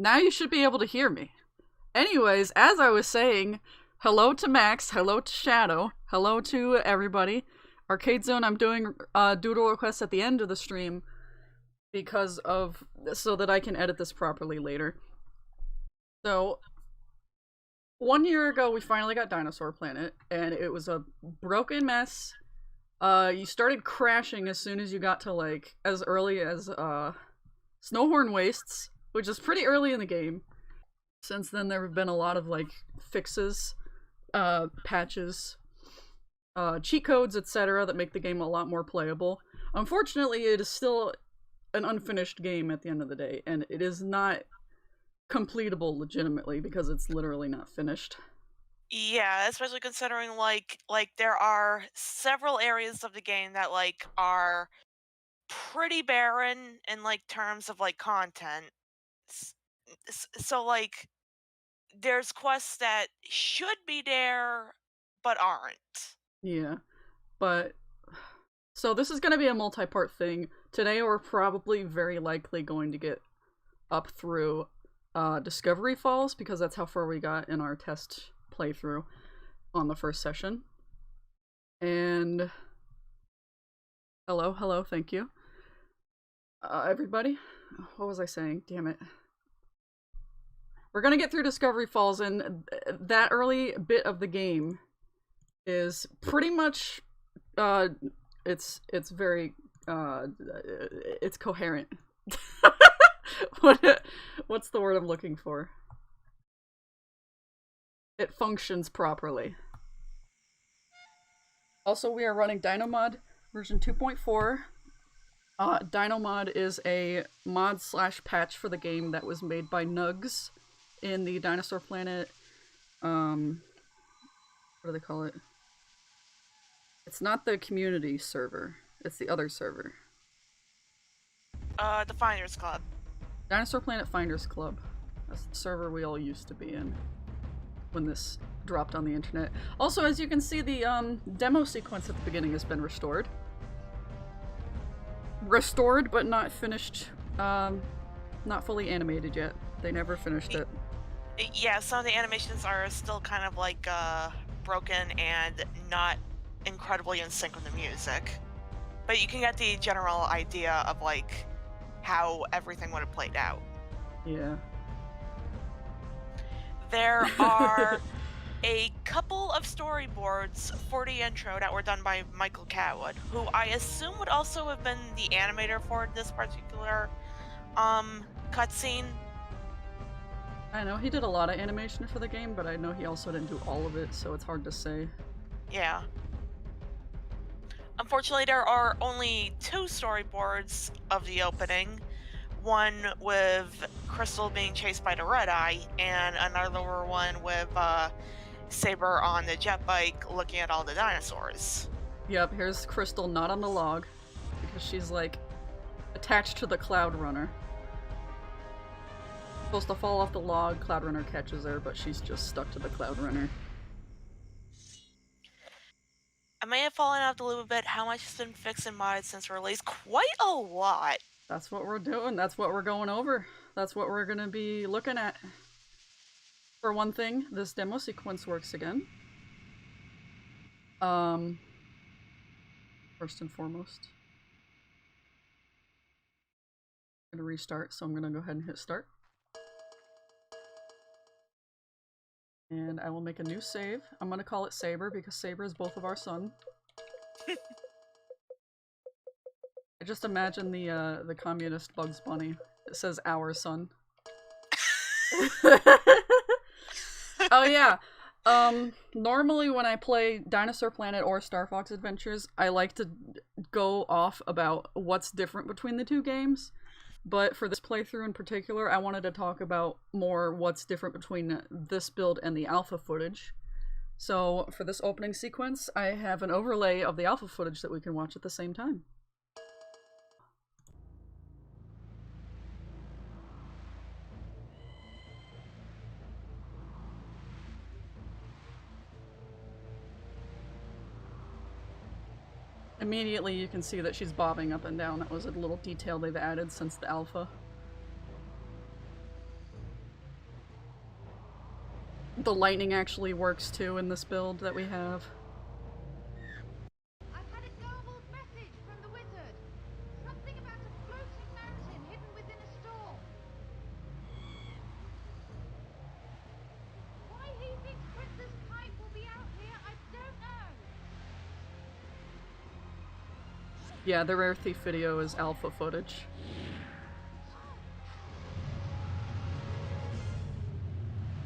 Now you should be able to hear me. Anyways, as I was saying, hello to Max, hello to Shadow, hello to everybody. Arcade Zone, I'm doing doodle requests at the end of the stream so that I can edit this properly later. So, 1 year ago we finally got Dinosaur Planet, and it was a broken mess. You started crashing as soon as you got to, like, as early as Snowhorn Wastes, which is pretty early in the game. Since then there have been a lot of, like, fixes, patches, cheat codes, etc. that make the game a lot more playable. Unfortunately, it is still an unfinished game at the end of the day, and it is not completable legitimately because it's literally not finished. Yeah, especially considering like there are several areas of the game that like are pretty barren in like terms of like content. S- So like there's quests that should be there but aren't. Yeah, but so this is going to be a multi-part thing. Today we're probably very likely going to get up through Discovery Falls because that's how far we got in our test playthrough on the first session. And hello, thank you. Everybody? What was I saying? Damn it. We're gonna get through Discovery Falls, and that early bit of the game is pretty much, it's very, it's coherent. What's the word I'm looking for? It functions properly. Also, we are running Dinomod version 2.4. Dinomod is a mod / patch for the game that was made by Nuggs in the Dinosaur Planet, what do they call it? It's not the community server, it's the other server. The Finders Club. Dinosaur Planet Finders Club. That's the server we all used to be in when this dropped on the internet. Also, as you can see, the demo sequence at the beginning has been restored. Restored, but not finished, not fully animated yet. They never finished it. Yeah, some of the animations are still kind of like broken and not incredibly in sync with the music. But you can get the general idea of like how everything would have played out. Yeah. There are a couple of storyboards for the intro that were done by Michael Cawood, who I assume would also have been the animator for this particular cutscene. I know he did a lot of animation for the game, but I know he also didn't do all of it, so it's hard to say. Yeah. Unfortunately, there are only 2 storyboards of the opening. One with Crystal being chased by the Red Eye, and another one with Saber on the jet bike looking at all the dinosaurs. Yep, here's Crystal not on the log, because she's, like, attached to the Cloudrunner. Supposed to fall off the log, Cloudrunner catches her, but she's just stuck to the Cloudrunner. I may have fallen out a little bit. How much has been fixed and modded since release? Quite a lot. That's what we're doing. That's what we're going over. That's what we're gonna be looking at. For one thing, this demo sequence works again. First and foremost. I'm gonna restart, so I'm gonna go ahead and hit start. And I will make a new save. I'm gonna call it Saber because Saber is both of our son. I just imagine the communist Bugs Bunny. It says our son. Oh yeah. Normally when I play Dinosaur Planet or Starfox Adventures, I like to go off about what's different between the two games. But for this playthrough in particular, I wanted to talk about more what's different between this build and the alpha footage. So for this opening sequence, I have an overlay of the alpha footage that we can watch at the same time. Immediately you can see that she's bobbing up and down. That was a little detail they've added since the alpha. The lightning actually works too in this build that we have. I've had a garbled message from the wizard. Something about a floating mountain hidden within a storm. Why he thinks Princess Pipe will be out here, I don't know. Yeah, the Rare Thief video is alpha footage.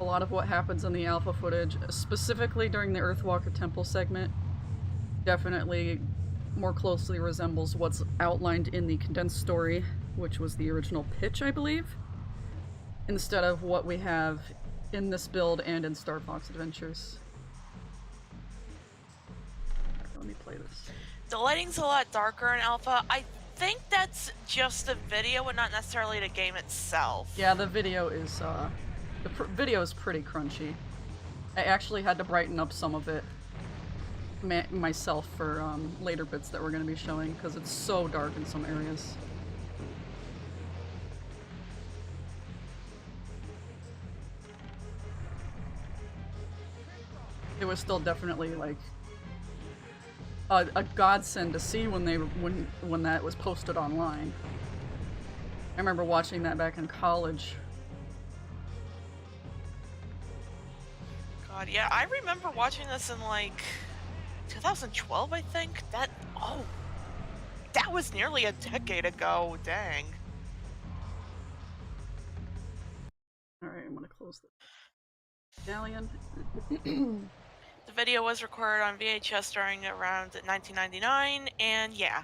A lot of what happens in the alpha footage, specifically during the Earthwalker Temple segment, definitely more closely resembles what's outlined in the condensed story, which was the original pitch, I believe, instead of what we have in this build and in Starfox Adventures. Alright, let me play this. The lighting's a lot darker in Alpha. I think that's just the video and not necessarily the game itself. Yeah, the video is, video is pretty crunchy. I actually had to brighten up some of it myself for later bits that we're going to be showing, because it's so dark in some areas. It was still definitely like a godsend to see when that was posted online. I remember watching that back in college. God, yeah, I remember watching this in like 2012, I think. That was nearly a decade ago. Dang. Alright, I'm gonna close the medallion. The video was recorded on VHS during around 1999, and yeah.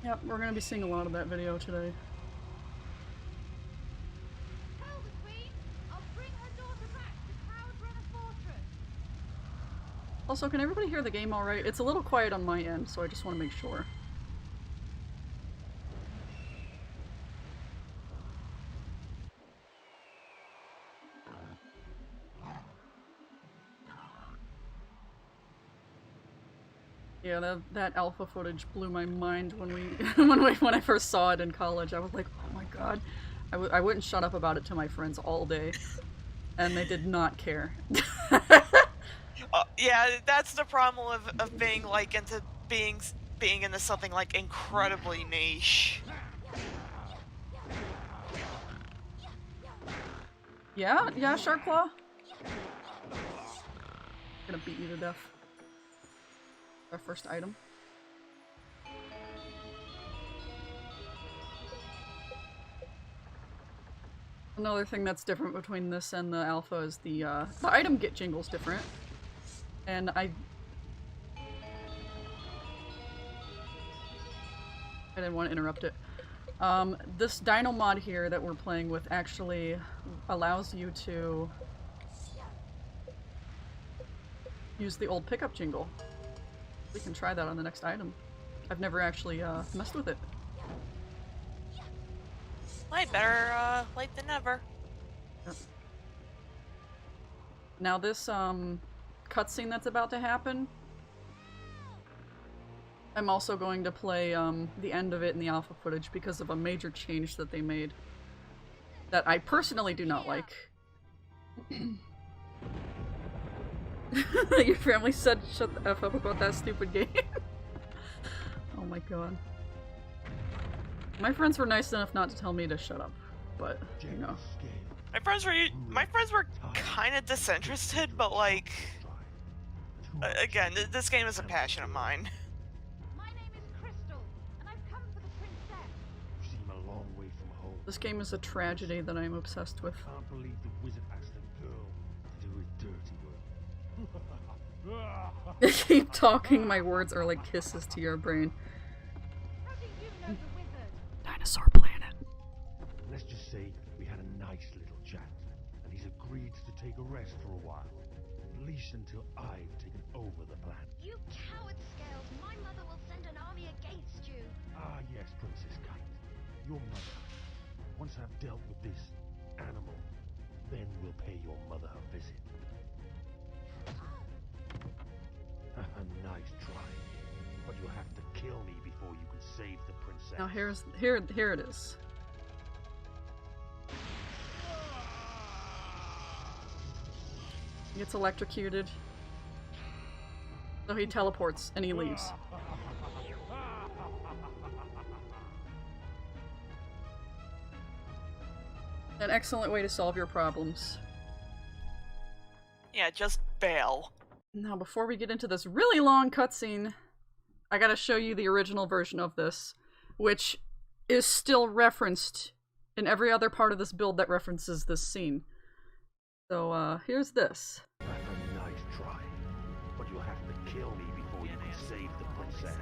Yep, we're gonna be seeing a lot of that video today. Tell the Queen I'll bring her daughter back to Cloudrunner Fortress. Also, can everybody hear the game alright? It's a little quiet on my end, so I just want to make sure. Yeah, that alpha footage blew my mind when when I first saw it in college. I was like, oh my god. I wouldn't shut up about it to my friends all day, and they did not care. Yeah, that's the problem of being like into being into something like incredibly niche. Yeah, Sharkclaw. Gonna beat you to death. Our first item. Another thing that's different between this and the alpha is the item get jingle's different. And I didn't want to interrupt it. This Dinomod here that we're playing with actually allows you to use the old pickup jingle. We can try that on the next item. I've never actually messed with it. Well, better late than never. Yep. Now this cutscene that's about to happen, I'm also going to play the end of it in the alpha footage because of a major change that they made that I personally do not like. Your family said shut the F up about that stupid game. Oh my god. My friends were nice enough not to tell me to shut up, but, you know. My friends were kind of disinterested, but like, again, this game is a passion of mine. My name is Crystal, and I've come for the princess. You seem a long way from home. This game is a tragedy that I'm obsessed with. I can't believe the wizard asked a girl to do his dirty work. Keep talking, my words are like kisses to your brain. How do you know the wizard? Dinosaur Planet. Let's just say we had a nice little chat, and he's agreed to take a rest for a while. At least until I've taken over the plan. You coward scales! My mother will send an army against you. Ah yes, Princess Kite. Your mother. Once I've dealt with this animal, then we'll pay your mother a visit. Nice try. But you'll have to kill me before before you can save the princess. Now here it is. He gets electrocuted. So he teleports and he leaves. An excellent way to solve your problems. Yeah, just bail. Now, before we get into this really long cutscene, I gotta show you the original version of this, which is still referenced in every other part of this build that references this scene. So, here's this. That's a nice try, but you'll have to kill me before you can save the princess.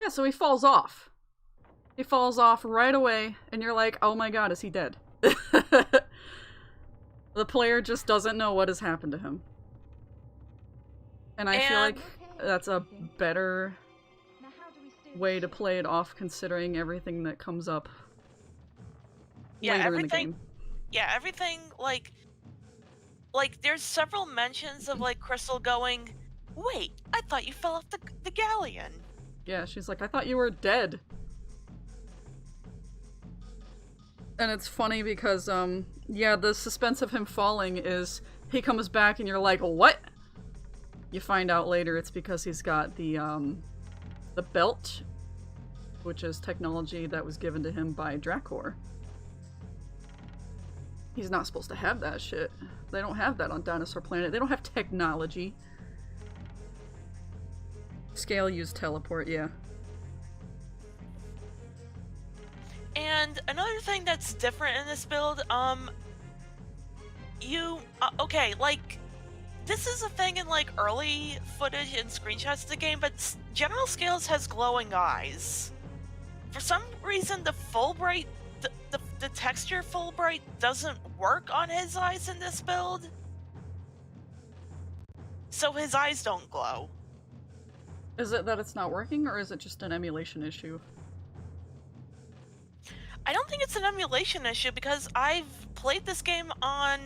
Yeah, so he falls off. He falls off right away, and you're like, oh my god, is he dead? The player just doesn't know what has happened to him. And I feel like that's a better way to play it off, considering everything that comes up later in the game. Yeah, everything, like, there's several mentions of, like, Crystal going, wait, I thought you fell off the galleon. Yeah, she's like, I thought you were dead. And it's funny because, yeah, the suspense of him falling is he comes back and you're like, what? You find out later it's because he's got the belt, which is technology that was given to him by Drakor. He's not supposed to have that shit. They don't have that on Dinosaur Planet. They don't have technology. Scale used teleport, yeah. And another thing that's different in this build, okay, like, this is a thing in, like, early footage and screenshots of the game, but General Scales has glowing eyes. For some reason, the Fulbright, the texture Fulbright doesn't work on his eyes in this build. So his eyes don't glow. Is it that it's not working, or is it just an emulation issue? I don't think it's an emulation issue, because I've played this game on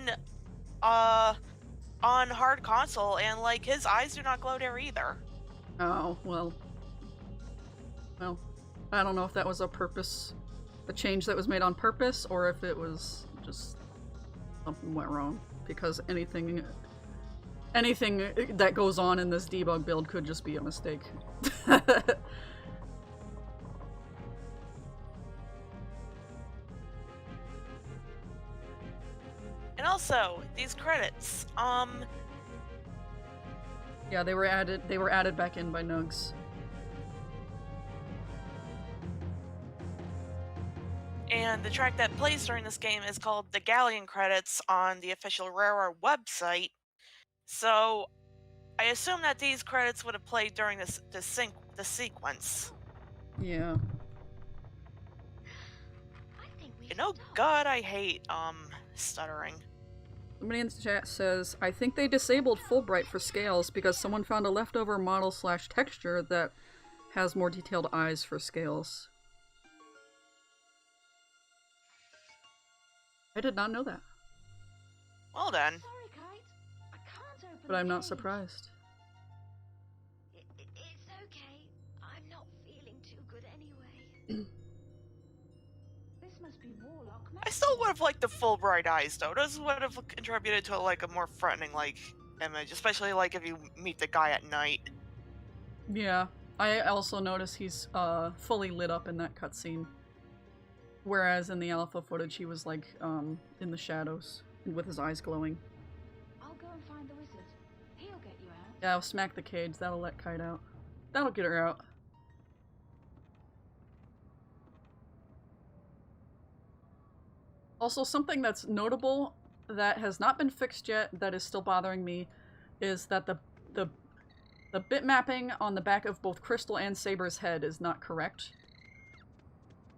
hard console, and, like, his eyes do not glow there either. Oh, well, I don't know if that was a change that was made on purpose, or if it was just something went wrong, because anything that goes on in this debug build could just be a mistake. And also, these credits, yeah, they were added back in by Nuggs. And the track that plays during this game is called the Galleon Credits on the official Rare website. So, I assume that these credits would have played during the sequence. Yeah. You know, God, I hate, stuttering. Somebody in the chat says, I think they disabled Fulbright for scales because someone found a leftover model/texture that has more detailed eyes for scales. I did not know that. Well then. Sorry, Kite. I can't open But I'm the not gate. surprised. It's okay. I'm not feeling too good anyway. This must be Warlock. I still would have liked the full bright eyes, though. Those would have contributed to, like, a more threatening, like, image, especially, like, if you meet the guy at night. Yeah. I also notice he's fully lit up in that cutscene. Whereas in the alpha footage he was like in the shadows and with his eyes glowing. I'll go and find the wizard. He'll get you out. Yeah, I'll smack the cage. That'll let Kite out. That'll get her out. Also, something that's notable that has not been fixed yet that is still bothering me is that the bit mapping on the back of both Crystal and Saber's head is not correct.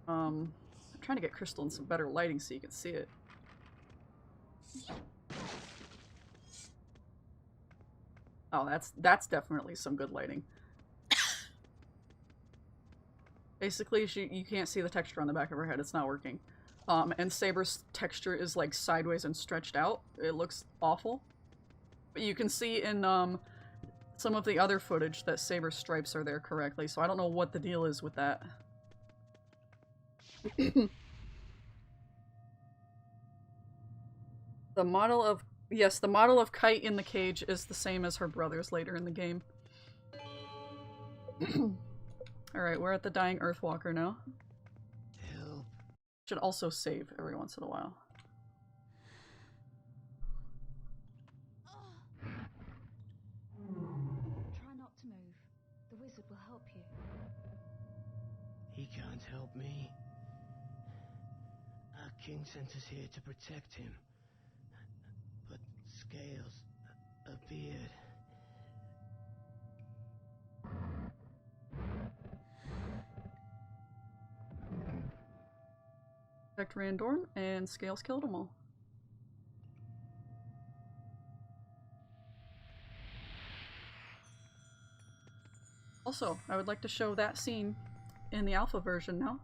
I'm trying to get Crystal in some better lighting so you can see it. Oh, that's definitely some good lighting. Basically, you can't see the texture on the back of her head. It's not working. And Saber's texture is like sideways and stretched out. It looks awful. But you can see in some of the other footage that Saber's stripes are there correctly, so I don't know what the deal is with that. The model of... Yes, the model of Kite in the cage is the same as her brothers later in the game. Alright, we're at the Dying Earthwalker now. Help. Should also save every once in a while. Try not to move. The wizard will help you. He can't help me. Our king sent us here to protect him. But scales appeared. Protect Randorn, and Scales killed them all. Also, I would like to show that scene in the alpha version now.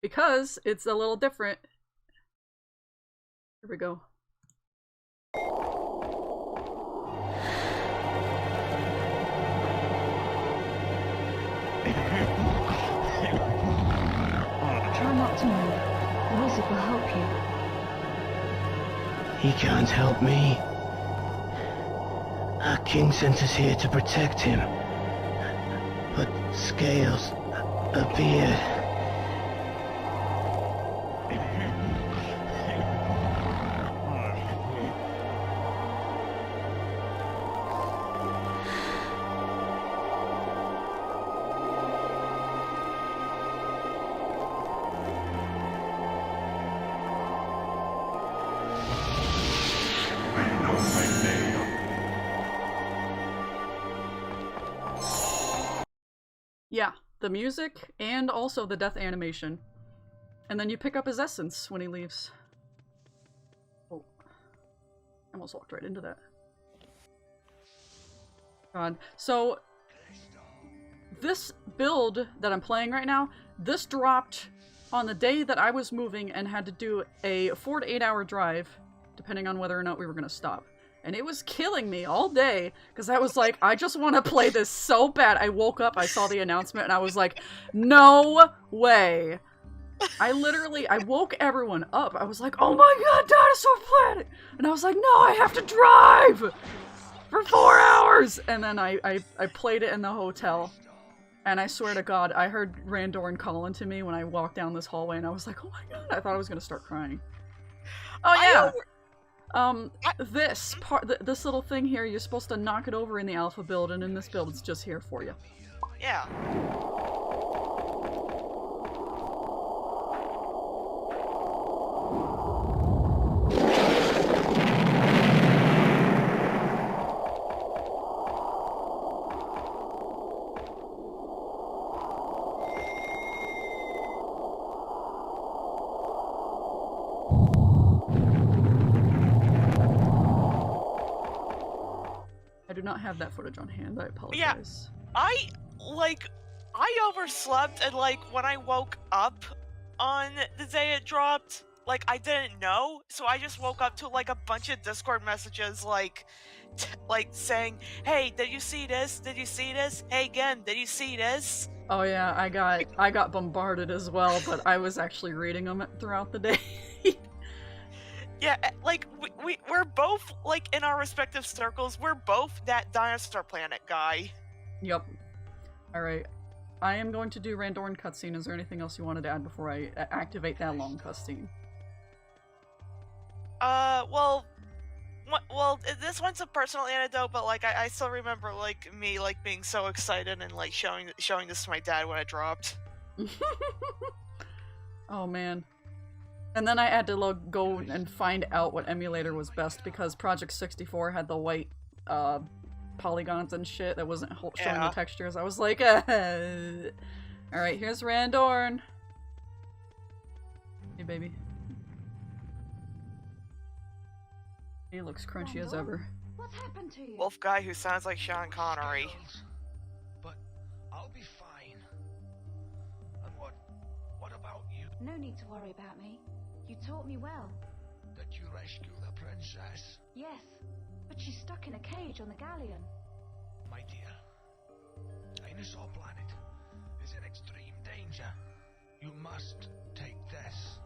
Because it's a little different. Here we go. Try not to move. The wizard will help you. He can't help me. Our king sent us here to protect him. But scales appeared. Yeah, the music and also the death animation. And then you pick up his essence when he leaves. Oh. I almost walked right into that. God. So, this build that I'm playing right now, this dropped on the day that I was moving and had to do a 4 to 8 hour drive, depending on whether or not we were going to stop. And it was killing me all day, because I was like, I just want to play this so bad. I woke up, I saw the announcement, and I was like, no way. I woke everyone up. I was like, oh my god, Dinosaur Planet! And I was like, no, I have to drive! For 4 hours! And then I played it in the hotel. And I swear to god, I heard Randorn calling to me when I walked down this hallway, and I was like, oh my god, I thought I was going to start crying. Oh yeah! This little thing here, you're supposed to knock it over in the alpha build, and in this build, it's just here for you. Yeah. I do not have that footage on hand, I apologize. Yeah, I overslept, and when I woke up on the day it dropped, I didn't know, so I just woke up to a bunch of Discord messages saying, hey, did you see this? Did you see this? Hey, again, did you see this? Oh yeah, I got bombarded as well, but I was actually reading them throughout the day. Yeah, we're both, in our respective circles, we're both that Dinosaur Planet guy. Yep. Alright. I am going to do Randorn cutscene. Is there anything else you wanted to add before I activate that long cutscene? Well, this one's a personal anecdote, but, I still remember, me, being so excited and, showing this to my dad when it dropped. Oh, man. And then I had to go and find out what emulator was best, because Project 64 had the white polygons and shit that wasn't showing the textures. I was like, alright, here's Randorn. Hey, baby. He looks crunchy as ever. What happened to you? Wolf guy who sounds like Sean Connery. But I'll be fine. And what about you? No need to worry about me. You taught me well. Did you rescue the princess? Yes, but she's stuck in a cage on the galleon. My dear, Dinosaur Planet is in extreme danger. You must take this.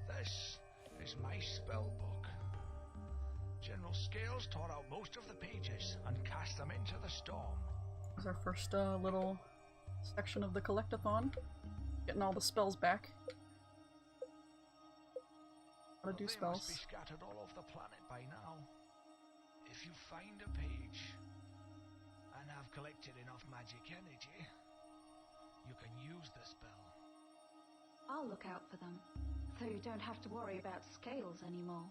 This is my spell book. General Scales tore out most of the pages and cast them into the storm. This is our first little section of the collectathon. Getting all the spells back. How to do They spells. must be scattered all over the planet by now. If you find a page and have collected enough magic energy, you can use the spell. I'll look out for them, so you don't have to worry about Scales anymore.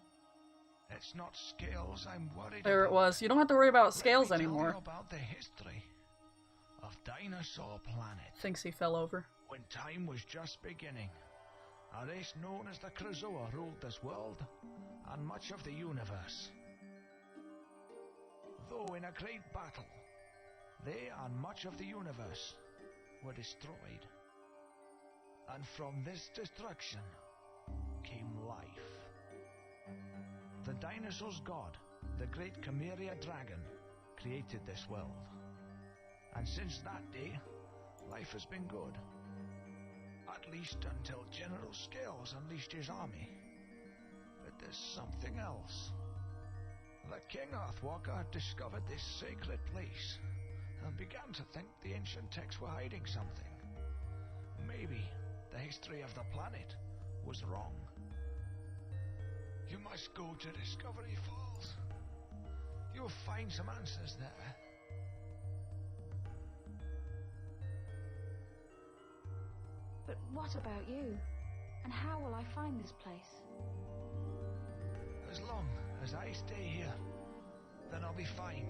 It's not Scales I'm worried There about. it was. You don't have to worry about Scales Let me tell anymore. you about the history of Dinosaur Planet. Thinks he fell over. When time was just beginning, a race known as the Krazoa ruled this world and much of the universe. Though in a great battle, they and much of the universe were destroyed. And from this destruction came life. The dinosaurs' god, the great Chimeria dragon, created this world. And since that day, life has been good. At least until General Scales unleashed his army. But there's something else. The King Earthwalker discovered this sacred place and began to think the ancient texts were hiding something. Maybe the history of the planet was wrong. You must go to Discovery Falls. You'll find some answers there. But what about you? And how will I find this place? As long as I stay here, then I'll be fine.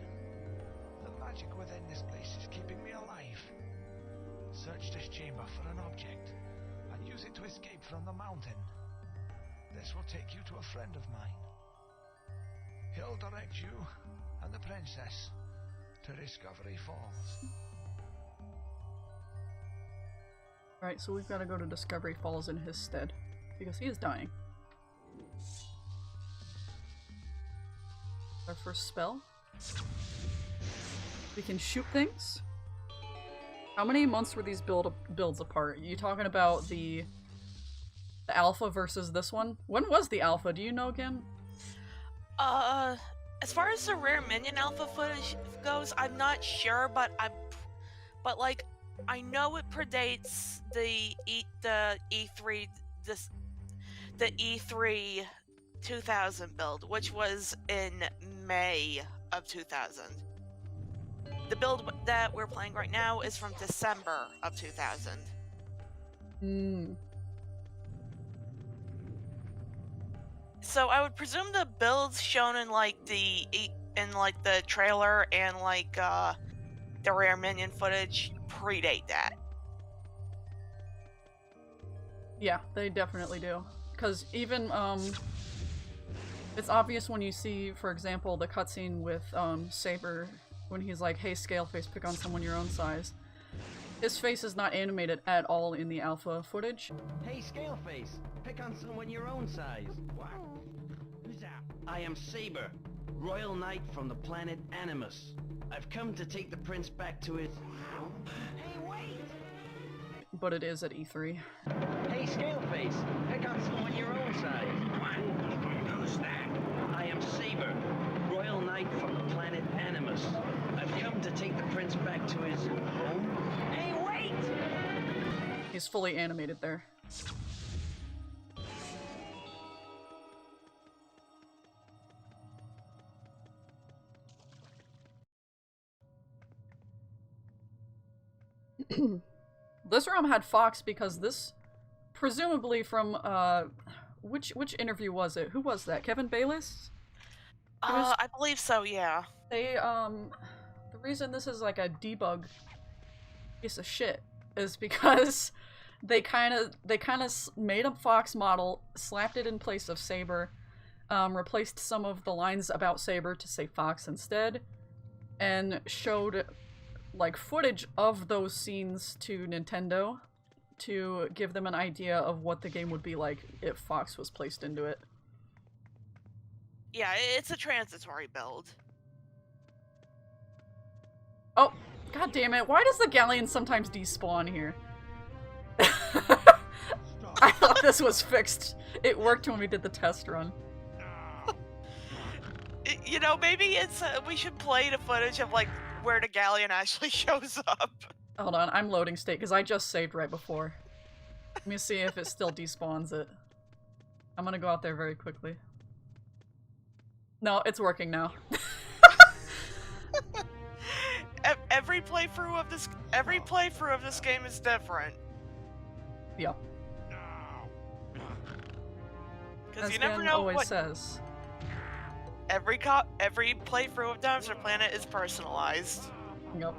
The magic within this place is keeping me alive. Search this chamber for an object and use it to escape from the mountain. This will take you to a friend of mine. He'll direct you and the princess to Discovery Falls. Alright, so we've got to go to Discovery Falls in his stead. Because he is dying. Our first spell. We can shoot things. How many months were these builds apart? You talking about the alpha versus this one? When was the alpha? Do you know again? As far as the rare minion alpha footage goes, I'm not sure, but like I know it predates the E3 the E3 2000 build, which was in May of 2000. The build that we're playing right now is from December of 2000. Hmm. So I would presume the builds shown in like the trailer and like the rare minion footage predate that. Yeah, they definitely do. Because even, it's obvious when you see, for example, the cutscene with, Saber, when he's like, hey, Scaleface, pick on someone your own size. His face is not animated at all in the alpha footage. Hey, Scaleface, pick on someone your own size. What? Who's that? I am Saber, Royal Knight from the planet Animus. I've come to take the prince back to his... Hey, wait! But it is at E3. Hey, Scaleface, pick on someone your own size. What? Who's that? I am Saber, Royal Knight from the planet Animus. I've come to take the prince back to his home. Hey, wait! He's fully animated there. This ROM had Fox because this, presumably from, which interview was it? Who was that? Kevin Bayliss? I believe so, yeah. They, the reason this is like a debug piece of shit is because they kind of made a Fox model, slapped it in place of Saber, replaced some of the lines about Saber to say Fox instead, and showed like footage of those scenes to Nintendo to give them an idea of what the game would be like if Fox was placed into it. Yeah, it's a transitory build. Oh, god damn it. Why does the galleon sometimes despawn here? I thought this was fixed. It worked when we did the test run. You know, maybe it's we should play the footage of like where the galleon actually shows up. Hold on, I'm loading state because I just saved right before. Let me see if it still despawns it. I'm gonna go out there very quickly. No, it's working now. Every playthrough of this game is different. Yep. Because As you never Ben know always what says. every playthrough of Dinosaur Planet is personalized. Yep.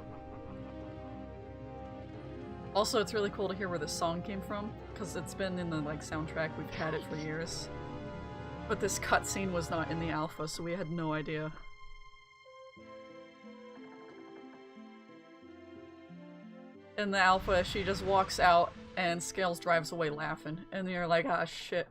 Also, it's really cool to hear where this song came from, because it's been in the like soundtrack. We've had it for years. But this cutscene was not in the alpha, so we had no idea. In the alpha, she just walks out and Scales drives away laughing, and you're like, ah, shit.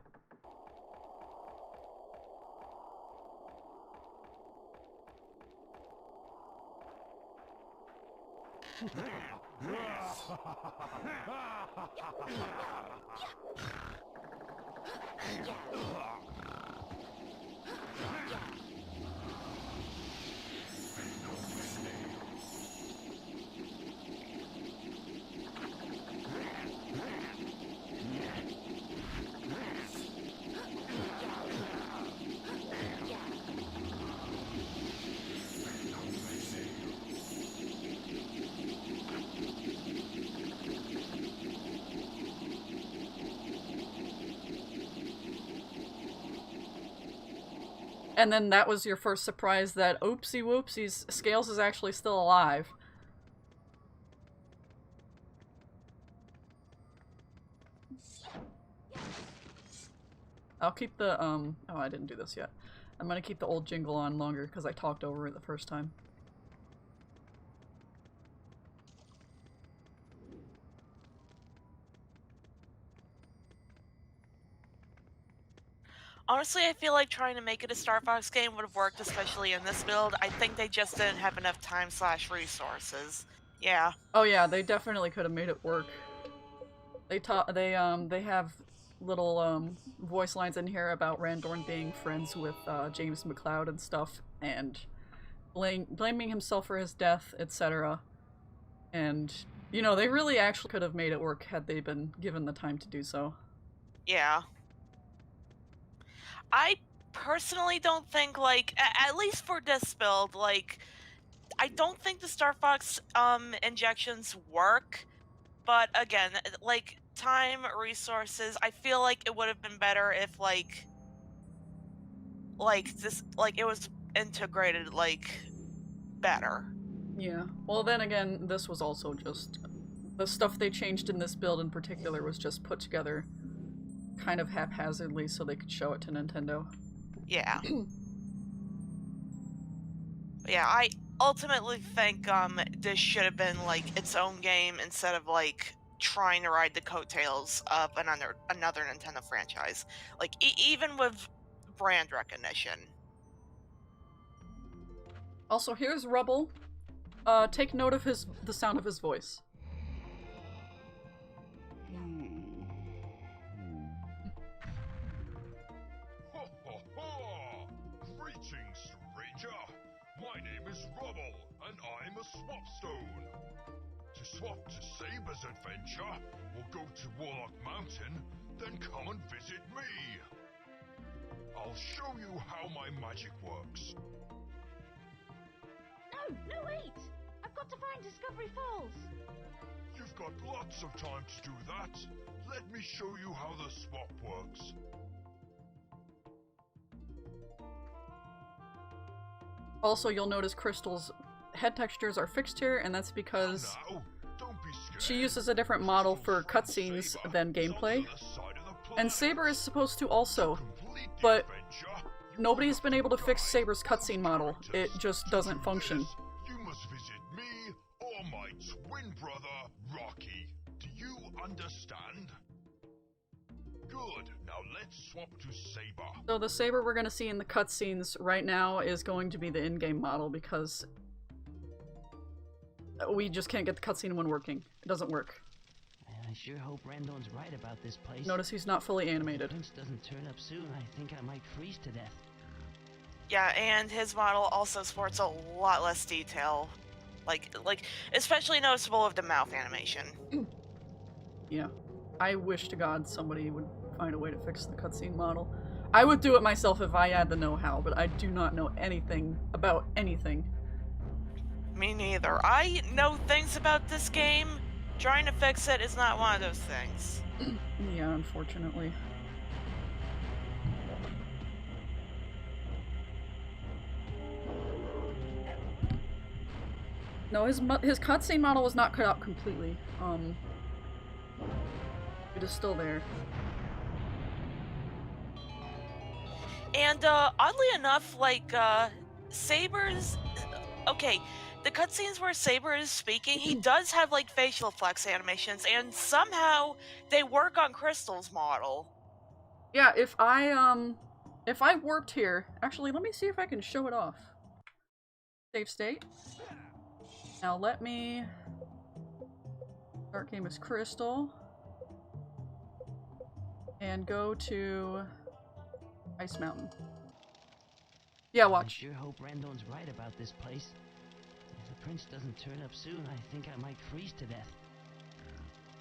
And then that was your first surprise that, oopsie whoopsies, Scales is actually still alive. I'll keep the, oh, I didn't do this yet. I'm gonna keep the old jingle on longer because I talked over it the first time. Honestly, I feel like trying to make it a Starfox game would have worked, especially in this build. I think they just didn't have enough time/resources. Yeah. Oh yeah, they definitely could have made it work. They have little voice lines in here about Randorn being friends with James McCloud and stuff, and blaming himself for his death, etc. And you know, they really actually could have made it work had they been given the time to do so. Yeah. I personally don't think, like, at least for this build, like, I don't think the Starfox injections work, but again, like, time, resources, I feel like it would have been better if, like, this, like, it was integrated, like, better. Yeah. Well, then again, this was also just... the stuff they changed in this build in particular was just put together kind of haphazardly so they could show it to Nintendo. Yeah. Yeah, I ultimately think this should have been like its own game instead of like trying to ride the coattails of another Nintendo franchise. Like even with brand recognition. Also, here's Rubble. Take note of the sound of his voice. Greetings, stranger. My name is Rubble, and I'm a swapstone. To swap to Saber's adventure, or go to Warlock Mountain, then come and visit me. I'll show you how my magic works. No, wait! I've got to find Discovery Falls. You've got lots of time to do that. Let me show you how the swap works. Also, you'll notice Crystal's head textures are fixed here, and that's because she uses a different model for cutscenes than gameplay. And Saber is supposed to also, but nobody's been able to fix Saber's cutscene model. It just doesn't function. You must visit me or my twin brother, Rocky. Do you Understand? Good. Now let's swap to Saber. So the Saber we're gonna see in the cutscenes right now is going to be the in-game model because we just can't get the cutscene one working. It doesn't work. I sure hope Randorn's right about this place. Notice he's not fully animated. If the prince doesn't turn up soon, I think I might freeze to death. Yeah, and his model also sports a lot less detail. Like especially noticeable of the mouth animation. Yeah. I wish to God somebody would find a way to fix the cutscene model. I would do it myself if I had the know-how, but I do not know anything about anything. Me neither. I know things about this game. Trying to fix it is not one of those things. Yeah, unfortunately. No, his cutscene model was not cut out completely. It is still there. And oddly enough, like Saber's okay, the cutscenes where Saber is speaking, he does have like facial flex animations, and somehow they work on Crystal's model. Yeah, if I warped here, actually, let me see if I can show it off. Save state. Now let me start game as Crystal and go to Ice Mountain. Yeah, watch. I sure hope Randorn's right about this place. If the prince doesn't turn up soon, I think I might freeze to death.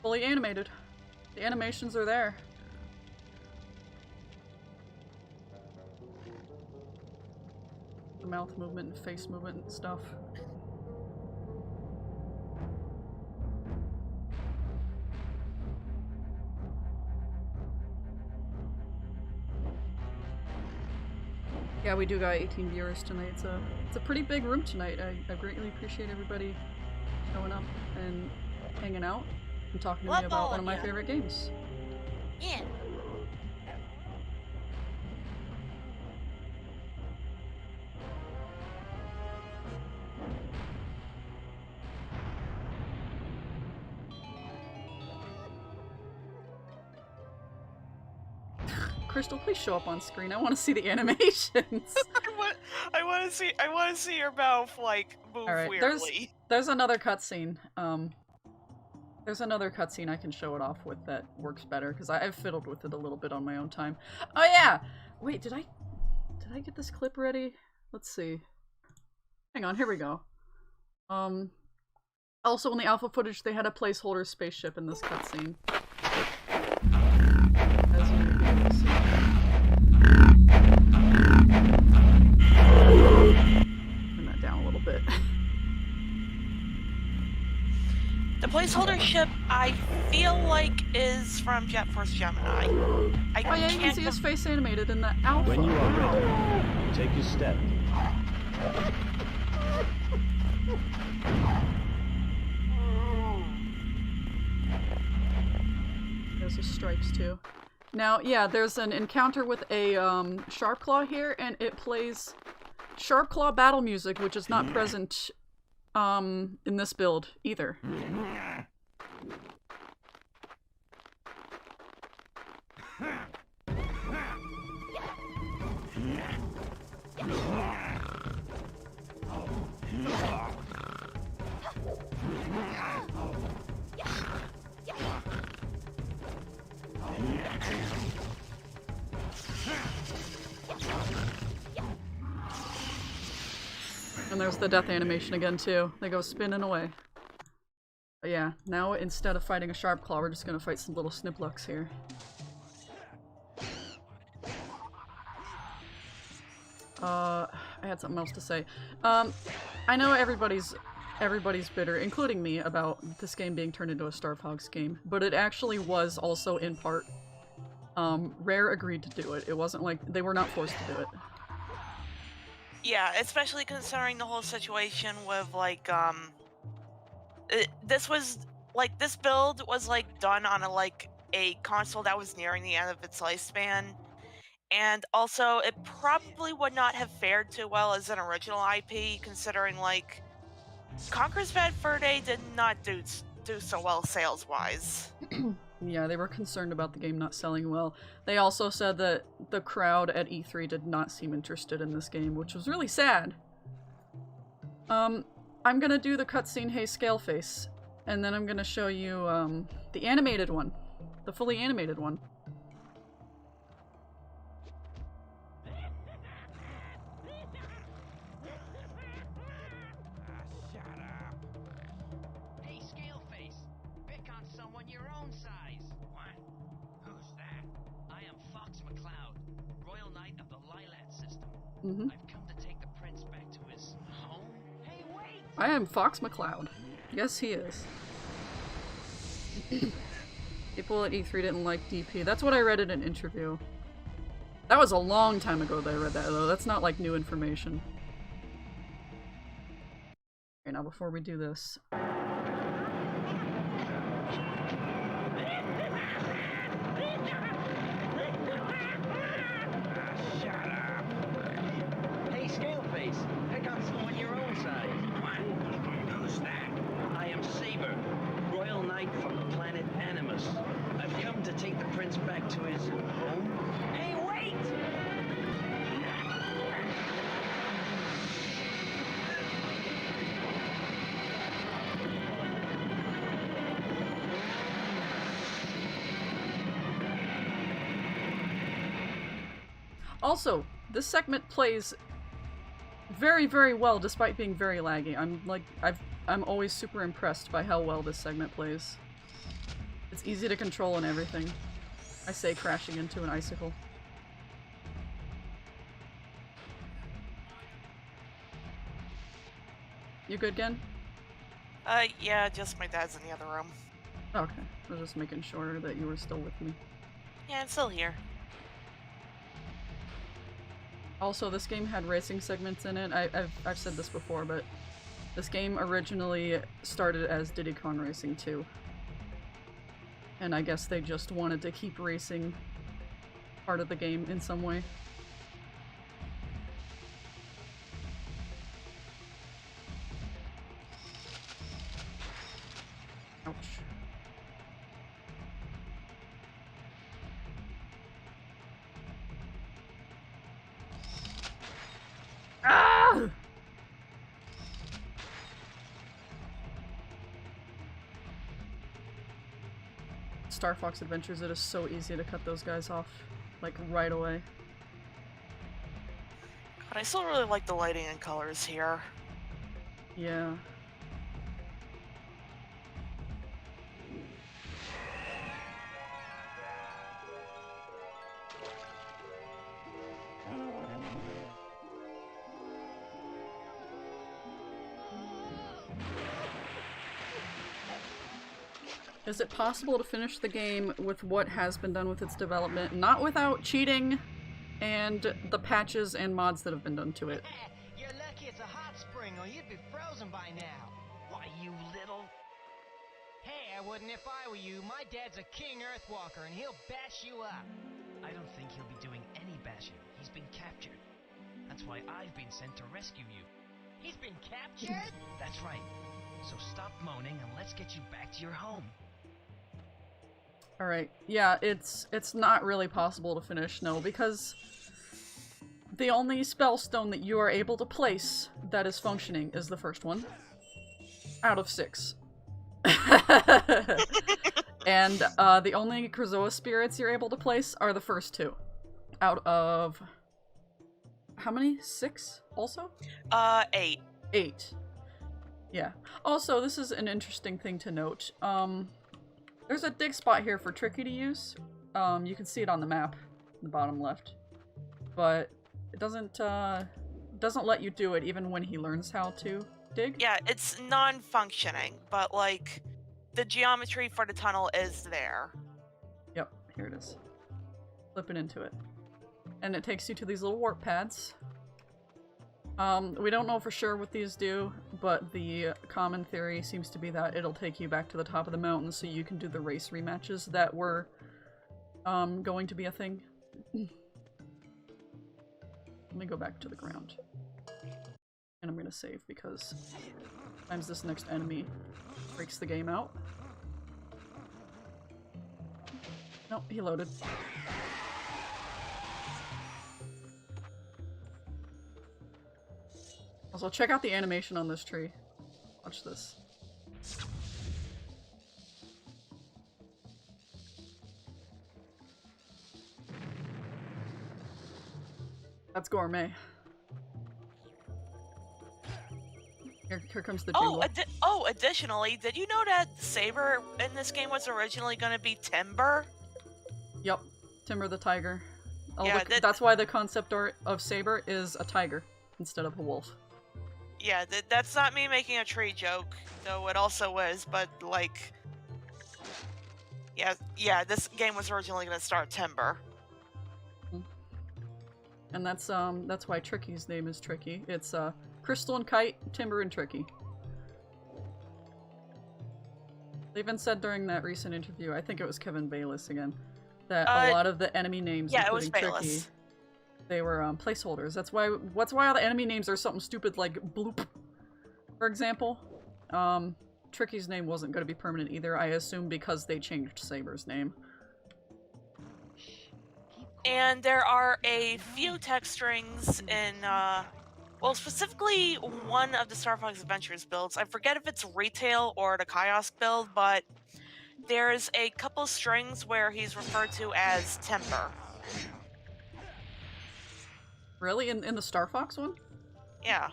Fully animated. The animations are there. The mouth movement and face movement and stuff. Yeah, we do got 18 viewers tonight. It's a pretty big room tonight. I greatly appreciate everybody showing up and hanging out and talking to me about one of my favorite games. Yeah. Crystal, please show up on screen. I want to see the animations. I want to see your mouth like move weirdly. There's another cutscene. There's another cutscene I can show it off with that works better because I've fiddled with it a little bit on my own time. Oh yeah. Wait, did I get this clip ready? Let's see. Hang on, here we go. Also in the alpha footage they had a placeholder spaceship in this cutscene. As you can see. Turn that down a little bit. The placeholder ship, I feel like, is from Jet Force Gemini. Oh yeah, you can see his face animated in the alpha. When you are ready, take your step. There's his stripes too. Now, yeah, there's an encounter with a Sharpclaw here, and it plays Sharpclaw battle music, which is not present in this build either. And there's the death animation again too. They go spinning away. But yeah, now instead of fighting a Sharpclaw, we're just gonna fight some little Sniplucks here. I had something else to say. I know everybody's bitter, including me, about this game being turned into a Starfox game, but it actually was also in part. Rare agreed to do it. It wasn't like they were not forced to do it. Yeah, especially considering the whole situation with like this build was like done on a console that was nearing the end of its lifespan, and also it probably would not have fared too well as an original IP, considering like Conker's Bad Fur Day did not do do so well sales-wise. Yeah, they were concerned about the game not selling well. They also said that the crowd at E3 did not seem interested in this game, which was really sad. I'm gonna do the cutscene Hey Scaleface, and then I'm gonna show you the animated one. The fully animated one. Hey, Scaleface! Pick on someone your own size! What? Who's that? I am Fox McCloud, Royal Knight of the Lilat system. I've come to take the prince back to his home. Hey, wait! I am Fox McCloud. Yes, he is. People at E3 didn't like DP. That's what I read in an interview. That was a long time ago that I read that, though. That's not, like, new information. Okay, now before we do this... Hey, Scaleface! Pick on someone your own size. What? Who's that? I am Saber, Royal Knight from the planet Animus. I've come to take the prince back to his home. Hey, wait! Also, this segment plays very, very well despite being very laggy. I'm always super impressed by how well this segment plays. It's easy to control and everything. I say crashing into an icicle. You good, Gen? Yeah, just my dad's in the other room. Okay, I was just making sure that you were still with me. Yeah, I'm still here. Also, this game had racing segments in it. I've said this before, but this game originally started as Diddy Kong Racing 2. And I guess they just wanted to keep racing part of the game in some way. Ouch. Ah! Starfox Adventures, it is so easy to cut those guys off, like, right away. But I still really like the lighting and colors here. Yeah. Is it possible to finish the game with what has been done with its development, not without cheating and the patches and mods that have been done to it? You're lucky it's a hot spring or you'd be frozen by now. Why, you little... Hey, I wouldn't if I were you. My dad's a king earthwalker and he'll bash you up. I don't think he'll be doing any bashing. He's been captured. That's why I've been sent to rescue you. He's been captured? That's right. So stop moaning and let's get you back to your home. Alright, yeah, it's not really possible to finish, no, because the only spell stone that you are able to place that is functioning is the first one. Out of 6. And the only Krazoa spirits you're able to place are the first 2. Out of... how many? 6 also? 8. 8. Yeah. Also, this is an interesting thing to note. There's a dig spot here for Tricky to use. You can see it on the map, in the bottom left. But it doesn't let you do it even when he learns how to dig. Yeah, it's non-functioning, but like the geometry for the tunnel is there. Yep, here it is. Flipping into it. And it takes you to these little warp pads. We don't know for sure what these do, but the common theory seems to be that it'll take you back to the top of the mountain so you can do the race rematches that were going to be a thing. Let me go back to the ground. And I'm gonna save because sometimes this next enemy breaks the game out. Nope, he loaded. Also, check out the animation on this tree. Watch this. That's gourmet. Here comes the jingle. Additionally, did you know that Saber in this game was originally going to be Timber? Yep, Timber the tiger. Yeah, that's why the concept art of Saber is a tiger instead of a wolf. Yeah, that's not me making a tree joke, though it also is, but like... Yeah, this game was originally going to start Timber. And that's why Tricky's name is Tricky. It's Crystal and Kite, Timber and Tricky. They even said during that recent interview, I think it was Kevin Bayliss again, that a lot of the enemy names, including Tricky, they were placeholders. That's why all the enemy names are something stupid like Bloop, for example. Tricky's name wasn't going to be permanent either, I assume because they changed Saber's name. And there are a few text strings in, well, specifically one of the Starfox Adventures builds. I forget if it's retail or the Kiosk build, but there's a couple strings where he's referred to as Timber. Really? In the Starfox one? Yeah.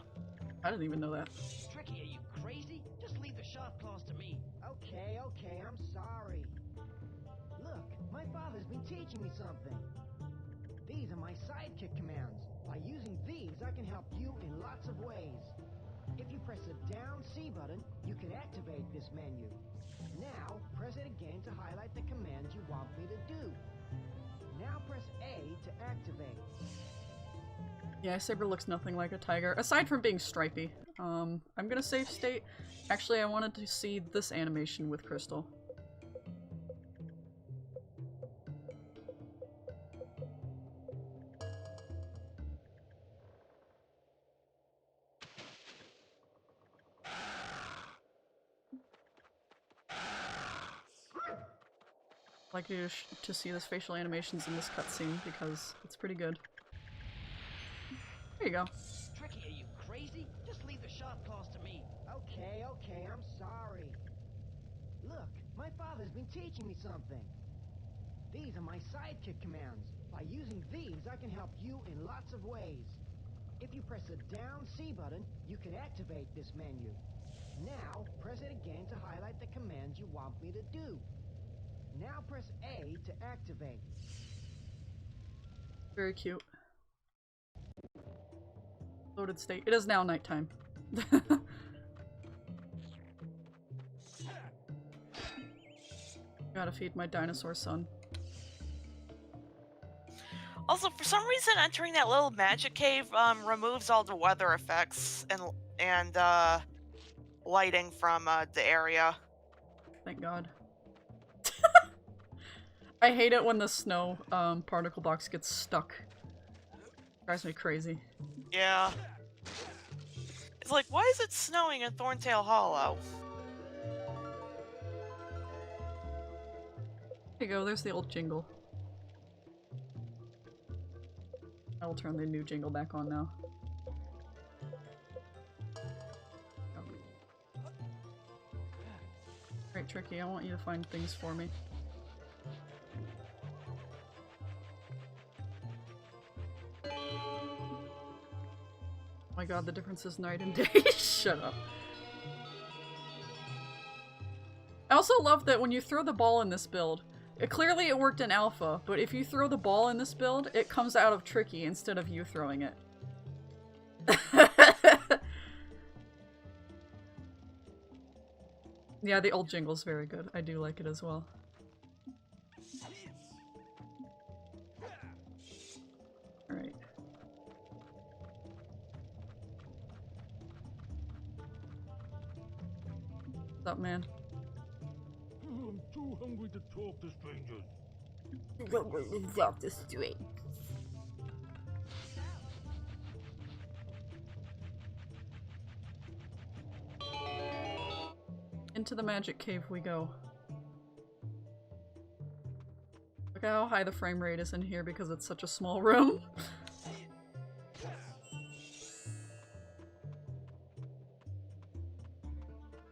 I didn't even know that. Tricky, are you crazy? Just leave the sharp claws to me. Okay, I'm sorry. Look, my father's been teaching me something. These are my sidekick commands. By using these, I can help you in lots of ways. If you press the down C button, you can activate this menu. Now, press it again to highlight the commands you want me to do. Now press A to activate. Yeah, Saber looks nothing like a tiger, aside from being stripy. I'm gonna save state. Actually, I wanted to see this animation with Crystal. I'd like you to see this facial animations in this cutscene because it's pretty good. There you go. Tricky, are you crazy? Just leave the sharp claws to me. Okay, I'm sorry. Look, my father's been teaching me something. These are my sidekick commands. By using these, I can help you in lots of ways. If you press the down C button, you can activate this menu. Now, press it again to highlight the commands you want me to do. Now press A to activate. Very cute. Loaded state. It is now nighttime. Gotta feed my dinosaur son. Also, for some reason, entering that little magic cave removes all the weather effects and lighting from the area. Thank God. I hate it when the snow particle box gets stuck. Drives me crazy. Yeah. It's like, why is it snowing in Thorntail Hollow? There you go, there's the old jingle. I will turn the new jingle back on now. Great, Tricky, I want you to find things for me. Oh my god, the difference is night and day. Shut up. I also love that when you throw the ball in this build, clearly it worked in alpha, but if you throw the ball in this build, it comes out of Tricky instead of you throwing it. Yeah, the old jingle's very good. I do like it as well. Alright. What's up, man? I'm too hungry to talk to strangers. Talk to strangers. Into the magic cave we go. Look at how high the frame rate is in here because it's such a small room.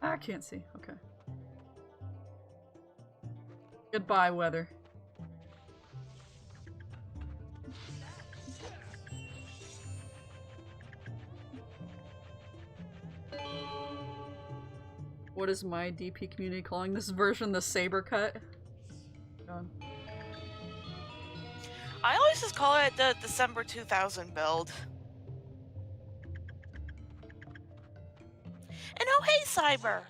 I can't see. Okay. Goodbye, weather. What is my DP community calling this version? The saber cut? I always just call it the December 2000 build. And oh hey, Cyber!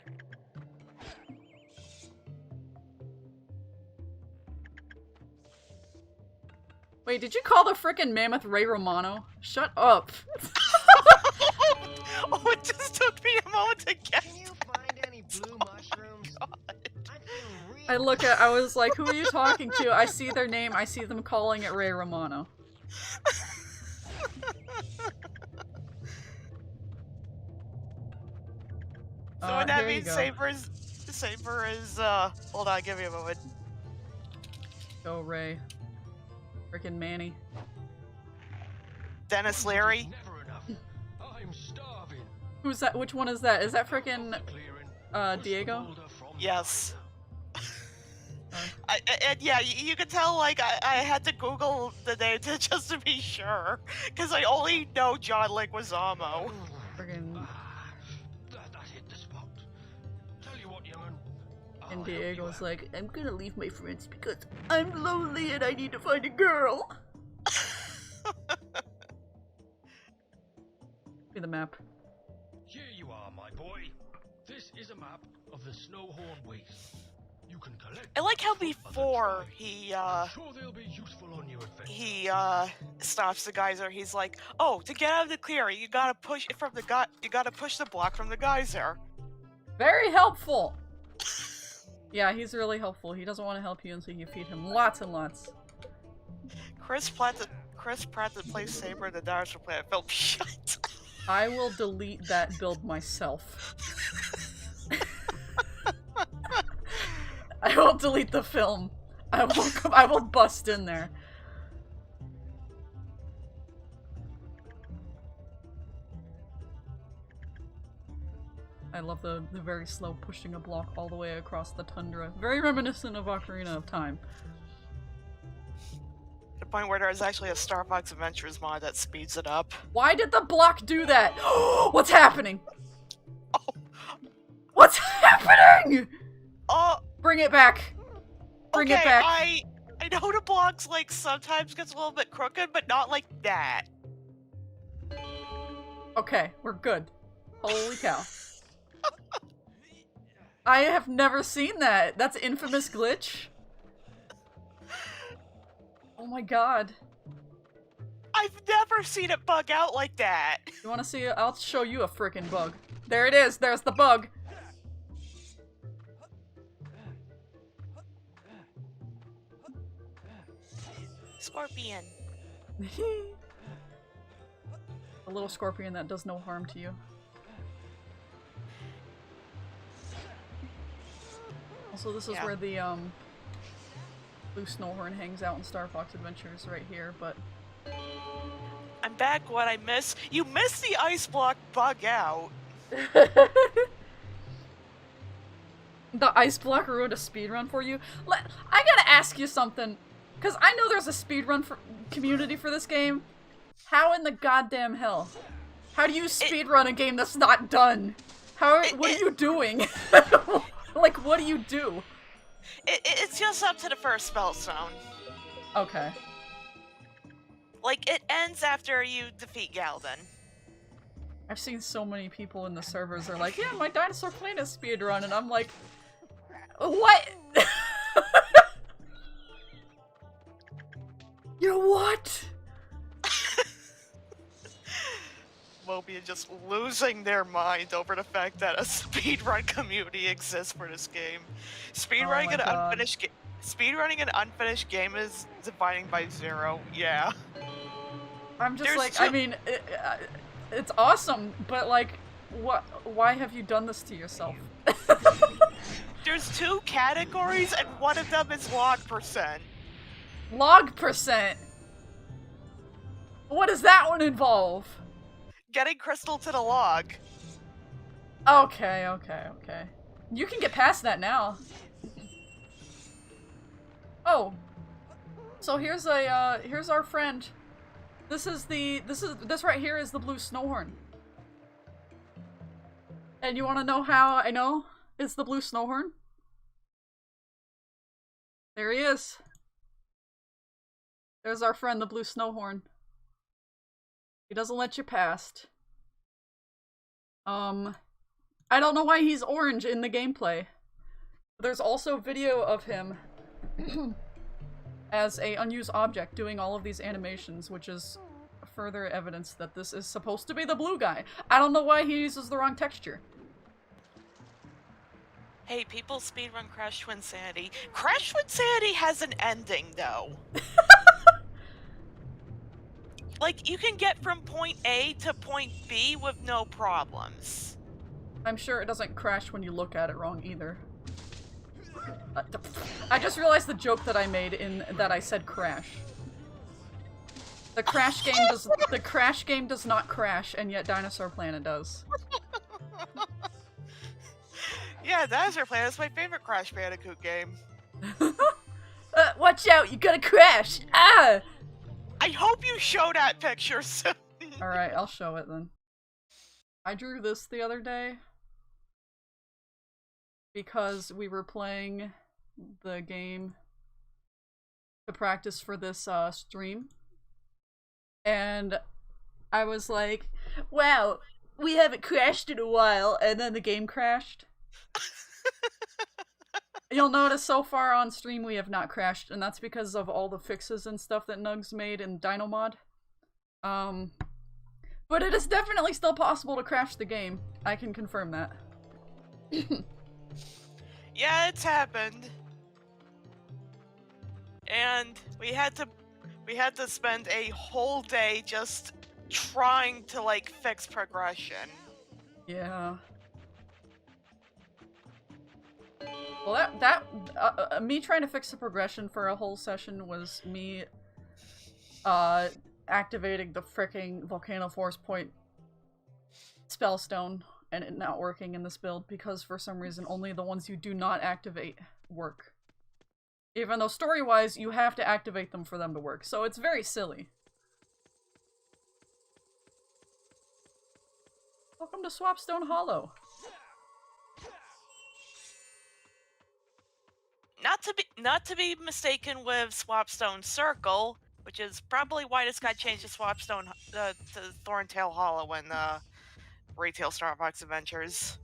Wait, did you call the frickin' mammoth Ray Romano? Shut up! Oh, it just took me a moment to get. Can you find any blue mushrooms? I was like, who are you talking to? I see their name, I see them calling it Ray Romano. So would that mean Saber is, hold on, give me a moment. Go Ray. Frickin' Manny. Dennis Leary. I'm starving. Who's that? Which one is that? Is that frickin' Diego? Yes. And yeah, you can tell, like, I had to Google the name just to be sure, because I only know John Leguizamo. Friggin' That hit the spot. Tell you what, Yemen. and Diego's like, I'm gonna leave my friends because I'm lonely and I need to find a girl. Be the map. Here you are, my boy. This is a map of the Snowhorn Waste. You can collect. I like how before he Sure they'll be useful on your adventure. he stops the geyser. He's like, "Oh, to get out of the clearing, you gotta push it from the you gotta push the block from the geyser." Very helpful. Yeah, he's really helpful. He doesn't want to help you until you feed him lots and lots. Chris Pratt that plays Saber in the Dinosaur Planet film. Shut. I will delete that build myself. I will delete the film. I will bust in there. I love the very slow pushing a block all the way across the tundra. Very reminiscent of Ocarina of Time. The point where there's actually a Starfox Adventures mod that speeds it up. Why did the block do that? What's happening? Oh. What's happening? Bring it back. Bring it back. I know the blocks like sometimes gets a little bit crooked, but not like that. Okay, we're good. Holy cow. I have never seen that. That's infamous glitch. Oh my god. I've never seen it bug out like that. You wanna see it? I'll show you a frickin' bug. There it is. There's the bug. Scorpion. A little scorpion that does no harm to you. Also, this is where the blue snowhorn hangs out in Starfox Adventures, right here, but... I'm back. What I miss? You missed the ice block bug out. The ice block ruined a speedrun for you? I gotta ask you something, because I know there's a speedrun community for this game. How in the goddamn hell? How do you speedrun a game that's not done? What are you doing? Like, what do you do? It's just up to the first spell zone. Okay. Like, it ends after you defeat Galden. I've seen so many people in the servers are like, yeah, my Dinosaur Planet speedrun, and I'm like, what? You what? Mobian just losing their mind over the fact that a speedrun community exists for this game. Speedrunning an unfinished game is dividing by 0. Yeah. I'm just like, I mean, it's awesome, but like, what? Why have you done this to yourself? There's 2 categories, and one of them is log %. Log percent. What does that one involve? Getting crystal to the log. Okay, okay, okay. You can get past that now. Oh. So here's here's our friend. This right here is the blue snowhorn. And you wanna know how I know it's the blue snowhorn? There he is. There's our friend, the blue snowhorn. He doesn't let you past. I don't know why he's orange in the gameplay. There's also video of him as a unused object doing all of these animations, which is further evidence that this is supposed to be the blue guy. I don't know why he uses the wrong texture. Hey, people speedrun Crash Twinsanity. Crash Twinsanity has an ending, though. Like, you can get from point A to point B with no problems. I'm sure it doesn't crash when you look at it wrong either. I just realized the joke that I made in that I said crash. The crash game does not crash, and yet Dinosaur Planet does. Yeah, Dinosaur Planet is my favorite Crash Bandicoot game. Watch out, you're gonna crash! Ah! I hope you show that picture soon. Alright, I'll show it then. I drew this the other day because we were playing the game to practice for this stream. And I was like, wow, we haven't crashed in a while, and then the game crashed. You'll notice so far on stream we have not crashed, and that's because of all the fixes and stuff that Nuggs made in Dinomod. But it is definitely still possible to crash the game. I can confirm that. Yeah, it's happened. And we had to spend a whole day just trying to, like, fix progression. Yeah. Well, me trying to fix the progression for a whole session was me, activating the fricking Volcano Force Point spellstone and it not working in this build because for some reason only the ones you do not activate work. Even though story-wise you have to activate them for them to work, so it's very silly. Welcome to Swapstone Hollow. Not to be mistaken with Swapstone Circle, which is probably why this got changed to Swapstone to Thorntail Hollow in Retail Starfox Adventures.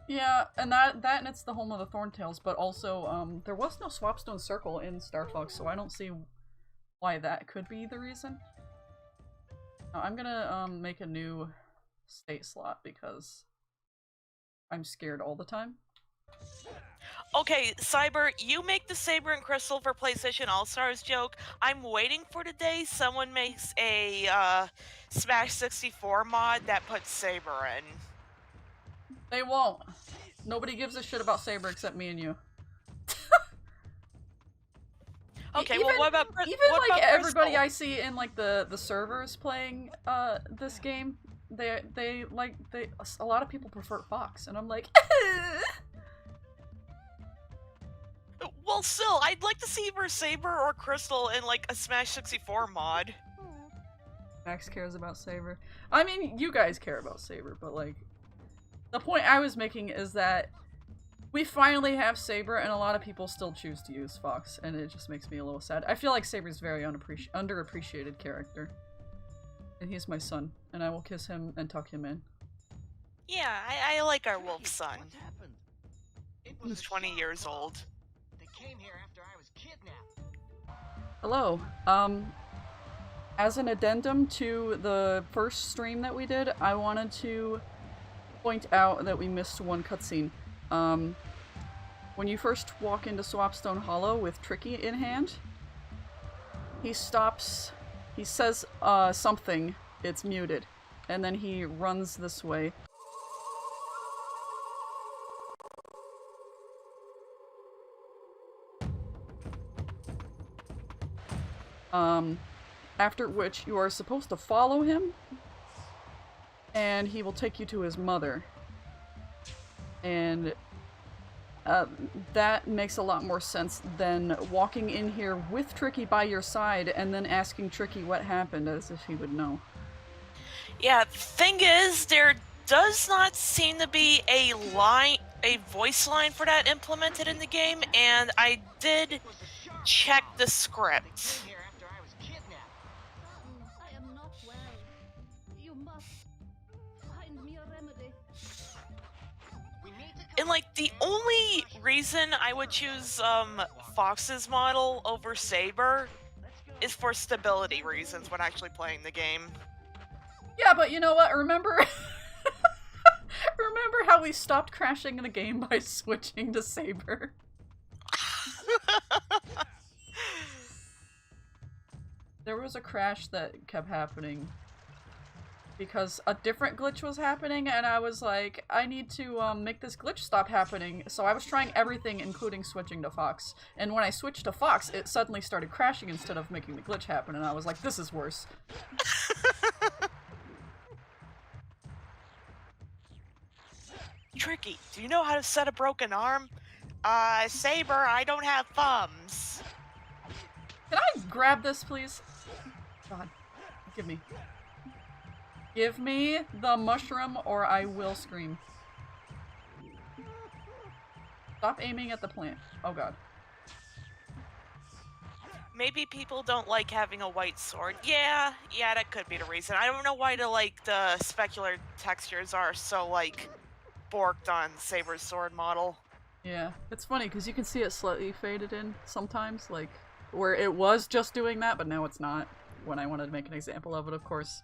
Yeah, and that and it's the home of the Thorntails, but also there was no Swapstone Circle in Starfox, so I don't see why that could be the reason. I'm gonna make a new state slot because I'm scared all the time. Okay, Cyber, you make the Saber and Crystal for PlayStation All-Stars joke. I'm waiting for the day someone makes a Smash 64 mod that puts Saber in. They won't. Nobody gives a shit about Saber except me and you. Okay, even, well what about everybody Crystal? I see in like the servers playing this game, they a lot of people prefer Fox, and I'm like Well, still, I'd like to see either Saber or Crystal in, like, a Smash 64 mod. Max cares about Saber. I mean, you guys care about Saber, but, like, the point I was making is that we finally have Saber, and a lot of people still choose to use Fox, and it just makes me a little sad. I feel like Saber's a very underappreciated character. And he's my son, and I will kiss him and tuck him in. Yeah, I like our wolf son. Who's 20 years old. Came here after I was kidnapped. Hello. As an addendum to the first stream that we did, I wanted to point out that we missed one cutscene. When you first walk into Swapstone Hollow with Tricky in hand, he stops, he says something, it's muted, and then he runs this way. After which you are supposed to follow him, and he will take you to his mother. And that makes a lot more sense than walking in here with Tricky by your side and then asking Tricky what happened as if he would know. Yeah, thing is, there does not seem to be a voice line for that implemented in the game, and I did check the script. I am not well. You must find me a remedy. And like, the only reason I would choose Fox's model over Saber is for stability reasons when actually playing the game. Yeah, but you know what? Remember remember how we stopped crashing in the game by switching to Saber? There was a crash that kept happening because a different glitch was happening, and I was like, I need to make this glitch stop happening. So I was trying everything, including switching to Fox. And when I switched to Fox, it suddenly started crashing instead of making the glitch happen, and I was like, this is worse. Tricky, do you know how to set a broken arm? Saber, I don't have thumbs. Can I grab this, please? God, give me. Give me the mushroom or I will scream. Stop aiming at the plant. Oh god. Maybe people don't like having a white sword. Yeah, that could be the reason. I don't know why the specular textures are so borked on Saber's sword model. Yeah, it's funny because you can see it slightly faded in sometimes, like where it was just doing that, but now it's not. When I wanted to make an example of it, of course.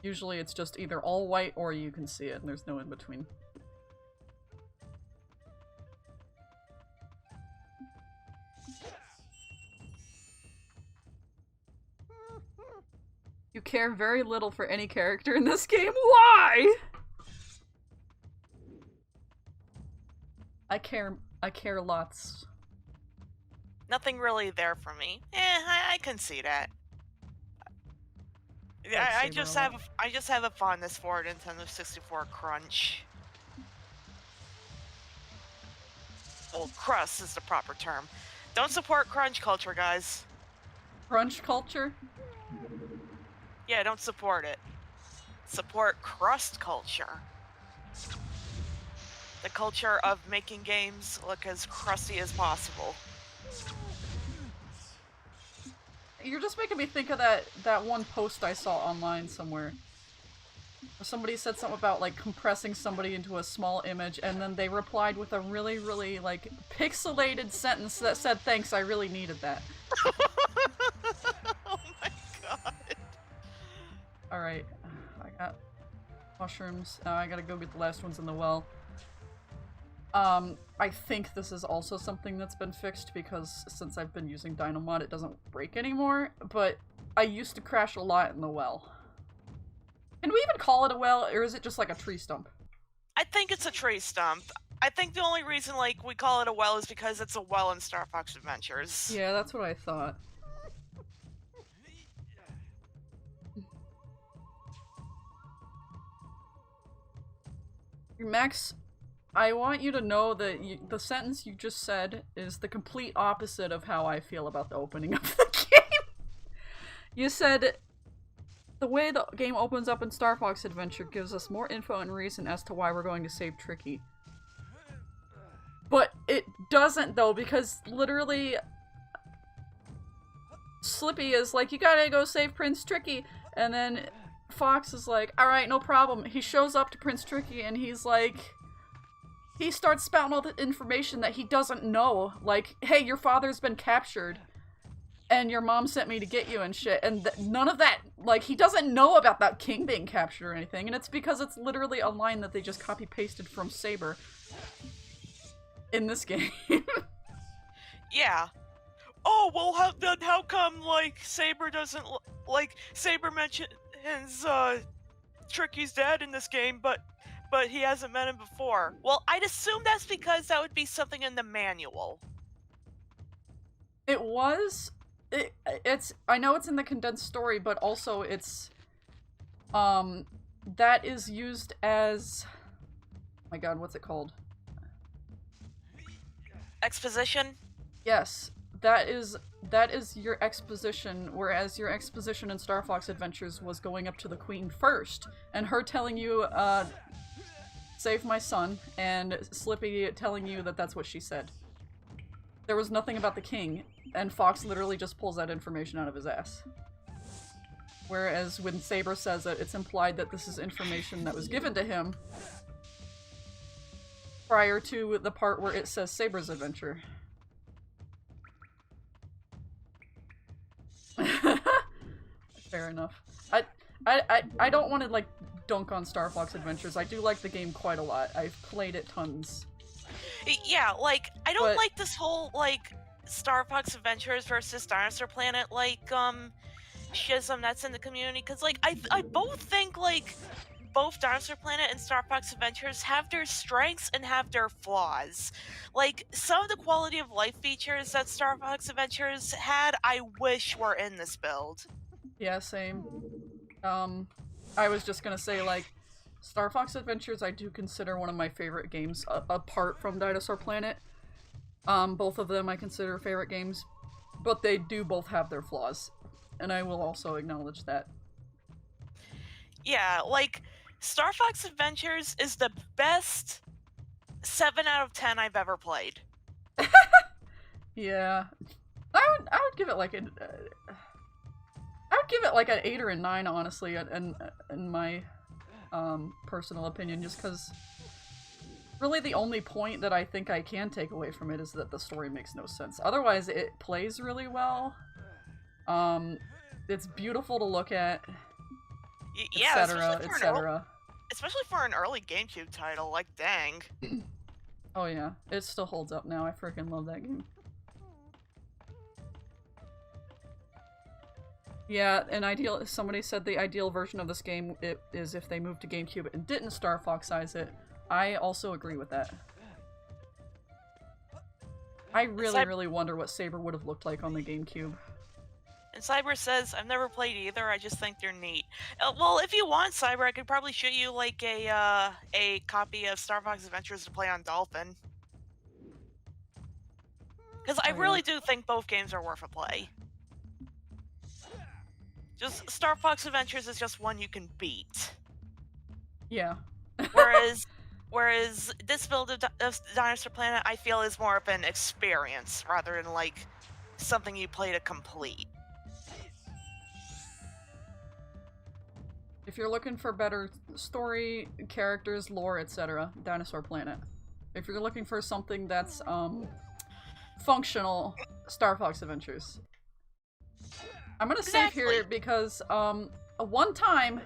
Usually it's just either all white or you can see it, and there's no in between. You care very little for any character in this game. Why? I care lots. Nothing really there for me. I can see that. I just have a fondness for Nintendo 64 crunch. Well, crust is the proper term. Don't support crunch culture, guys. Crunch culture? Yeah, don't support it. Support crust culture. The culture of making games look as crusty as possible. You're just making me think of that one post I saw online somewhere. Where somebody said something about, like, compressing somebody into a small image, and then they replied with a really, really, like, pixelated sentence that said, thanks, I really needed that. Oh my god. Alright, I got mushrooms. Now I gotta go get the last ones in the well. I think this is also something that's been fixed because since I've been using Dinomod, it doesn't break anymore, but I used to crash a lot in the well. Can we even call it a well, or is it just like a tree stump? I think it's a tree stump. I think the only reason, we call it a well is because it's a well in Starfox Adventures. Yeah, that's what I thought. Max, I want you to know that the sentence you just said is the complete opposite of how I feel about the opening of the game. You said, the way the game opens up in Star Fox Adventure gives us more info and reason as to why we're going to save Tricky. But it doesn't, though, because literally Slippy is like, you gotta go save Prince Tricky, and then Fox is like, alright, no problem. He shows up to Prince Tricky and he's like, he starts spouting all the information that he doesn't know. Like, hey, your father's been captured and your mom sent me to get you and shit. And none of that, like, he doesn't know about that king being captured or anything. And it's because it's literally a line that they just copy-pasted from Saber in this game. Yeah. Oh, well, how come, Saber doesn't, Saber mentions, Tricky's dead in this game, but he hasn't met him before. Well, I'd assume that's because that would be something in the manual. It was. It's. I know it's in the condensed story, but also it's. That is used as. Oh my God, what's it called? Exposition? Yes, that is your exposition, whereas your exposition in Starfox Adventures was going up to the Queen first, and her telling you, save my son, and Slippy telling you that that's what she said. There was nothing about the king, and Fox literally just pulls that information out of his ass. Whereas when Saber says it, it's implied that this is information that was given to him prior to the part where it says Saber's adventure. Fair enough. I don't want to, like, dunk on Starfox Adventures. I do like the game quite a lot. I've played it tons. Yeah, like, I don't like this whole, like, Starfox Adventures versus Dinosaur Planet, like, schism that's in the community, because, like, I both think, like, both Dinosaur Planet and Starfox Adventures have their strengths and have their flaws. Like, some of the quality of life features that Starfox Adventures had, I wish were in this build. Yeah, same. I was just gonna say, like, Starfox Adventures I do consider one of my favorite games, apart from Dinosaur Planet. Both of them I consider favorite games, but they do both have their flaws, and I will also acknowledge that. Yeah, like, Starfox Adventures is the best 7 out of 10 I've ever played. Yeah. I would give it like an I would give it like an 8 or a 9, honestly, in my personal opinion, just because really the only point that I think I can take away from it is that the story makes no sense. Otherwise, it plays really well. It's beautiful to look at. Yeah, etc. Especially for an early GameCube title, like, dang. Oh yeah, it still holds up now. I freaking love that game. Yeah, somebody said the ideal version of this game is if they moved to GameCube and didn't Star Fox-size it. I also agree with that. I really wonder what Saber would have looked like on the GameCube. And Cyber says, I've never played either, I just think they're neat. Well, if you want, Cyber, I could probably shoot you, like, a copy of Starfox Adventures to play on Dolphin. Because I really do think both games are worth a play. Just, Starfox Adventures is just one you can beat. Yeah. Whereas this build of Dinosaur Planet, I feel, is more of an experience, rather than, like, something you play to complete. If you're looking for better story, characters, lore, etc., Dinosaur Planet. If you're looking for something that's, functional, Starfox Adventures. I'm gonna save here because, one time,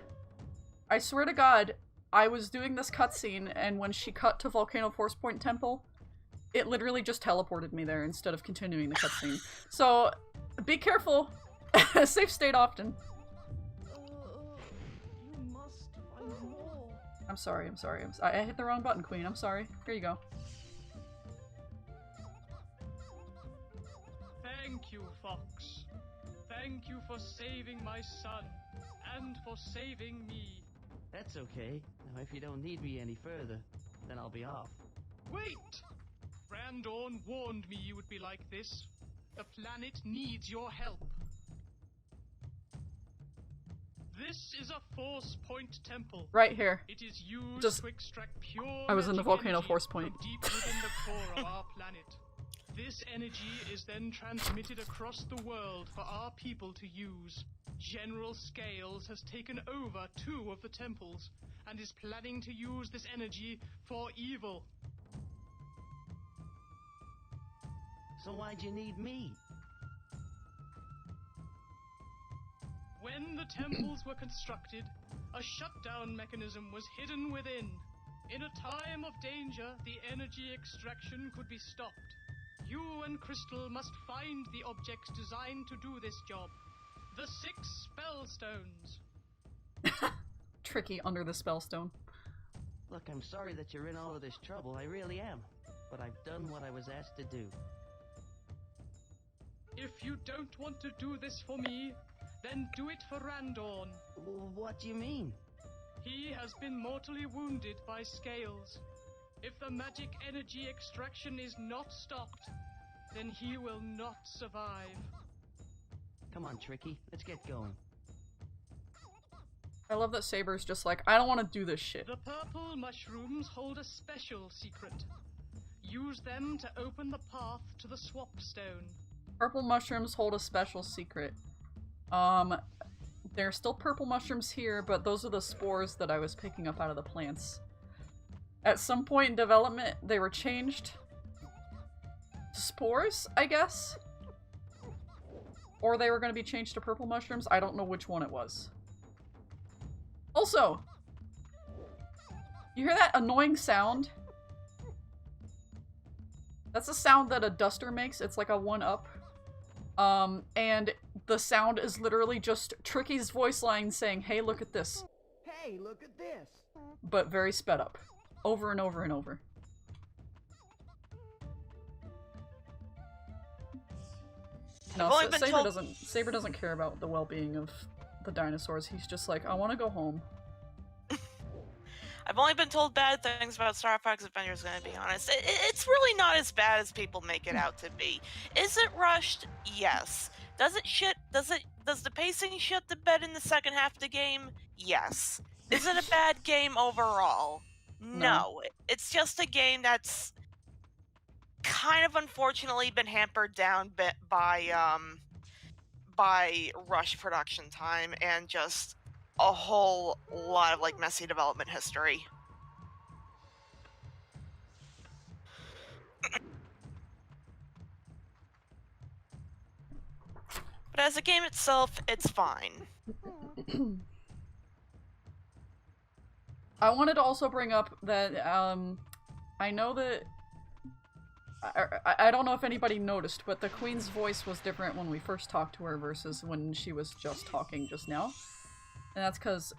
I swear to God, I was doing this cutscene, and when she cut to Volcano Force Point Temple, it literally just teleported me there instead of continuing the cutscene. So, be careful. Save state often. I'm sorry. I hit the wrong button, Queen. I'm sorry. Here you go. Thank you, Fox. Thank you for saving my son, and for saving me. That's okay. Now, if you don't need me any further, then I'll be off. Wait! Randorn warned me you would be like this. The planet needs your help. This is a Force Point temple. Right here. It is used Just, to extract pure I was in the Volcano energy Force Point. from deep within the core of our planet. This energy is then transmitted across the world for our people to use. General Scales has taken over 2 of the temples and is planning to use this energy for evil. So why'd you need me? When the temples were constructed, a shutdown mechanism was hidden within. In a time of danger, the energy extraction could be stopped. You and Crystal must find the objects designed to do this job. The 6 spellstones. Tricky under the spellstone. Look, I'm sorry that you're in all of this trouble, I really am. But I've done what I was asked to do. If you don't want to do this for me, then do it for Randorn. What do you mean? He has been mortally wounded by scales. If the magic energy extraction is not stopped, then he will not survive. Come on, Tricky, let's get going. I love that Saber's just like, I don't want to do this shit. The purple mushrooms hold a special secret. Use them to open the path to the swap stone. Purple mushrooms hold a special secret. There's still purple mushrooms here, but those are the spores that I was picking up out of the plants. At some point in development, they were changed to spores, I guess? Or they were going to be changed to purple mushrooms. I don't know which one it was. Also, you hear that annoying sound? That's a sound that a duster makes. It's like a 1-up. And the sound is literally just Tricky's voice line saying, hey, look at this. Hey, look at this. But very sped up. Over and over and over. No, Saber doesn't care about the well-being of the dinosaurs. He's just like, I want to go home. I've only been told bad things about Starfox Adventures, gonna be honest. It's really not as bad as people make it out to be. Is it rushed? Yes. Does the pacing shit the bed in the second half of the game? Yes. Is it a bad game overall? No. It's just a game that's kind of unfortunately been hampered down by rush production time and just a whole lot of like messy development history. But as a game itself, it's fine. I wanted to also bring up that I know that I don't know if anybody noticed, but the Queen's voice was different when we first talked to her versus when she was just talking just now. And that's because,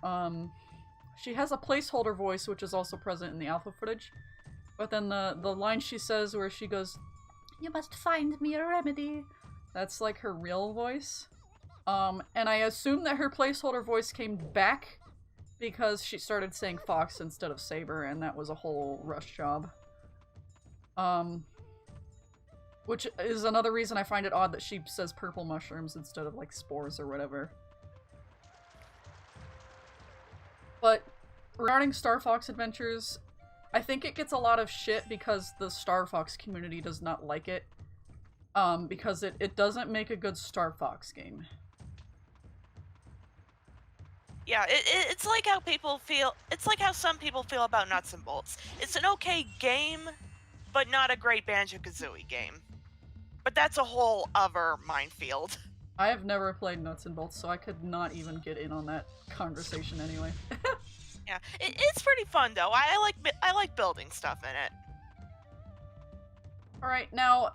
she has a placeholder voice, which is also present in the alpha footage. But then the line she says where she goes, "You must find me a remedy," that's like her real voice. And I assume that her placeholder voice came back because she started saying Fox instead of Saber, and that was a whole rush job. Which is another reason I find it odd that she says purple mushrooms instead of, like, spores or whatever. But regarding Starfox Adventures, I think it gets a lot of shit because the Starfox community does not like it. Because it doesn't make a good Starfox game. Yeah, it's like how people feel. It's like how some people feel about Nuts and Bolts. It's an okay game, but not a great Banjo-Kazooie game. But that's a whole other minefield. I have never played Nuts and Bolts, so I could not even get in on that conversation anyway. Yeah, it's pretty fun though. I like building stuff in it. All right, now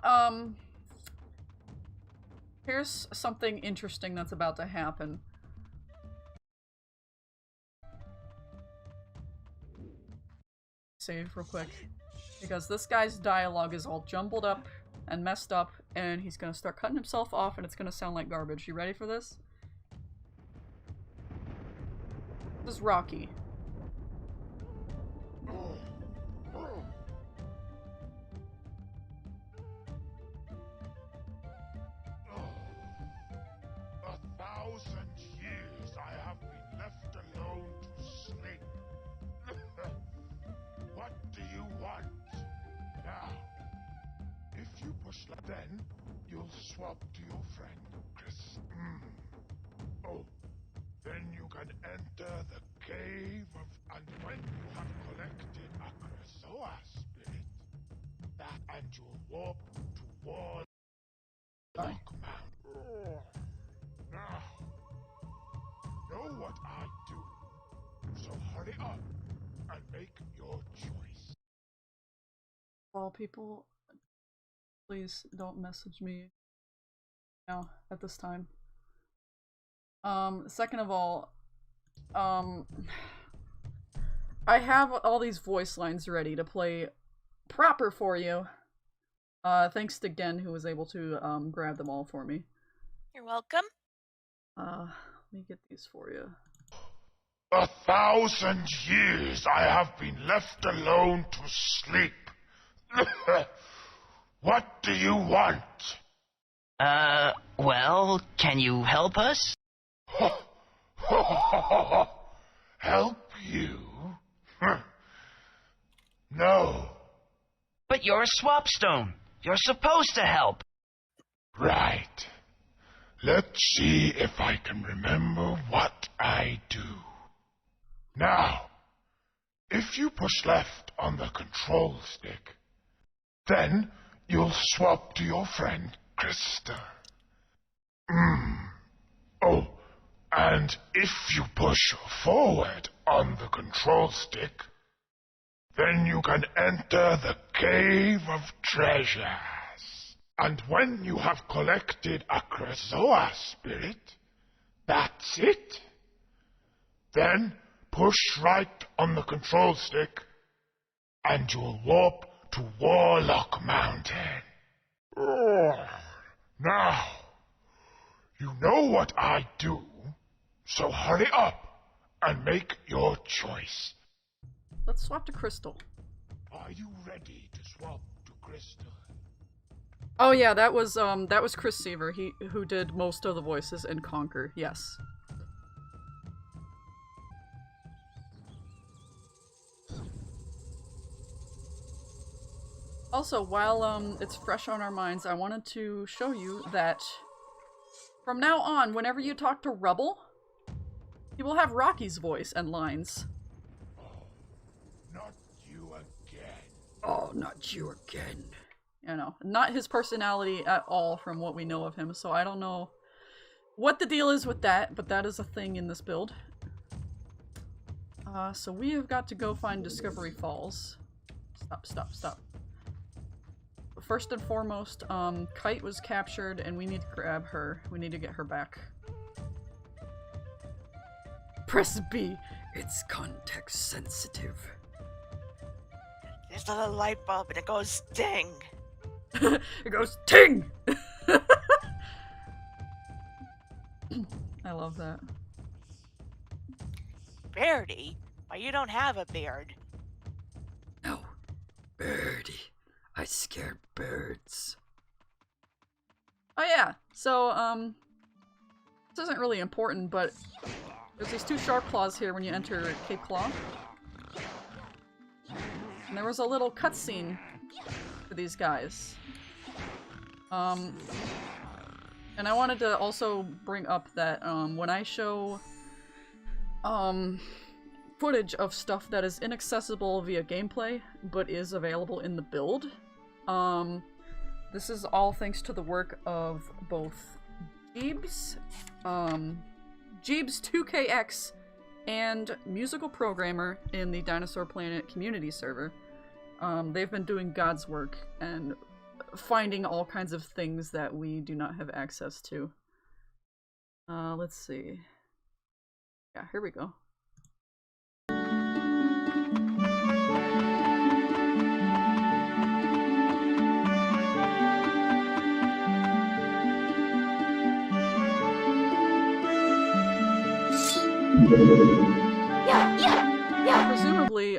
here's something interesting that's about to happen. Save real quick, because this guy's dialogue is all jumbled up and messed up, and he's gonna start cutting himself off, and it's gonna sound like garbage. You ready for this? This is Rocky. Years I have been left alone to sleep. What do you want? Now, if you push like then, you'll swap to your friend, Chris. Oh, then you can enter the cave of, and when you have collected a Krasoa spirit, that and you'll walk toward Rock Mountain. Now, know what I do, so hurry up and make your choice. All people, please don't message me now at this time. Second of all, I have all these voice lines ready to play proper for you. Thanks to Gen, who was able to grab them all for me. You're welcome. Let me get these for you. 1,000 years I have been left alone to sleep. What do you want? Well, can you help us? Help you? No. But you're a swapstone. You're supposed to help. Right. Let's see if I can remember what I do. Now, if you push left on the control stick, then you'll swap to your friend Krista. Oh, and if you push forward on the control stick, then you can enter the Cave of Treasures. And when you have collected a Krazoa spirit, that's it. Then push right on the control stick, and you'll warp to Warlock Mountain. Now, you know what I do, so hurry up and make your choice. Let's swap to Crystal. Are you ready to swap to Crystal? Oh yeah, that was Chris Seaver, who did most of the voices in Conquer, yes. Also, while it's fresh on our minds, I wanted to show you that from now on, whenever you talk to Rubble, he will have Rocky's voice and lines. Not you again. Oh, not you again. You know, not his personality at all from what we know of him, so I don't know what the deal is with that, but that is a thing in this build. So we have got to go find Discovery Falls. Stop. First and foremost, Kite was captured and we need to grab her. We need to get her back. Press B. It's context sensitive. There's a little light bulb and it goes ding. It goes ting! I love that. Beardy? Why, you don't have a beard. No. Birdie. I scare birds. Oh yeah, so, this isn't really important, but there's these two sharp claws here when you enter Cape Claw. And there was a little cutscene for these guys. And I wanted to also bring up that, when I show, footage of stuff that is inaccessible via gameplay, but is available in the build, this is all thanks to the work of both Jeebs, Jeebs 2KX, and musical programmer in the Dinosaur Planet community server. They've been doing God's work and finding all kinds of things that we do not have access to. Let's see. Yeah, here we go. Presumably,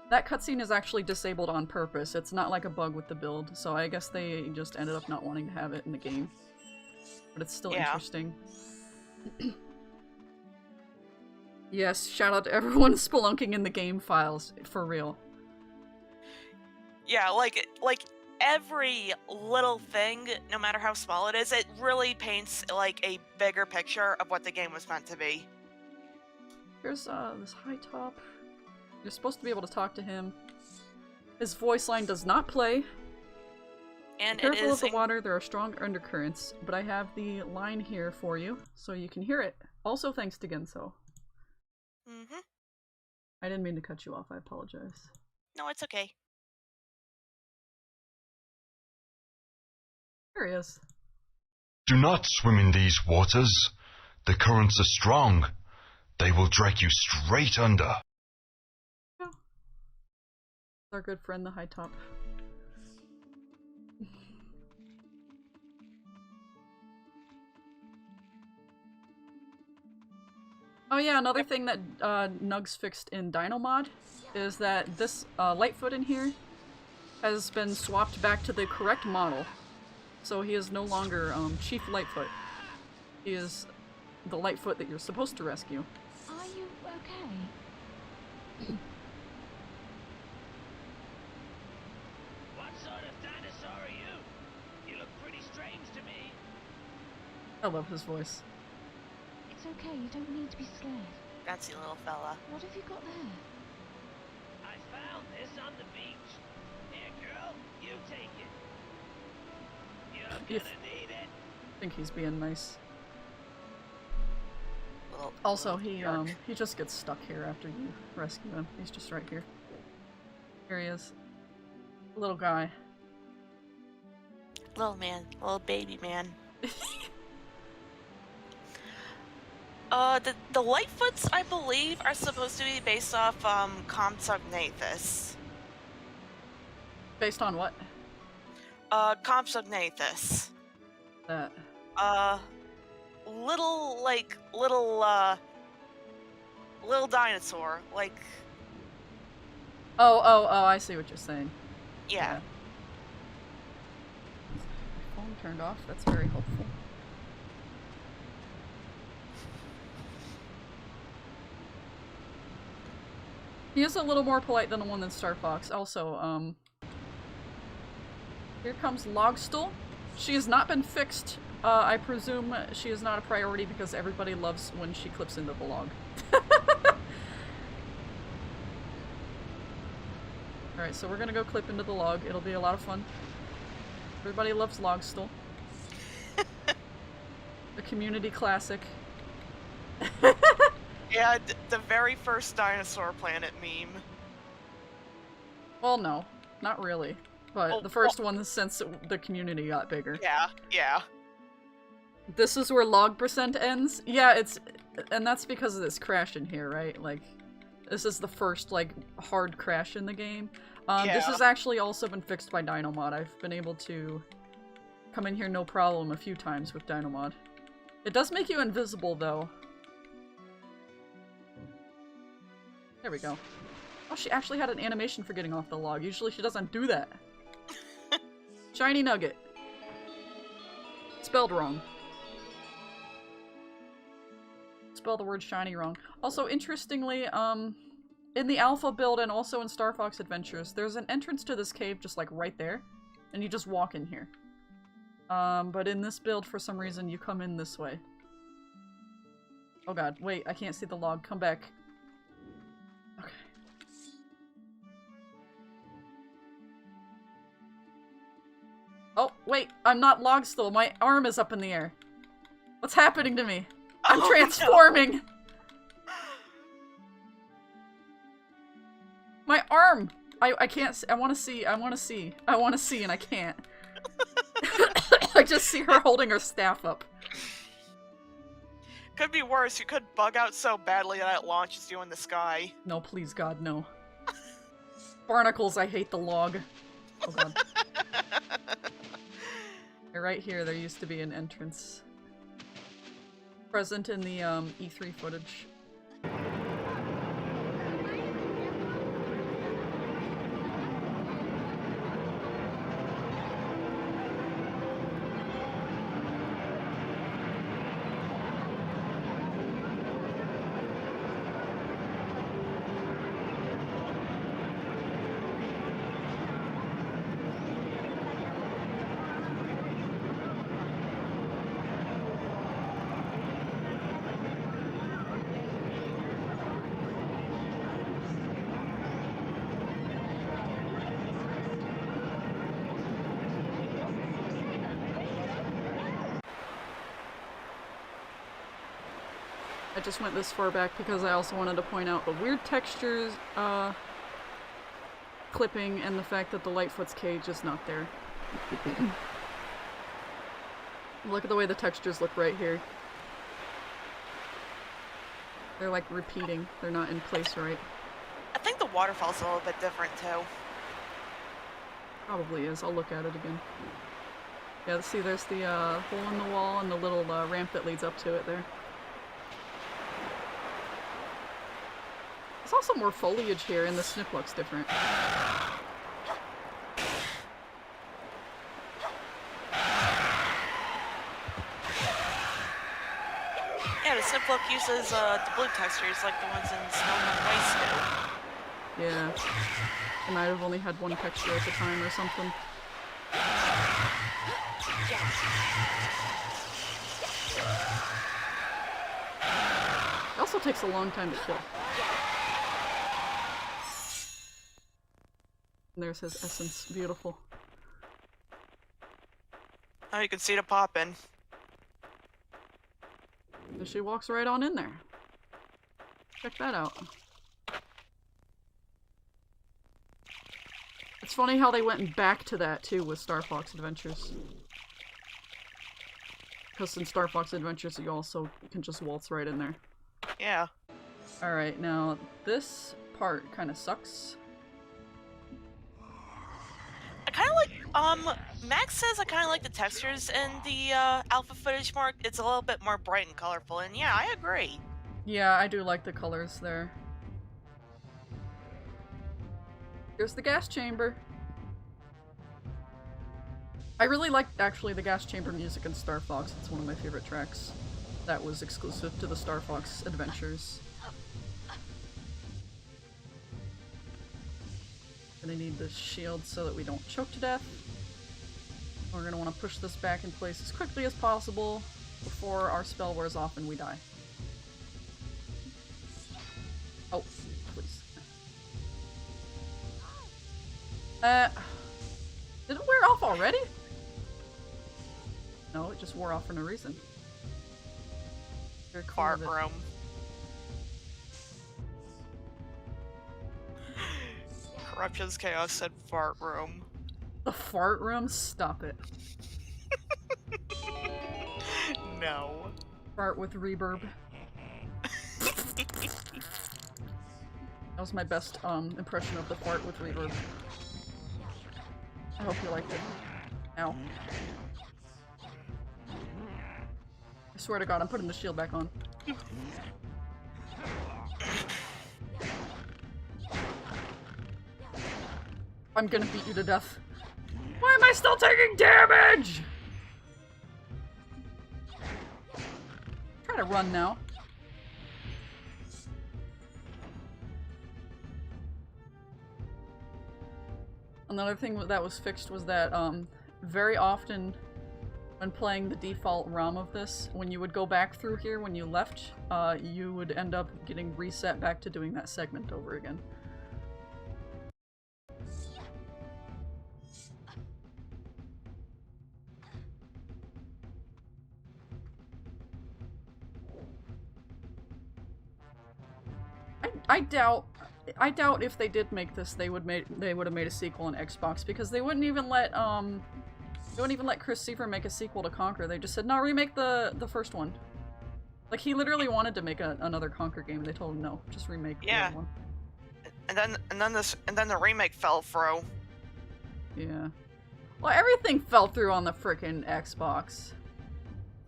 that cutscene is actually disabled on purpose. It's not like a bug with the build, so I guess they just ended up not wanting to have it in the game. But it's still interesting. Yes, shout out to everyone spelunking in the game files, for real. Yeah, like every little thing, no matter how small it is, it really paints like a bigger picture of what the game was meant to be. Here's this high top. You're supposed to be able to talk to him. His voice line does not play. And be careful of the water, there are strong undercurrents, but I have the line here for you, so you can hear it. Also thanks to Gensou. Mm-hmm. I didn't mean to cut you off, I apologize. No, it's okay. There he is. Do not swim in these waters. The currents are strong. They will drag you straight under. Yeah. Our good friend, the high top. Oh yeah, another thing that Nuggs fixed in Dinomod is that this Lightfoot in here has been swapped back to the correct model. So he is no longer Chief Lightfoot. He is the Lightfoot that you're supposed to rescue. Are you okay? What sort of dinosaur are you? You look pretty strange to me. I love his voice. It's okay, you don't need to be scared. Fancy little fella. What have you got there? I found this on the beach. Here, girl, you take it. You're gonna need it. I think he's being nice. Also, he just gets stuck here after you rescue him. He's just right here. Here he is. Little guy. Little man. Little baby man. The Lightfoots, I believe, are supposed to be based off, Compsognathus. Based on what? Compsognathus. That. Little dinosaur, like... Oh, I see what you're saying. Yeah. Phone turned off, that's very helpful. He is a little more polite than the one in Starfox. Also, here comes Logstool. She has not been fixed. I presume she is not a priority because everybody loves when she clips into the log. Alright, so we're gonna go clip into the log. It'll be a lot of fun. Everybody loves Logstool. The community classic. Yeah, the very first Dinosaur Planet meme. Well, no. Not really. But the first one since the community got bigger. Yeah, yeah. This is where log percent ends? Yeah, and that's because of this crash in here, right? Like, this is the first, like, hard crash in the game. This has actually also been fixed by Dinomod. I've been able to come in here no problem a few times with Dinomod. It does make you invisible, though. There we go. Oh, she actually had an animation for getting off the log. Usually she doesn't do that. Shiny nugget. Spelled wrong. Spell the word shiny wrong. Also, interestingly, in the alpha build and also in Starfox Adventures, there's an entrance to this cave just like right there, and you just walk in here. But in this build, for some reason, you come in this way. Oh god, wait, I can't see the log. Come back. Okay. Oh, wait, I'm not Logstool. My arm is up in the air. What's happening to me? I'm transforming! No. My arm! I can't see. I want to see, and I can't. I just see her holding her staff up. Could be worse. You could bug out so badly that it launches you in the sky. No, please, God, no. Barnacles, I hate the log. Oh, God. Right here, there used to be an entrance. Present in the, E3 footage. I just went this far back because I also wanted to point out the weird textures, clipping, and the fact that the Lightfoot's cage is not there. Look at the way the textures look right here. They're like repeating. They're not in place right. I think the waterfall's a little bit different too. Probably is. I'll look at it again. Yeah, see there's the hole in the wall and the little ramp that leads up to it there. There's also more foliage here, and the snip looks different. Yeah, the snip look uses the blue textures like the ones in Snowman Waste do. Yeah. I might have only had one texture at the time or something. It also takes a long time to kill. And there's his essence. Beautiful. Oh, you can see it popping. And she walks right on in there. Check that out. It's funny how they went back to that too with Starfox Adventures. Because in Starfox Adventures you also can just waltz right in there. Yeah. Alright, now this part kind of sucks. I kind of like, Max says I kind of like the textures in the alpha footage more. It's a little bit more bright and colorful, and yeah, I agree. Yeah, I do like the colors there. Here's the gas chamber. I really liked, actually, the gas chamber music in Star Fox. It's one of my favorite tracks. That was exclusive to the Star Fox Adventures. Gonna need this shield so that we don't choke to death. We're gonna want to push this back in place as quickly as possible before our spell wears off and we die. Oh, please. Did it wear off already? No, it just wore off for no reason. Very cool. Fart room. Corruption's Chaos said fart room. The fart room? Stop it. No. Fart with reverb. That was my best impression of the fart with reverb. I hope you liked it. Ow. I swear to God, I'm putting the shield back on. I'm gonna beat you to death. Why am I still taking damage? Try to run now. Another thing that was fixed was that very often when playing the default ROM of this, when you would go back through here when you left, you would end up getting reset back to doing that segment over again. I doubt if they did make this, they would have made a sequel on Xbox, because they wouldn't even let Chris Seaver make a sequel to Conquer. They just said, no, remake the first one. Like, he literally wanted to make another Conquer game, and they told him no, just remake the other one. And then the remake fell through. Yeah. Well, everything fell through on the frickin' Xbox.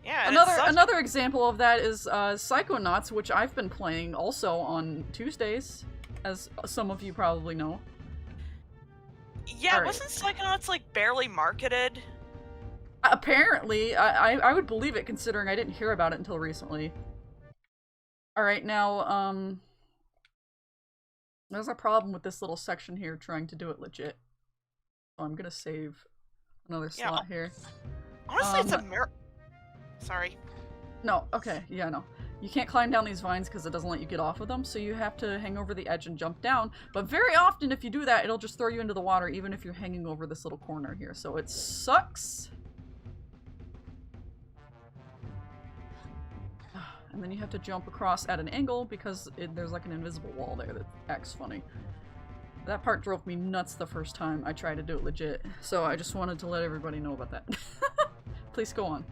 Yeah. Another example of that is Psychonauts, which I've been playing also on Tuesdays, as some of you probably know. Yeah, wasn't Psychonauts like barely marketed? Apparently, I would believe it, considering I didn't hear about it until recently. Alright, now, there's a problem with this little section here trying to do it legit. So I'm gonna save another slot here. Honestly, it's a mirror. Sorry. No, okay, yeah, no. You can't climb down these vines because it doesn't let you get off of them, so you have to hang over the edge and jump down. But very often, if you do that, it'll just throw you into the water, even if you're hanging over this little corner here. So it sucks. And then you have to jump across at an angle because there's like an invisible wall there that acts funny. That part drove me nuts the first time I tried to do it legit, so I just wanted to let everybody know about that. Please go on.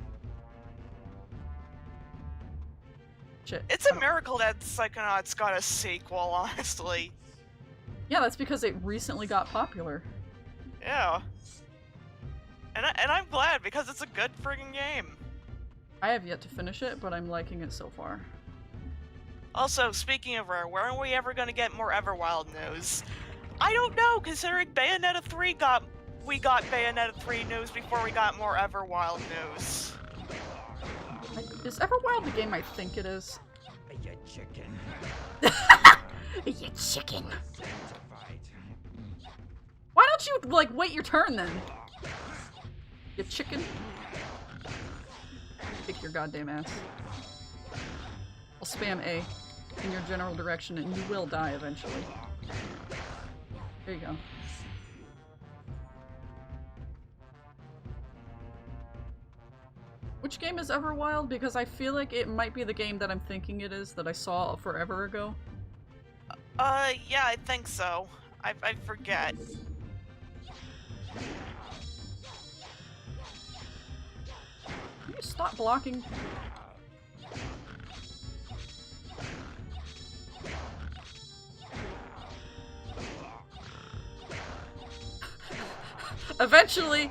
Shit. It's a miracle that Psychonauts got a sequel, honestly. Yeah, that's because it recently got popular. Yeah. And I'm glad, because it's a good friggin' game. I have yet to finish it, but I'm liking it so far. Also, speaking of rare, when are we ever gonna get more Everwild news? I don't know, considering Bayonetta 3 we got Bayonetta 3 news before we got more Everwild news. Is Everwild the game I think it is? You chicken. You chicken. Why don't you, like, wait your turn then? You chicken. Kick your goddamn ass. I'll spam A in your general direction and you will die eventually. There you go. Which game is Everwild? Because I feel like it might be the game that I'm thinking it is that I saw forever ago. Yeah, I think so. I forget. Can you stop blocking? Eventually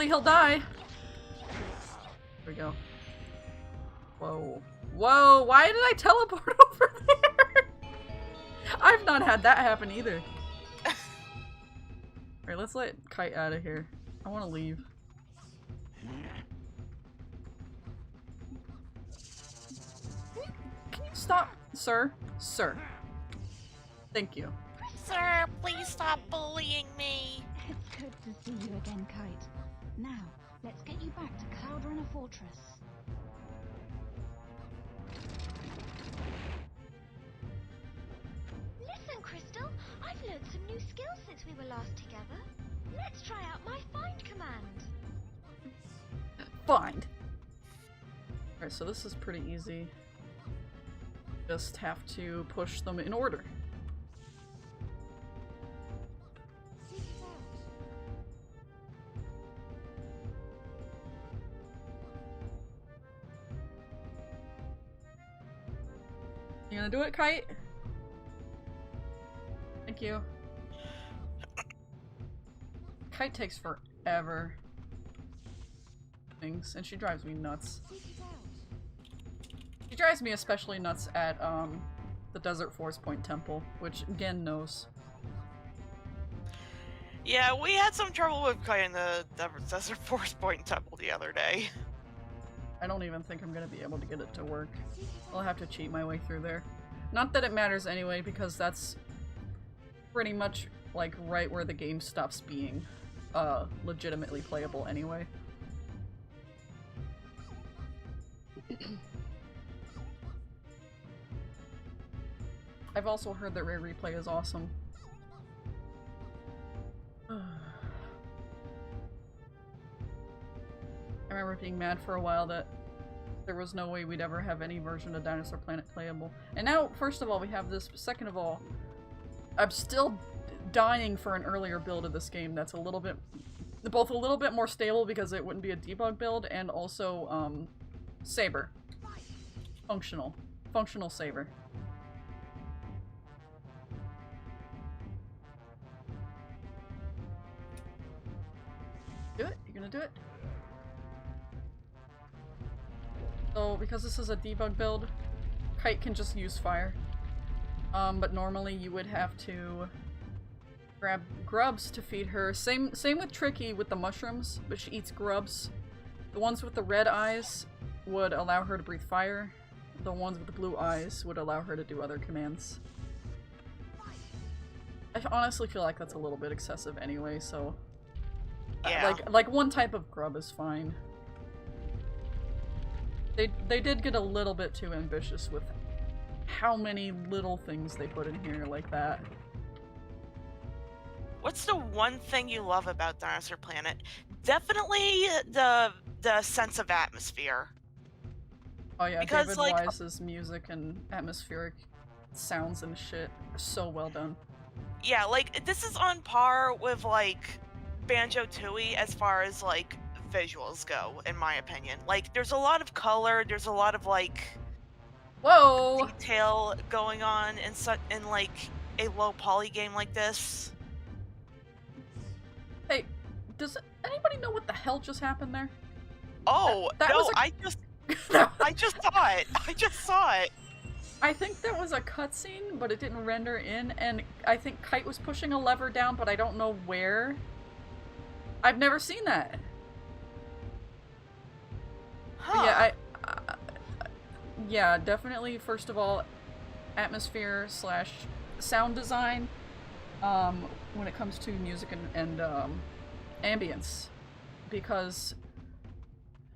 he'll die. There we go. Whoa. Whoa, why did I teleport over there? I've not had that happen either. Alright, let's let Kite out of here. I want to leave. Can you stop, sir? Sir. Thank you. Sir, please stop bullying me. It's good to see you again, Kite. Now, let's get you back to Cloudrunner Fortress. Listen, Crystal, I've learned some new skills since we were last together. Let's try out my find command. Find. Alright, so this is pretty easy. Just have to push them in order. You gonna do it, Kite? Thank you. Kite takes forever. Things, and she drives me nuts. She drives me especially nuts at the Desert Force Point Temple, which Gen knows. Yeah, we had some trouble with Kite in the Desert Force Point Temple the other day. I don't even think I'm gonna be able to get it to work. I'll have to cheat my way through there. Not that it matters anyway, because that's pretty much like right where the game stops being legitimately playable anyway. I've also heard that Rare Replay is awesome. I remember being mad for a while that there was no way we'd ever have any version of Dinosaur Planet playable. And now, first of all, we have this, second of all, I'm still dying for an earlier build of this game that's a little bit, both a little bit more stable because it wouldn't be a debug build, and also, Saber. Functional. Functional Saber. Do it? You gonna do it? So, because this is a debug build, Kite can just use fire. But normally you would have to grab grubs to feed her. Same with Tricky with the mushrooms, but she eats grubs. The ones with the red eyes would allow her to breathe fire. The ones with the blue eyes would allow her to do other commands. I honestly feel like that's a little bit excessive anyway, so... Yeah. Like one type of grub is fine. They did get a little bit too ambitious with how many little things they put in here like that. What's the one thing you love about Dinosaur Planet? Definitely the sense of atmosphere. Oh yeah, because, David like, Wise's music and atmospheric sounds and shit are so well done. Yeah, like, this is on par with, like, Banjo-Tooie as far as, like, visuals go, in my opinion. Like, there's a lot of color, there's a lot of, like... Whoa! Detail going on in, like, a low poly game like this. Hey, does anybody know what the hell just happened there? Oh, that no, was I just saw it. I just saw it. I think there was a cutscene, but it didn't render in, and I think Kite was pushing a lever down, but I don't know where. I've never seen that. Huh. Yeah, yeah, definitely, first of all, atmosphere / sound design, when it comes to music and ambience. Because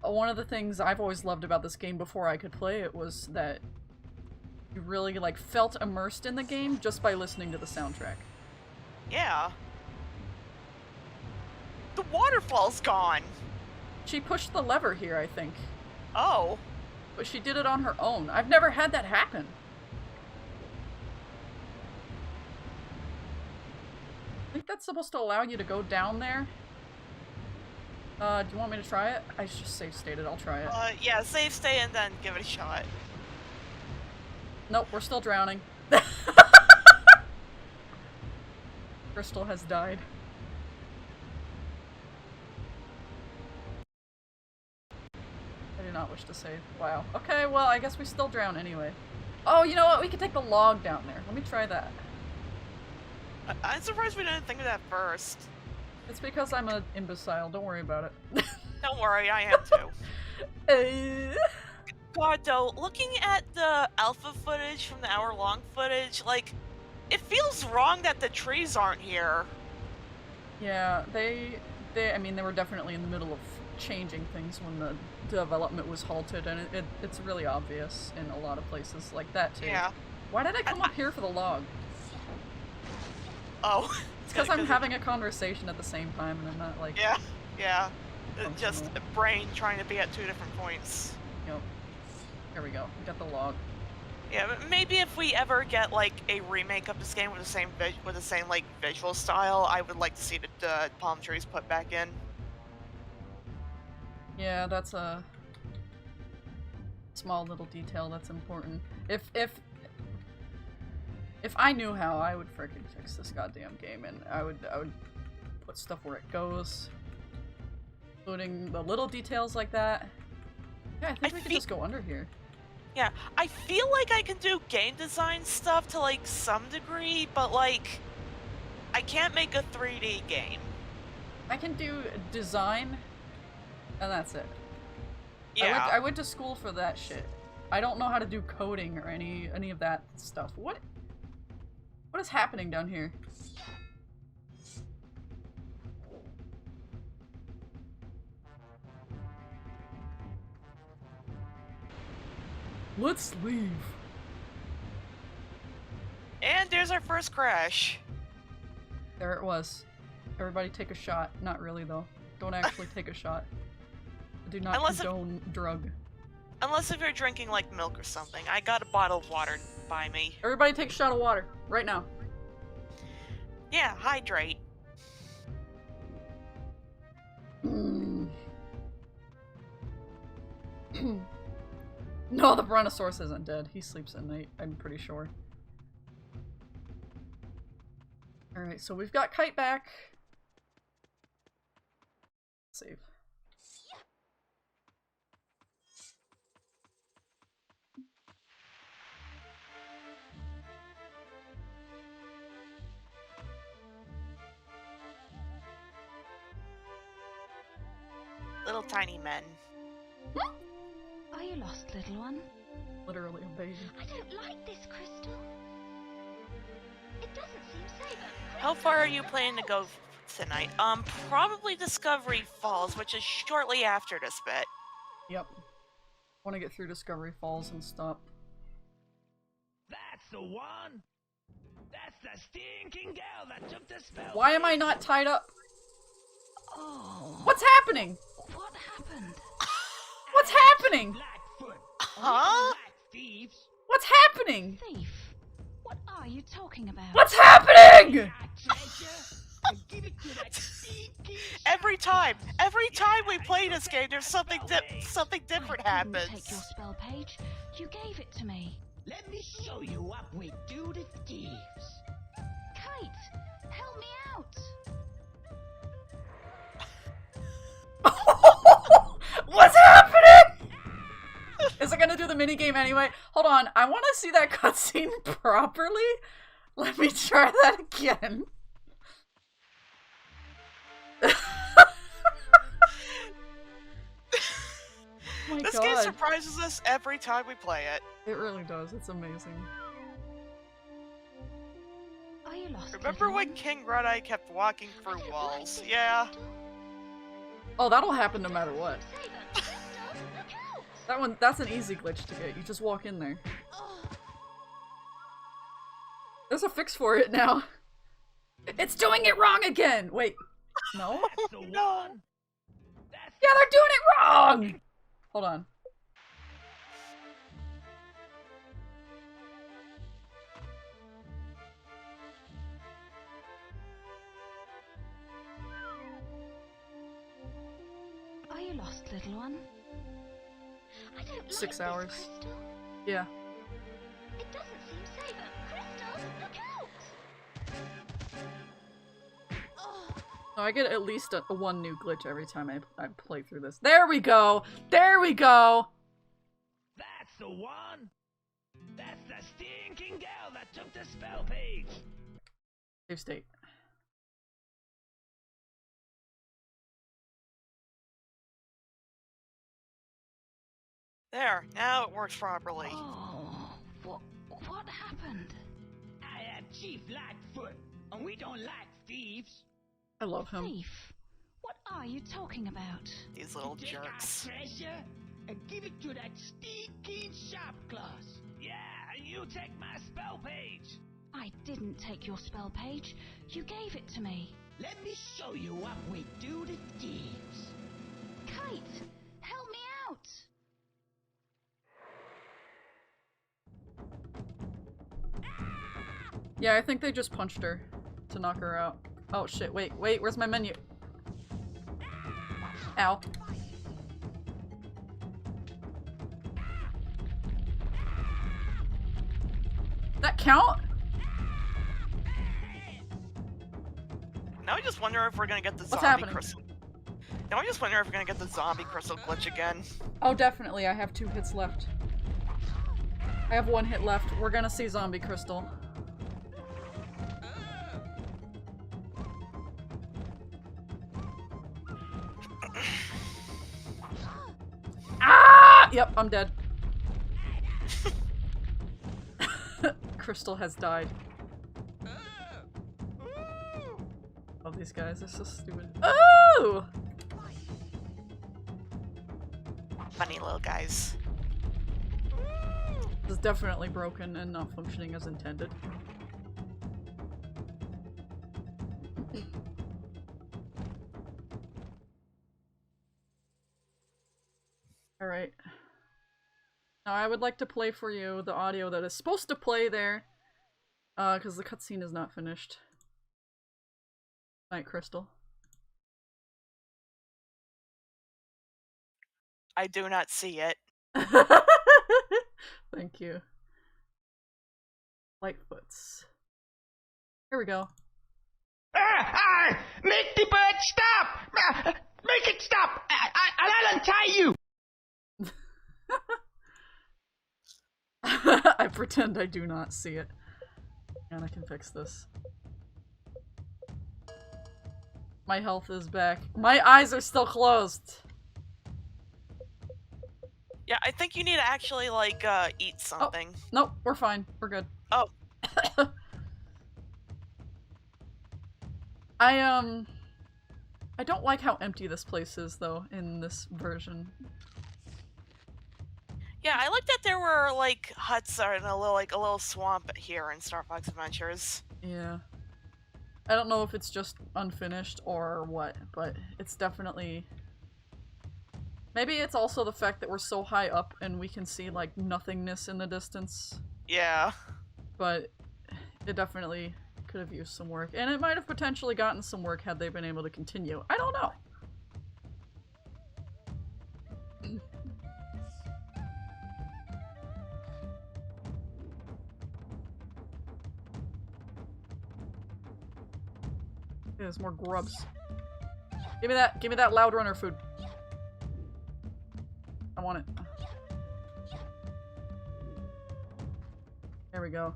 one of the things I've always loved about this game before I could play it was that you really, like, felt immersed in the game just by listening to the soundtrack. Yeah. The waterfall's gone. She pushed the lever here, I think. Oh. But she did it on her own. I've never had that happen. I think that's supposed to allow you to go down there. Do you want me to try it? I just save stated, I'll try it. Yeah, save stay and then give it a shot. Nope, we're still drowning. Crystal has died. I do not wish to save. Wow. Okay, well, I guess we still drown anyway. Oh, you know what? We can take the log down there. Let me try that. I'm surprised we didn't think of that first. It's because I'm an imbecile. Don't worry about it. Don't worry, I am too. God, though, looking at the alpha footage from the hour-long footage, like, it feels wrong that the trees aren't here. Yeah, I mean, they were definitely in the middle of changing things when the development was halted, and it's really obvious in a lot of places like that, too. Yeah. Why did I come up here for the log? Oh. It's because I'm having a conversation at the same time, and I'm not, like... Yeah. Just a brain trying to be at two different points. Yep. There we go. We got the log. Yeah, but maybe if we ever get like a remake of this game with the same like visual style, I would like to see the palm trees put back in. Yeah, that's a small little detail that's important. If I knew how, I would freaking fix this goddamn game, and I would put stuff where it goes, including the little details like that. Yeah, I think we could just go under here. Yeah, I feel like I can do game design stuff to like some degree, but like I can't make a 3D game. I can do design, and that's it. Yeah. I went to school for that shit. I don't know how to do coding or any of that stuff. What is happening down here? Let's leave. And there's our first crash. There it was. Everybody take a shot. Not really, though. Don't actually take a shot. Do not condone drug. Unless if you're drinking, like, milk or something. I got a bottle of water by me. Everybody take a shot of water. Right now. Yeah, hydrate. No, the Brontosaurus isn't dead. He sleeps at night, I'm pretty sure. Alright, so we've got Kite back. Save. Little tiny men. Are you lost, little one? Literally a baby. I don't like this crystal. It doesn't seem safe. How far are you planning to go tonight? Probably Discovery Falls, which is shortly after this bit. Yep. Want to get through Discovery Falls and stop. That's the one! That's the stinking girl that took the spell! Why am I not tied up? Oh. What's happening? What happened? What's happening? Huh? What's happening? Thief. What are you talking about? What's happening? Every time we play this game, there's something different happens. Take your spell page. You gave it to me. Let me show you what we do to thieves. Kite, help me out. What's happening? Is it gonna do the minigame anyway? Hold on, I want to see that cutscene properly. Let me try that again. Oh my This God. game surprises us every time we play it. It really does. It's amazing. Are you lost? Remember when King Red-Eye kept walking through walls? Yeah. Oh, that'll happen no matter what. That's an easy glitch to get. You just walk in there. There's a fix for it now. It's doing it wrong again! Wait. No? No. Yeah, they're doing it wrong! Hold on. Are you lost, little one? I don't 6 like hours. This, Crystal. Yeah. It doesn't seem safe. Crystal, look out! Oh. So I get at least a one new glitch every time I play through this. There we go! There we go! That's the one! That's the stinking girl that took the spell page! Save state. There, now it works properly. Oh, what happened? I am Chief Lightfoot, and we don't like thieves. I love him. Thief? What are you talking about? These little Take our jerks. treasure and give it to that stinking shop class. Yeah, and you take my spell page! I didn't take your spell page. You gave it to me. Let me show you what we do to thieves. Kite, help me out! Yeah, I think they just punched her to knock her out. Oh shit, wait, where's my menu? Ow. That count? Now I just wonder if we're gonna get the What's zombie happening? crystal. Now I just wonder if we're gonna get the zombie crystal glitch again. Oh, definitely. I have 2 hits left. I have 1 hit left. We're gonna see zombie crystal. Ah! Yep, I'm dead. Crystal has died. Oh, these guys are so stupid. Oh! Funny little guys. This is definitely broken and not functioning as intended. Alright. Now I would like to play for you the audio that is supposed to play there. Because the cutscene is not finished. Night, Crystal. I do not see it. Thank you. Lightfoots. Here we go. Make the bird stop! Make it stop! I'll untie you! I pretend I do not see it. And I can fix this. My health is back. My eyes are still closed. Yeah, I think you need to actually, like, eat something. Oh, nope, we're fine. We're good. Oh. I don't like how empty this place is, though, in this version. Yeah, I like that there were, like, huts or in a little swamp here in Star Fox Adventures. Yeah. I don't know if it's just unfinished or what, but it's definitely... Maybe it's also the fact that we're so high up and we can see, like, nothingness in the distance. Yeah. But it definitely could have used some work. And it might have potentially gotten some work had they been able to continue. I don't know. There's more grubs. Give me that Loudrunner food. I want it. There we go.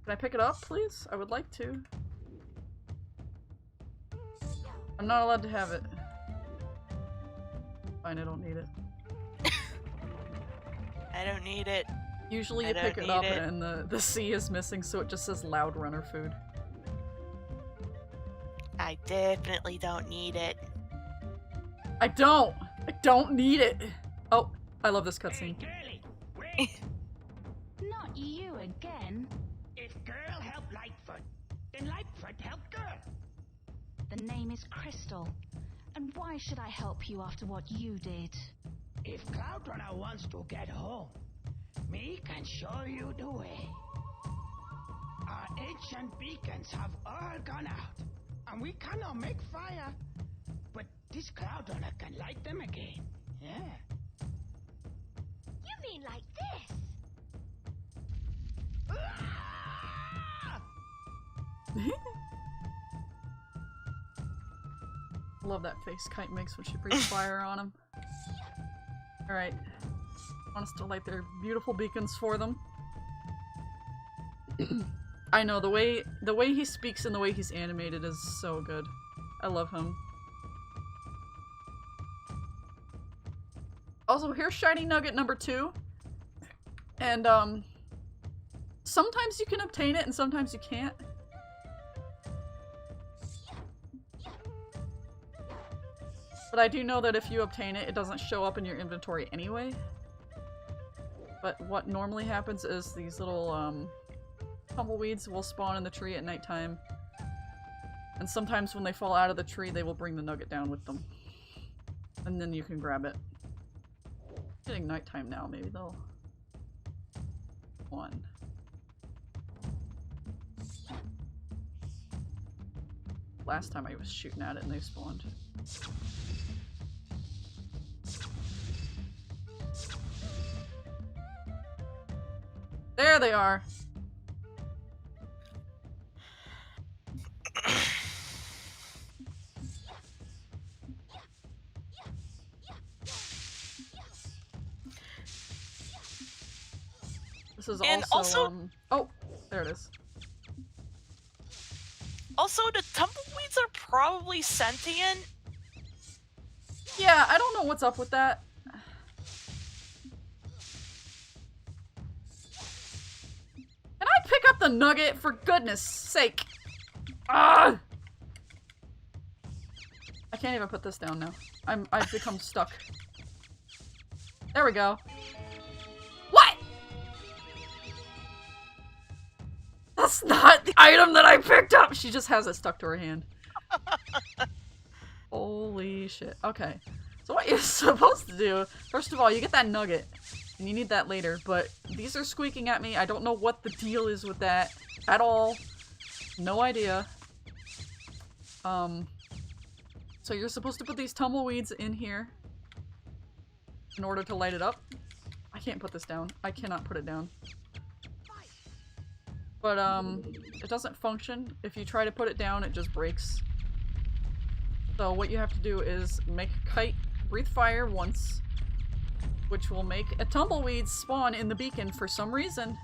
Can I pick it up, please? I would like to. I'm not allowed to have it. Fine, I don't need it. I don't need it. Usually you pick it up and the C is missing, so it just says Cloudrunner food. I definitely don't need it. I don't! I don't need it! Oh, I love this cutscene. Hey, girlie, wait! Not you again. If girl helped Lightfoot, then Lightfoot helped girl. The name is Crystal. And why should I help you after what you did? If Cloudrunner wants to get home, me can show you the way. Our ancient beacons have all gone out, and we cannot make fire. But this Cloudrunner can light them again. Yeah. You mean like this? Love that face Kite makes when she breathes fire on him. Alright. Want us to light their beautiful beacons for them. I know, the way he speaks and the way he's animated is so good. I love him. Also, here's Shiny Nugget number 2. And, sometimes you can obtain it and sometimes you can't. But I do know that if you obtain it, it doesn't show up in your inventory anyway. But what normally happens is these little, tumbleweeds will spawn in the tree at nighttime. And sometimes when they fall out of the tree, they will bring the nugget down with them. And then you can grab it. It's getting nighttime now, maybe they'll... One. Last time I was shooting at it and they spawned. There they are! This is also oh, there it is. Also, the tumbleweeds are probably sentient. Yeah, I don't know what's up with that. Can I pick up the nugget, for goodness sake? Ah! I can't even put this down now. I've become stuck. There we go. What? That's not the item that I picked up! She just has it stuck to her hand. Holy shit. Okay. So what you're supposed to do, first of all, you get that nugget. And you need that later, but these are squeaking at me. I don't know what the deal is with that at all. No idea. So you're supposed to put these tumbleweeds in here in order to light it up. I can't put this down. I cannot put it down. But, it doesn't function. If you try to put it down, it just breaks. So what you have to do is make Kite breathe fire once, which will make a tumbleweed spawn in the beacon for some reason.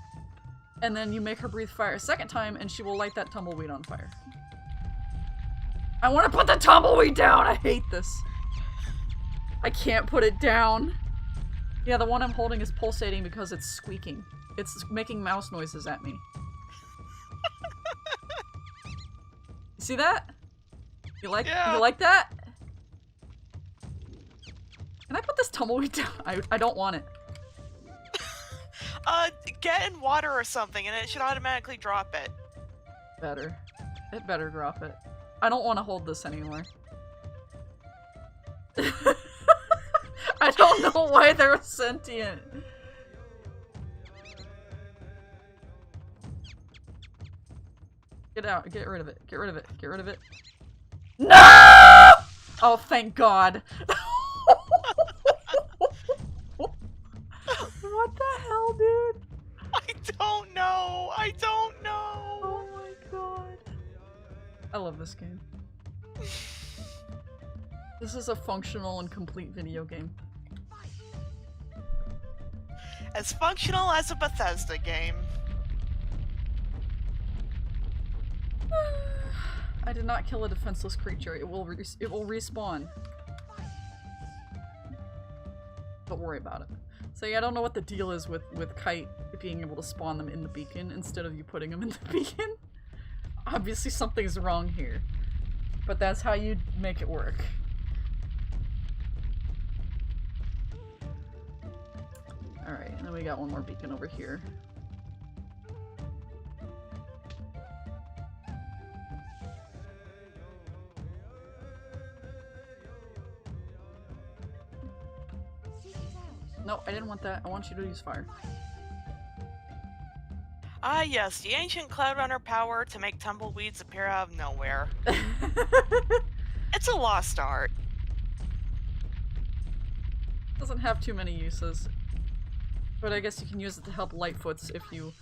And then you make her breathe fire a second time, and she will light that tumbleweed on fire. I want to put the tumbleweed down! I hate this. I can't put it down. Yeah, the one I'm holding is pulsating because it's squeaking. It's making mouse noises at me. You see that? You like that? Can I put this tumbleweed down? I don't want it. Get in water or something and it should automatically drop it. Better. It better drop it. I don't want to hold this anymore. I don't know why they're sentient. Get out. Get rid of it. Get rid of it. Get rid of it. No! Oh, thank God. What the hell, dude? I don't know. I don't know. Oh my God. I love this game. This is a functional and complete video game. As functional as a Bethesda game. I did not kill a defenseless creature. It will respawn. Don't worry about it. So yeah, I don't know what the deal is with Kite being able to spawn them in the beacon instead of you putting them in the beacon. Obviously something's wrong here. But that's how you make it work. Alright, and then we got one more beacon over here. No, I didn't want that. I want you to use fire. Ah yes, the ancient Cloudrunner power to make tumbleweeds appear out of nowhere. It's a lost art. Doesn't have too many uses. But I guess you can use it to help Lightfoots if you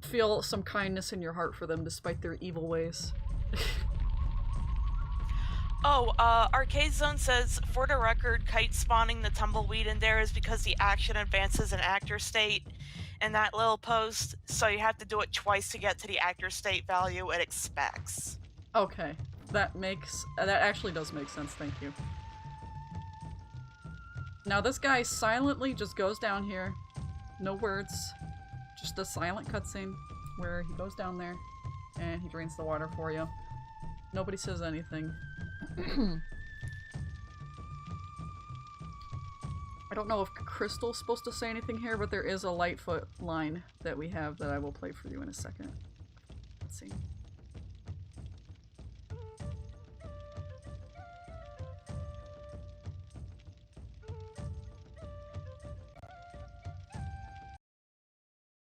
feel some kindness in your heart for them despite their evil ways. Oh, Arcade Zone says, for the record, Kite spawning the tumbleweed in there is because the action advances in actor state in that little post, so you have to do it twice to get to the actor state value it expects. Okay, that actually does make sense, thank you. Now this guy silently just goes down here, no words, just a silent cutscene where he goes down there and he drains the water for you. Nobody says anything. I don't know if Crystal's supposed to say anything here, but there is a Lightfoot line that we have that I will play for you in a second. Let's see.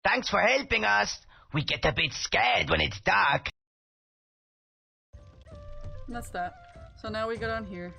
Thanks for helping us. We get a bit scared when it's dark. And that's that. So now we go down here.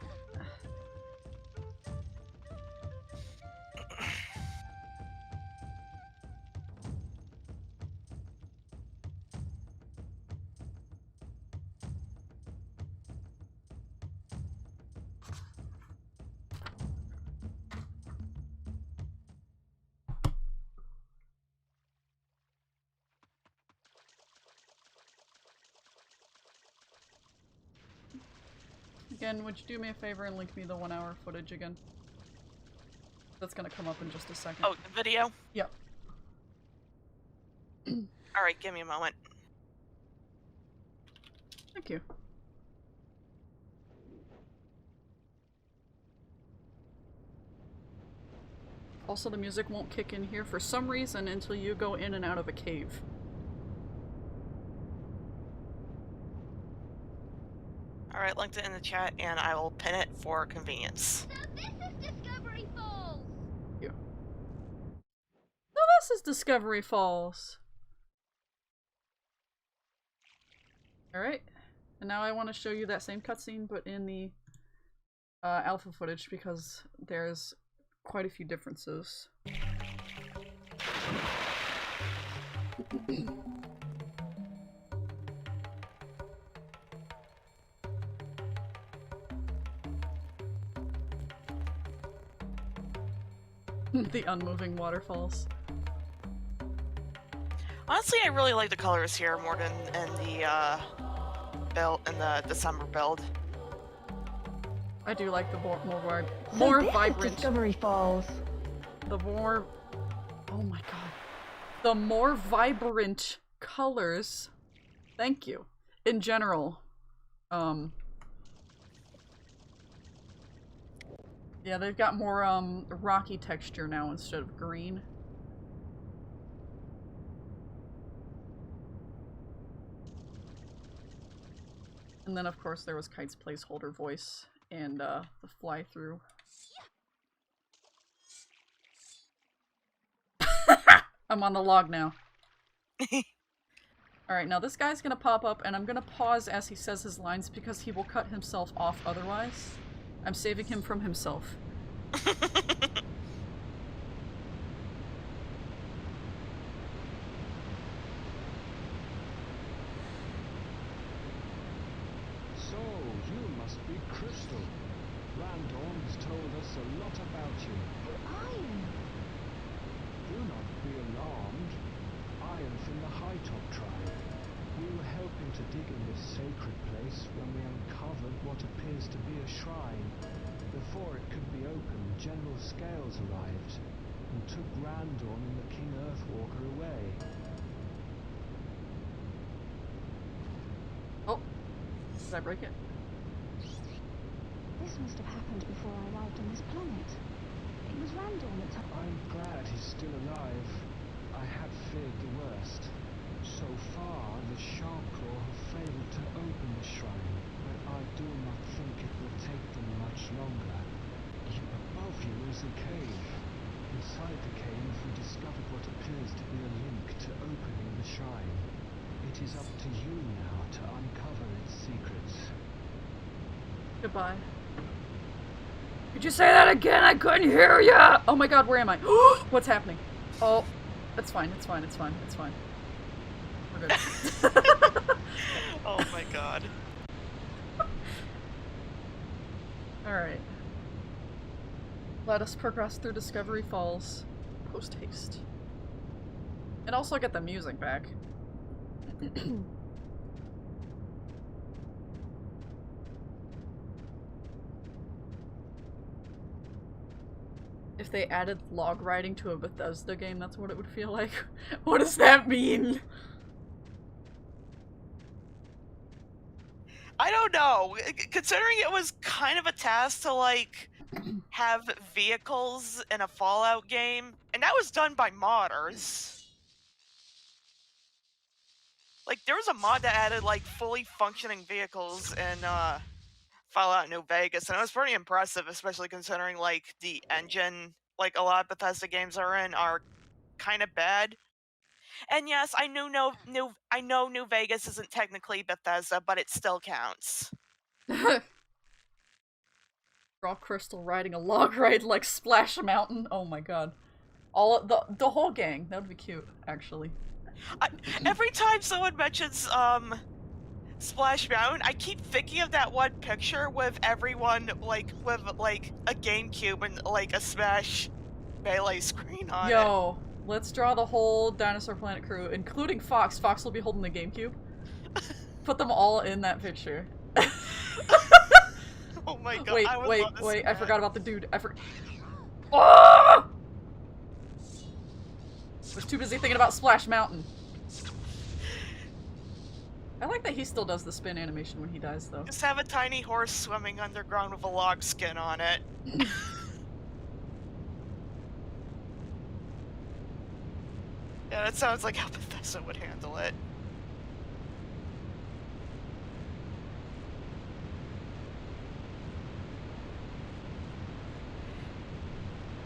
Again, would you do me a favor and link me the 1 hour footage again? That's gonna come up in just a second. Oh, the video? Yep. Alright, give me a moment. Thank you. Also, the music won't kick in here for some reason until you go in and out of a cave. Alright, linked it in the chat, and I will pin it for convenience. So this is Discovery Falls! Yeah. So this is Discovery Falls! Alright, and now I want to show you that same cutscene, but in the alpha footage, because there's quite a few differences. The unmoving waterfalls. Honestly, I really like the colors here more than in the build in the December build. I do like the more this vibrant is Discovery Falls. The more, oh my god, the more vibrant colors. Thank you. In general, yeah, they've got more rocky texture now instead of green. And then of course there was Kite's placeholder voice and the fly through. I'm on the log now. Alright, now this guy's gonna pop up and I'm gonna pause as he says his lines because he will cut himself off otherwise. I'm saving him from himself. So, you must be Crystal. Randorn has told us a lot about you. Who are you? not be alarmed. I am from the Hightop tribe. We were helping to dig in this sacred place when we uncovered what appears to be a shrine. Before it could be opened, General Scales arrived and took Randorn and the King Earthwalker away. Oh, did I break it? This must have happened before I arrived on this planet. It was Randorn that told me. I'm glad he's still alive. I had feared the worst. So far, the Sharpclaw have failed to open the shrine, but I do not think it will take them much longer. Above you is a cave. Inside the cave, we discovered what appears to be a link to opening the shrine. It is up to you now to uncover its secrets. Goodbye. Could you say that again? I couldn't hear ya! Oh my god, where am I? What's happening? Oh, it's fine, it's fine, it's fine, it's fine. We're good. Oh my god. Alright. Let us progress through Discovery Falls. Post haste. And also get the music back. If they added log riding to a Bethesda game, that's what it would feel like. What does that mean? I don't know. Considering it was kind of a task to, like, have vehicles in a Fallout game, and that was done by modders. Like, there was a mod that added, like, fully functioning vehicles in, Fallout New Vegas, and it was pretty impressive, especially considering, like, the engine, like, a lot of Bethesda games are in are kind of bad. And yes, I know New Vegas isn't technically Bethesda, but it still counts. Rock Crystal riding a log ride like Splash Mountain. Oh my god. All the whole gang. That would be cute, actually. Every time someone mentions Splash Mountain, I keep thinking of that one picture with everyone with like a GameCube and like a Smash Melee screen on it. Yo, let's draw the whole Dinosaur Planet crew, including Fox. Fox will be holding the GameCube. Put them all in that picture. Oh my god! Wait! I forgot about the dude. Oh! Was too busy thinking about Splash Mountain. I like that he still does the spin animation when he dies, though. Just have a tiny horse swimming underground with a log skin on it. Yeah, that sounds like how Bethesda would handle it.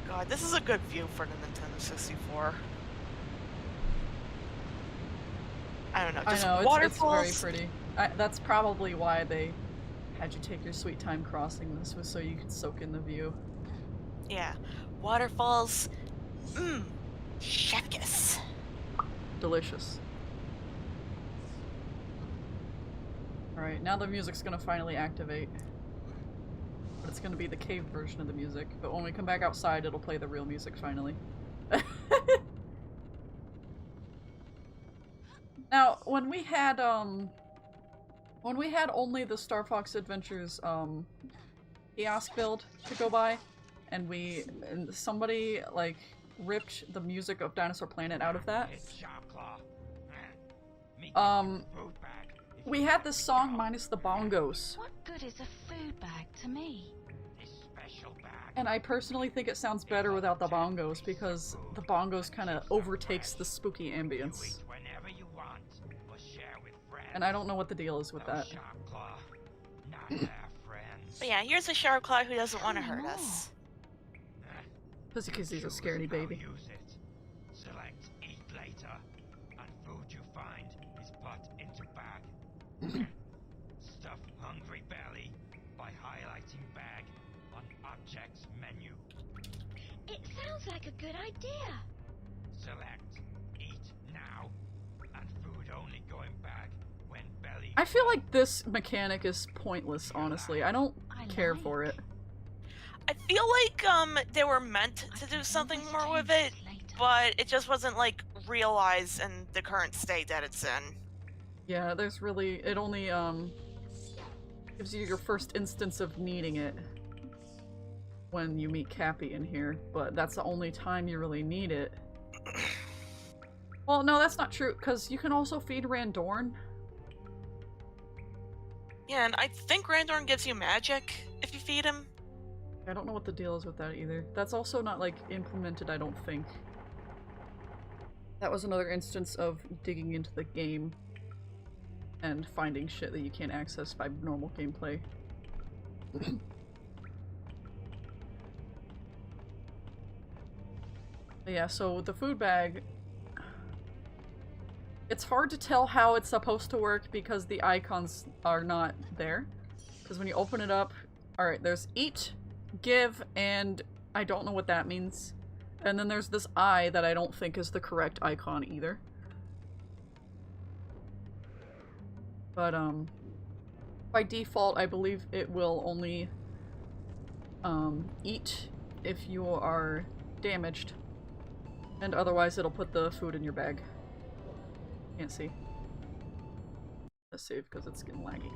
God, this is a good view for the Nintendo 64. I don't know, just waterfalls. It's very pretty. That's probably why they had you take your sweet time crossing this, was so you could soak in the view. Yeah, waterfalls. Chef kiss. Delicious. Alright, now the music's gonna finally activate. But it's gonna be the cave version of the music. But when we come back outside, it'll play the real music finally. Now, when we had only the Starfox Adventures, Kiosk build to go by, and somebody, like, ripped the music of Dinosaur Planet out of that. We had this song minus the bongos. What good is a food bag to me? And I personally think it sounds better without the bongos, because the bongos kind of overtakes the spooky ambience. And I don't know what the deal is with that. But yeah, here's a Sharpclaw who doesn't want to hurt us. Because he's a scaredy baby. Select eat later, and food you find is put into bag. Stuff hungry belly by highlighting bag on objects menu. It sounds like a good idea. Select eat now, and food only going back when belly. I feel like this mechanic is pointless, honestly. I don't care for it. I feel like they were meant to do something more with it, but it just wasn't, like, realized in the current state that it's in. Yeah, there's really... It only, gives you your first instance of needing it when you meet Cappy in here, but that's the only time you really need it. Well, no, that's not true, because you can also feed Randorn. Yeah, and I think Randorn gives you magic if you feed him. I don't know what the deal is with that either. That's also not, like, implemented, I don't think. That was another instance of digging into the game and finding shit that you can't access by normal gameplay. But yeah, so the food bag... It's hard to tell how it's supposed to work because the icons are not there. Because when you open it up... Alright, there's eat, give, and I don't know what that means. And then there's this eye that I don't think is the correct icon either. But, by default, I believe it will only, eat if you are damaged. And otherwise it'll put the food in your bag. Can't see. Let's save because it's getting laggy.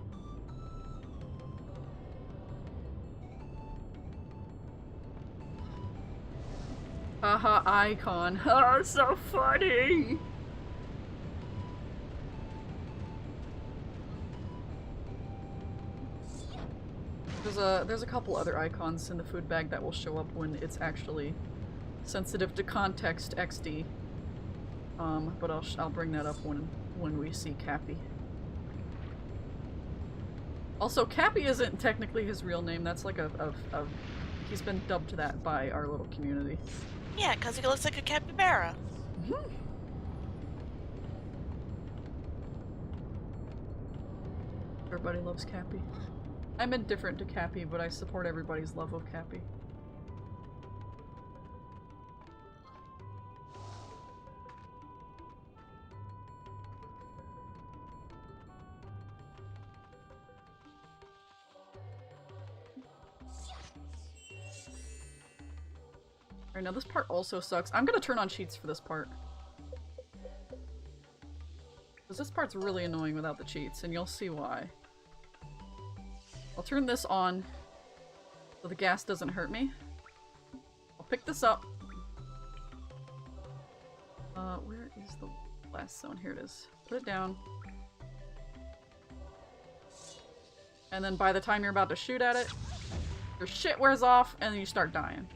Haha, icon. Oh, so funny! There's a couple other icons in the food bag that will show up when it's actually sensitive to context XD. But I'll bring that up when we see Cappy. Also, Cappy isn't technically his real name. That's like he's been dubbed to that by our little community. Yeah, because he looks like a capybara. Everybody loves Cappy. I'm indifferent to Cappy, but I support everybody's love of Cappy. Alright, now this part also sucks. I'm gonna turn on cheats for this part. Because this part's really annoying without the cheats, and you'll see why. I'll turn this on so the gas doesn't hurt me. I'll pick this up. Where is the last zone? Here it is. Put it down. And then by the time you're about to shoot at it, your shit wears off and then you start dying.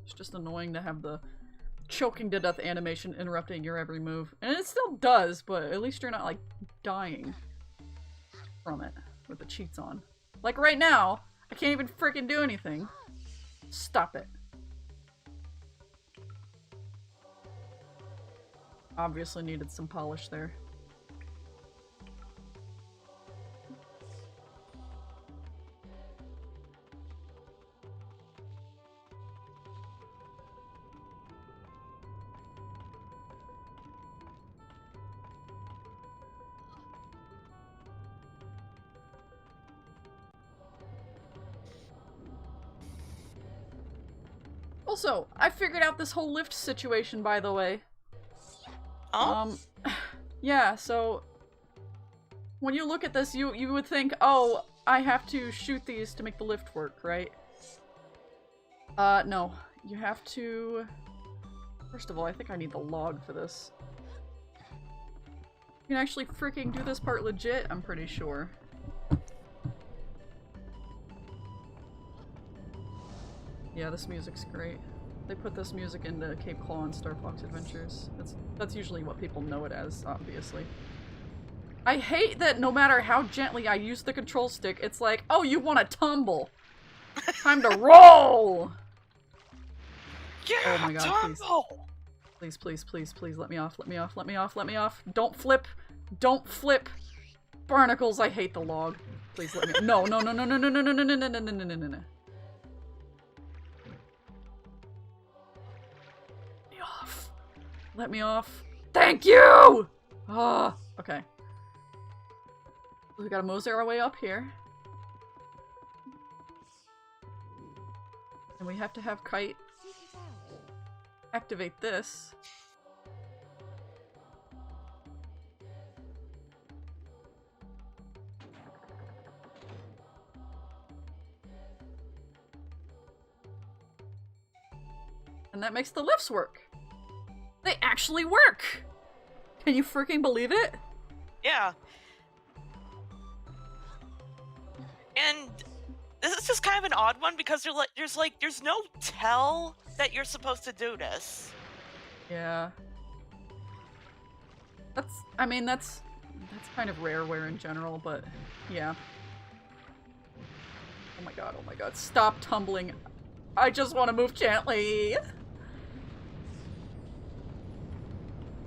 It's just annoying to have the choking to death animation interrupting your every move. And it still does, but at least you're not, like, dying from it with the cheats on. Like right now, I can't even freaking do anything. Stop it. Obviously needed some polish there. Also, I figured out this whole lift situation, by the way. Oh? Yeah, so when you look at this, you would think, oh, I have to shoot these to make the lift work, right? No. You have to... First of all, I think I need the log for this. You can actually freaking do this part legit, I'm pretty sure. Yeah, this music's great. They put this music into Cape Claw and Starfox Adventures. That's usually what people know it as, obviously. I hate that no matter how gently I use the control stick, it's like, oh, you want to tumble! Time to roll! Yeah, oh my god, tumble! Please, please, please, please, let me off, let me off, let me off, let me off. Don't flip! Don't flip! Barnacles, I hate the log. Please let me- No, no, no, no, no, no, no, no, no, no, no, no, no, no, no, no. Let me off. Thank you! Ah, okay. We gotta mosey our way up here. And we have to have Kite activate this. And that makes the lifts work. They actually work! Can you freaking believe it? Yeah. And this is just kind of an odd one because there's no tell that you're supposed to do this. Yeah. That's kind of rareware in general, but yeah. Oh my god, stop tumbling. I just want to move gently.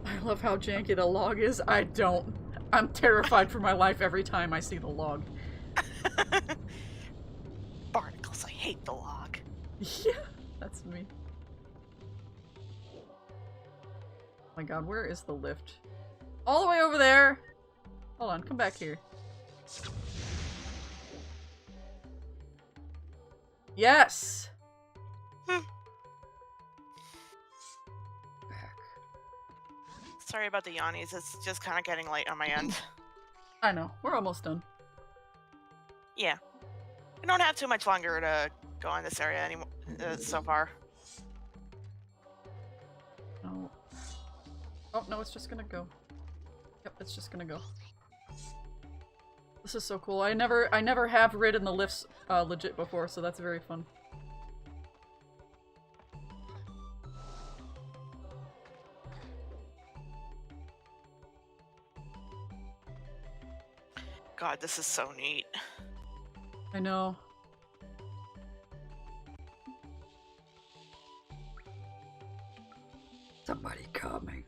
I love how janky the log is. I don't. I'm terrified for my life every time I see the log. Barnacles, I hate the log. Yeah, that's me. Oh my god, where is the lift? All the way over there! Hold on, come back here. Yes! Sorry about the yawnies, it's just kind of getting late on my end. I know, we're almost done. Yeah. We don't have too much longer to go in this area anymore so far. No. Oh, no, it's just gonna go. Yep, it's just gonna go. This is so cool. I never have ridden the lifts legit before, so that's very fun. God, this is so neat. I know. Somebody coming.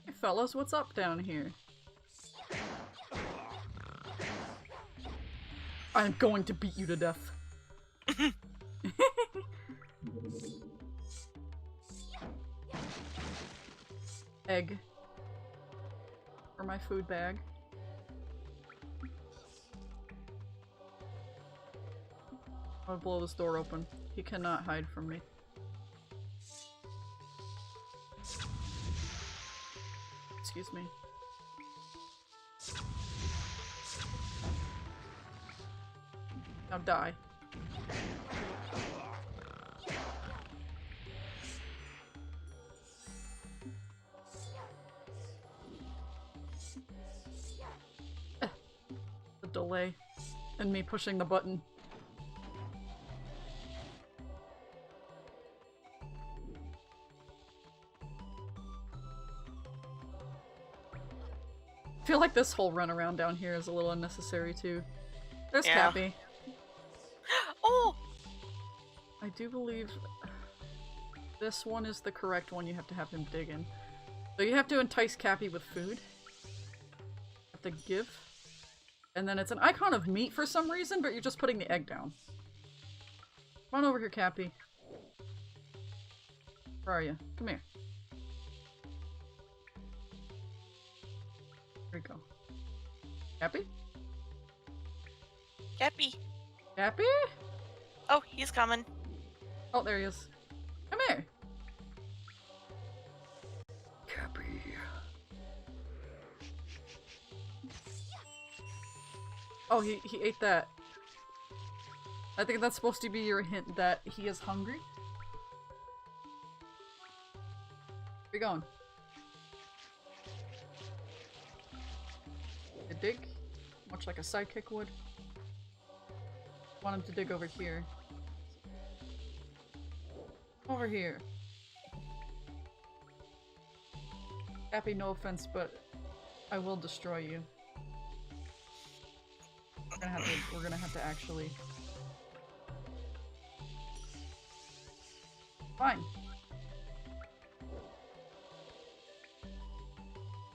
Hey fellas, what's up down here? I'm going to beat you to death. Egg. For my food bag. I'll blow this door open. He cannot hide from me. Excuse me. Now die. The delay and me pushing the button. I feel like this whole run around down here is a little unnecessary too. There's Yeah. Cappy. Oh! I do believe this one is the correct one you have to have him dig in. So you have to entice Cappy with food. Have to give. And then it's an icon of meat for some reason, but you're just putting the egg down. Come on over here, Cappy. Where are you? Come here. Here we go. Cappy? Cappy. Cappy? Oh, he's coming. Oh, there he is. Come here. Cappy. Oh, he ate that. I think that's supposed to be your hint that he is hungry. Where you going? A dig? Much like a sidekick would. Want him to dig over here. Over here. Cappy, no offense, but I will destroy you. We're gonna have to actually. Fine.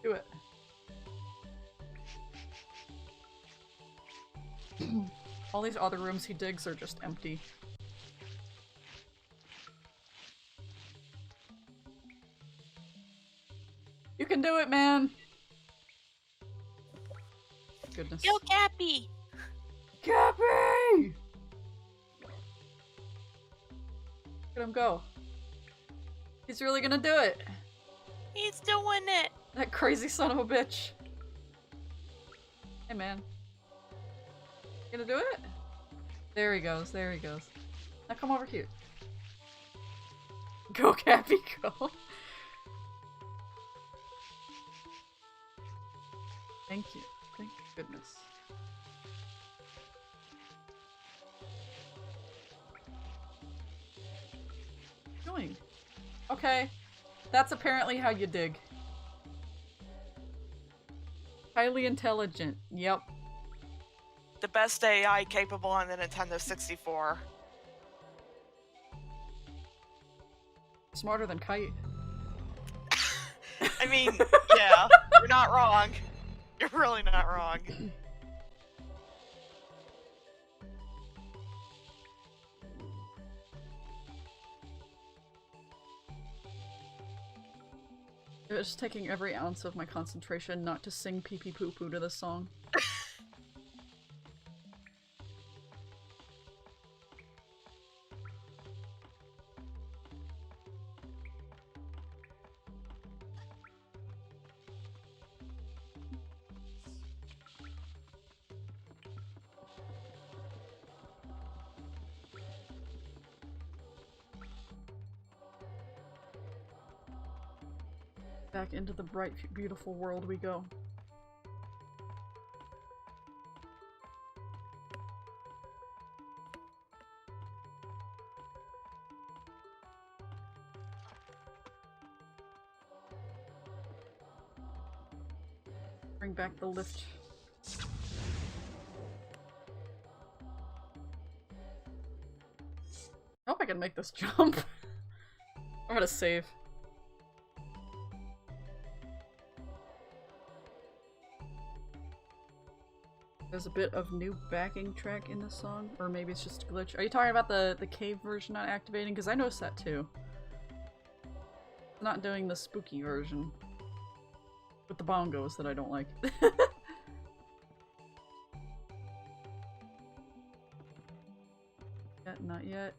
Do it. All these other rooms he digs are just empty. You can do it, man! Goodness. Yo, Cappy! Cappy! Look at him go. He's really gonna do it. He's doing it. That crazy son of a bitch. Hey, man. Gonna do it? There he goes, there he goes. Now come over here. Go, Cappy, go. Thank you. Thank goodness. What are you doing? Okay. That's apparently how you dig. Highly intelligent. Yep. The best AI capable on the Nintendo 64. Smarter than Kite. I mean, yeah, you're not wrong. You're really not wrong. It's taking every ounce of my concentration not to sing pee pee poo poo to this song. Back into the bright, beautiful world we go. Bring back the lift. I hope I can make this jump. I'm gonna save. There's a bit of new backing track in this song, or maybe it's just a glitch. Are you talking about the cave version not activating? Because I noticed that too. Not doing the spooky version. With the bongos that I don't like. Yet, not yet.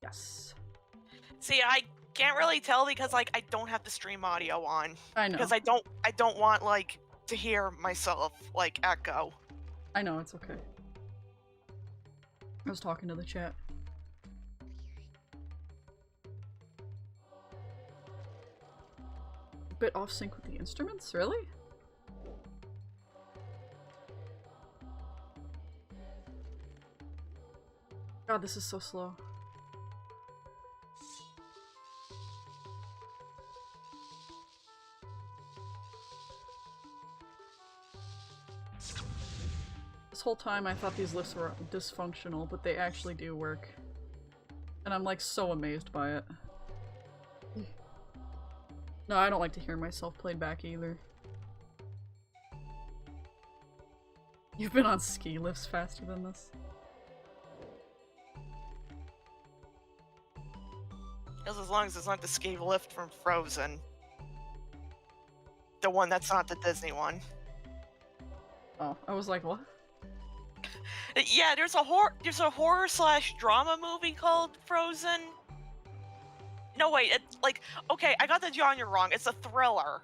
Yes. See, I can't really tell because like I don't have the stream audio on. I know. Because I don't want like to hear myself like echo. I know, it's okay. I was talking to the chat. A bit off sync with the instruments, really? God, this is so slow. This whole time I thought these lifts were dysfunctional, but they actually do work. And I'm like so amazed by it. No, I don't like to hear myself played back either. You've been on ski lifts faster than this. Just as long as it's not the ski lift from Frozen. The one that's not the Disney one. Oh, I was like, what? Yeah, there's a horror slash drama movie called Frozen. No wait, it's like okay, I got the genre wrong. It's a thriller.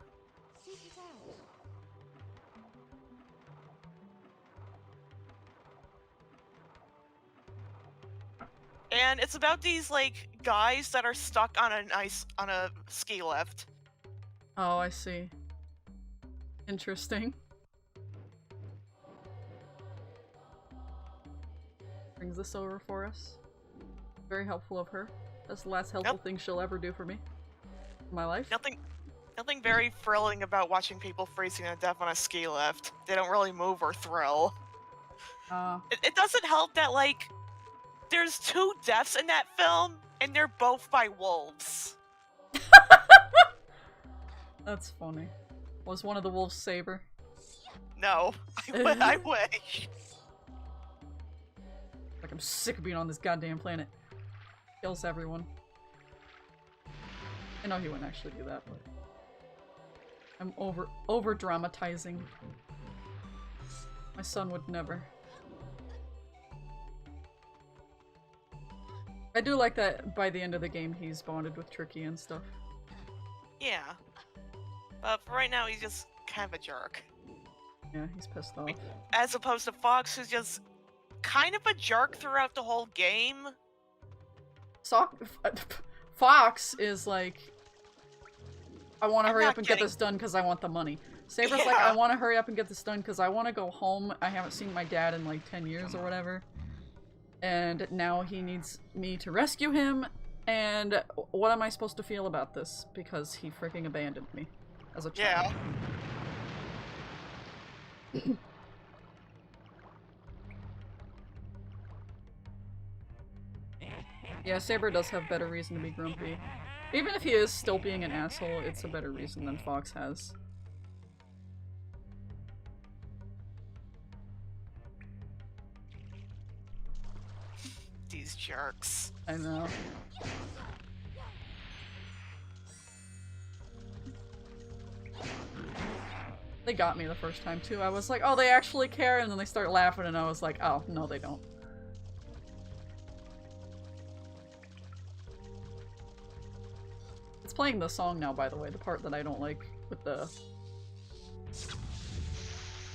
And it's about these like guys that are stuck on a ski lift. Oh, I see. Interesting. Brings this over for us. Very helpful of her. That's the last helpful thing she'll ever do for me. In my life. Nothing very thrilling about watching people freezing to death on a ski lift. They don't really move or thrill. It doesn't help that like there's 2 deaths in that film and they're both by wolves. That's funny. Was one of the wolves Saber? No, I wish. Like, I'm sick of being on this goddamn planet. Kills everyone. I know he wouldn't actually do that, but I'm over dramatizing. My son would never. I do like that by the end of the game he's bonded with Tricky and stuff. Yeah. But for right now, he's just kind of a jerk. Yeah, he's pissed off. As opposed to Fox, who's just kind of a jerk throughout the whole game. Fox is like, I want to hurry up and get this done because I want the money. Saber's like, I want to hurry up and get this done because I want to go home. I haven't seen my dad in like 10 years or whatever. And now he needs me to rescue him. And what am I supposed to feel about this? Because he freaking abandoned me as a child. Yeah. Yeah, Saber does have better reason to be grumpy. Even if he is still being an asshole, it's a better reason than Fox has. These jerks. I know. They got me the first time too. I was like, oh, they actually care, and then they start laughing and I was like, oh, no they don't. It's playing the song now, by the way, the part that I don't like with the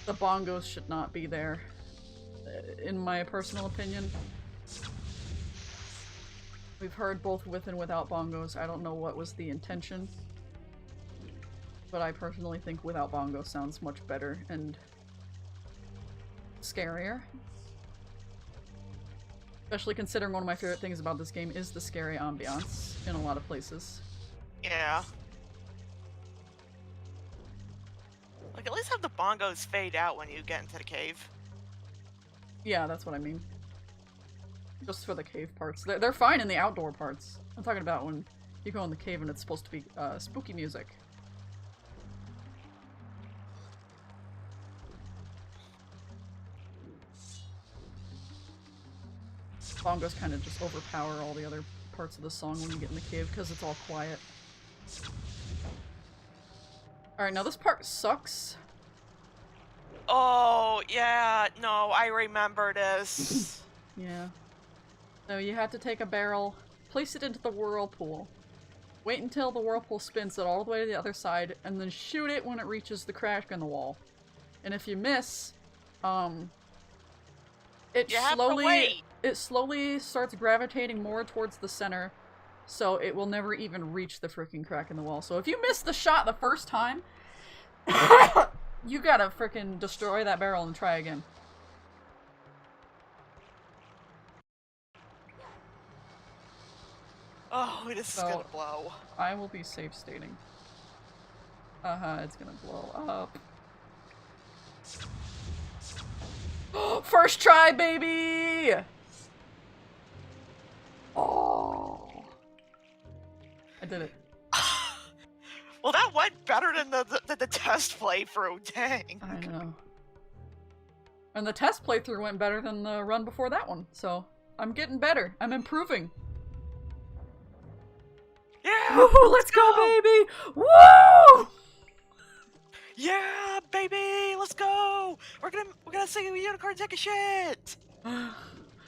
bongos should not be there, in my personal opinion. We've heard both with and without bongos. I don't know what was the intention, but I personally think without bongos sounds much better and scarier. Especially considering one of my favorite things about this game is the scary ambiance in a lot of places. Yeah. Like, at least have the bongos fade out when you get into the cave. Yeah, that's what I mean. Just for the cave parts. They're fine in the outdoor parts. I'm talking about when you go in the cave and it's supposed to be spooky music. Bongos kind of just overpower all the other parts of the song when you get in the cave because it's all quiet. Alright, now this part sucks. Oh, yeah, no, I remember this. Yeah. So you have to take a barrel, place it into the whirlpool, wait until the whirlpool spins it all the way to the other side, and then shoot it when it reaches the crack in the wall. And if you miss, it slowly starts gravitating more towards the center, so it will never even reach the freaking crack in the wall. So if you miss the shot the first time, you gotta freaking destroy that barrel and try again. Oh, this is gonna blow. I will be safe stating. It's gonna blow up. First try, baby! Oh. I did it. Well, that went better than the test playthrough, dang. I know. And the test playthrough went better than the run before that one, so I'm getting better. I'm improving. Yeah! Woo, let's go, baby! Woo! Yeah, baby! Let's go! We're gonna see a unicorn take a shit!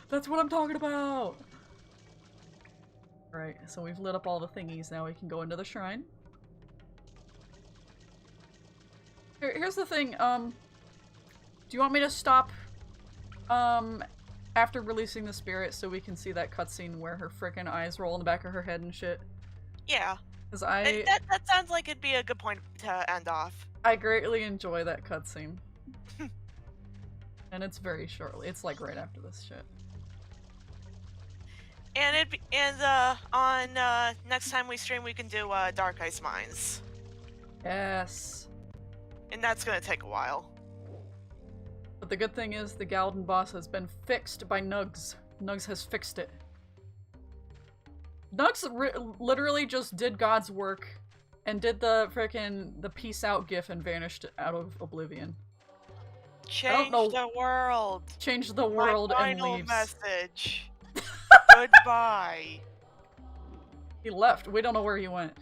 That's what I'm talking about! Right, so we've lit up all the thingies, now we can go into the shrine. Here's the thing, do you want me to stop, after releasing the spirit so we can see that cutscene where her frickin' eyes roll in the back of her head and shit? Yeah. 'Cause that sounds like it'd be a good point to end off. I greatly enjoy that cutscene. And it's very shortly. It's like right after this shit. And on next time we stream we can do Dark Ice Mines. Yes. And that's gonna take a while. But the good thing is the Galden boss has been fixed by Nuggs. Nuggs has fixed it. Nuggs literally just did God's work and did the peace out gif and vanished out of oblivion. Change the world. Change the world My and final leaves. message. Goodbye. He left. We don't know where he went.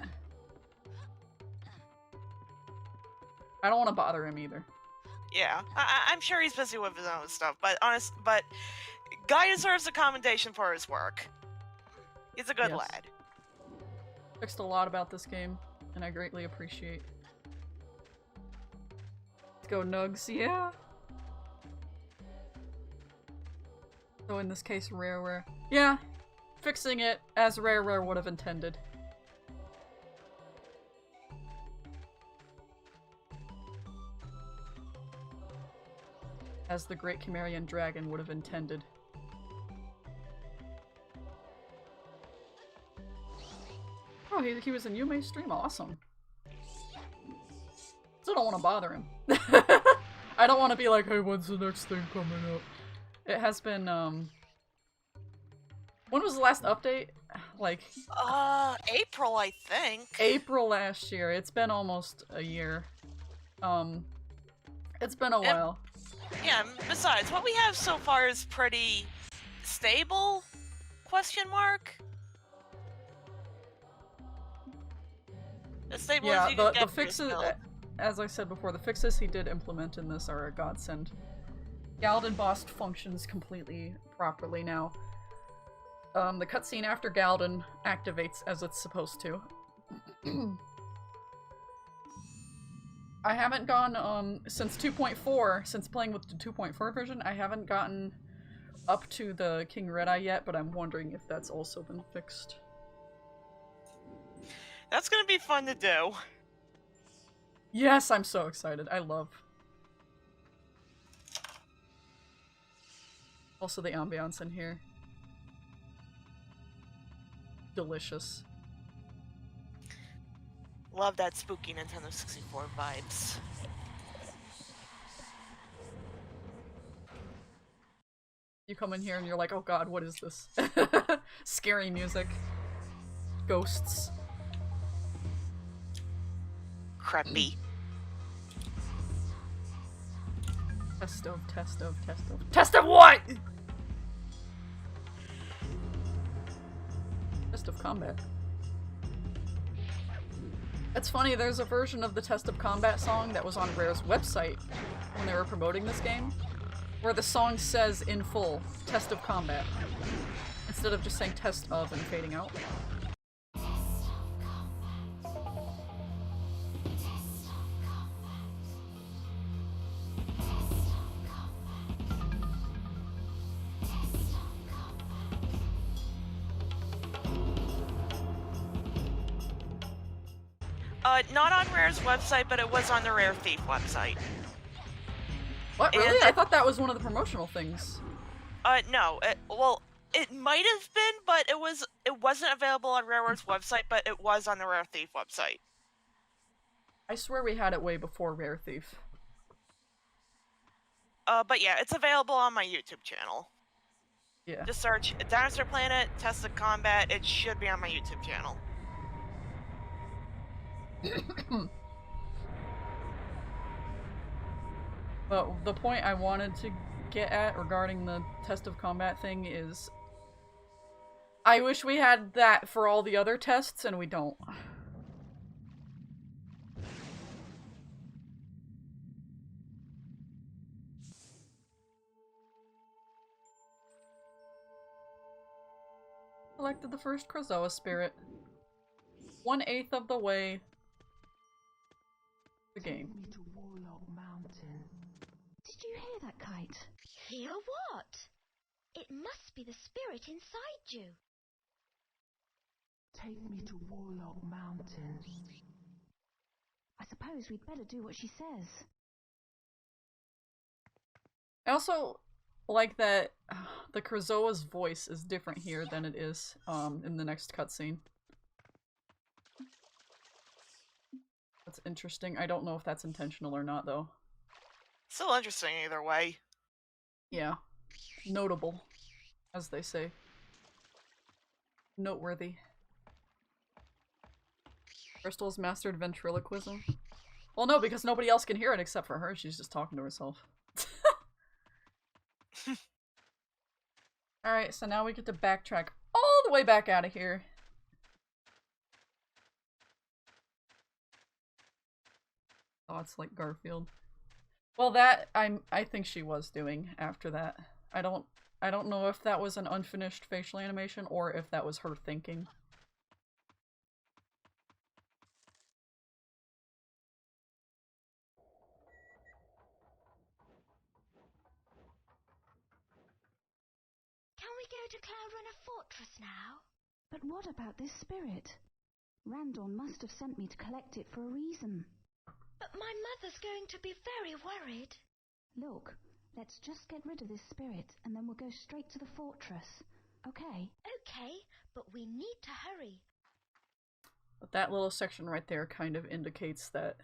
I don't want to bother him either. Yeah, I'm sure he's busy with his own stuff, but Guy deserves a commendation for his work. He's a good Yes. lad. Fixed a lot about this game, and I greatly appreciate. Let's go Nuggs, yeah! So in this case, Rare. Yeah, fixing it as Rare would have intended. As the Great Chimerian Dragon would have intended. Oh, he was in Yume's stream? Awesome. Still don't want to bother him. I don't want to be like, hey, when's the next thing coming up? It has been, when was the last update? Like... April, I think. April last year. It's been almost a year. It's been a while. Yeah, besides, what we have so far is pretty stable? Question mark? As stable as you can get the fixes, as I said before, the fixes he did implement in this are a godsend. Galden boss functions completely properly now. The cutscene after Galden activates as it's supposed to. I haven't gone, since 2.4, since playing with the 2.4 version, I haven't gotten up to the King Red-Eye yet, but I'm wondering if that's also been fixed. That's gonna be fun to do. Yes, I'm so excited. I love. Also the ambiance in here. Delicious. Love that spooky Nintendo 64 vibes. You come in here and you're like, oh god, what is this? Scary music. Ghosts. Creepy. Test of what? Test of combat. It's funny, there's a version of the Test of Combat song that was on Rare's website when they were promoting this game, where the song says in full, Test of Combat, instead of just saying Test of and fading out. Not on Rare's website, but it was on the Rare Thief website. What, really? I thought that was one of the promotional things. No. Well, it might have been, but it wasn't available on Rare's website, but it was on the Rare Thief website. I swear we had it way before Rare Thief. But yeah, it's available on my YouTube channel. Yeah. Just search Dinosaur Planet, Test of Combat, it should be on my YouTube channel. But the point I wanted to get at regarding the Test of Combat thing is I wish we had that for all the other tests, and we don't. Selected the first Krazoa spirit. 1/8 of the way the game. Did you hear that, Kite? Hear what? It must be the spirit inside you. Take me to Warlock Mountain. I suppose we'd better do what she says. I also like that the Krazoa's voice is different here than it is in the next cutscene. That's interesting. I don't know if that's intentional or not, though. Still interesting either way. Yeah. Notable, as they say. Noteworthy. Crystal's mastered ventriloquism. Well, no, because nobody else can hear it except for her. She's just talking to herself. Alright, so now we get to backtrack all the way back out of here. Oh, it's like Garfield. Well, that I think she was doing after that. I don't I don't know if that was an unfinished facial animation or if that was her thinking. Can we go to Cloudrunner Fortress now? But what about this spirit? Randorn must have sent me to collect it for a reason. But my mother's going to be very worried. Look, let's just get rid of this spirit and then we'll go straight to the fortress. Okay? Okay, but we need to hurry. But that little section right there kind of indicates that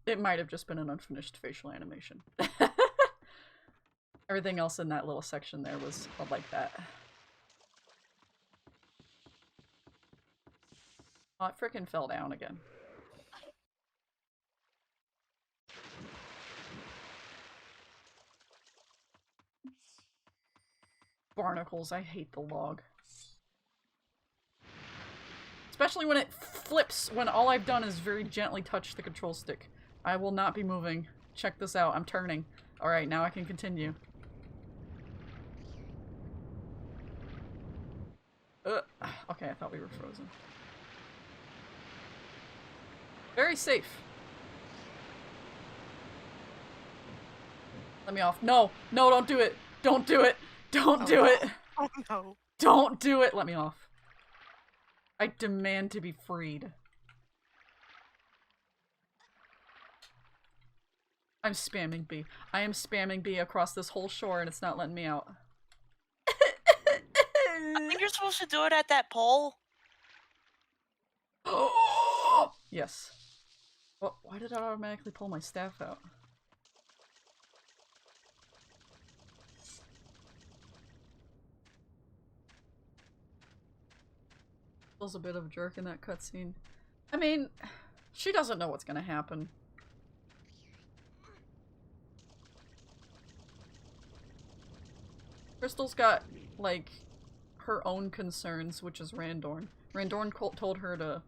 it might have just been an unfinished facial animation. Everything else in that little section there was like that. Oh, it frickin' fell down again. Barnacles, I hate the log. Especially when it flips, when all I've done is very gently touch the control stick. I will not be moving. Check this out, I'm turning. Alright, now I can continue. Okay, I thought we were frozen. Very safe. Let me off. No! No, don't do it! Don't do it! Don't do it! Oh no. Don't do it! Let me off. I demand to be freed. I'm spamming B. I am spamming B across this whole shore and it's not letting me out. I think you're supposed to do it at that pole. Yes. Well, why did I automatically pull my staff out? Feels a bit of a jerk in that cutscene. I mean, she doesn't know what's gonna happen. Crystal's got, like, her own concerns, which is Randorn. Randorn told her to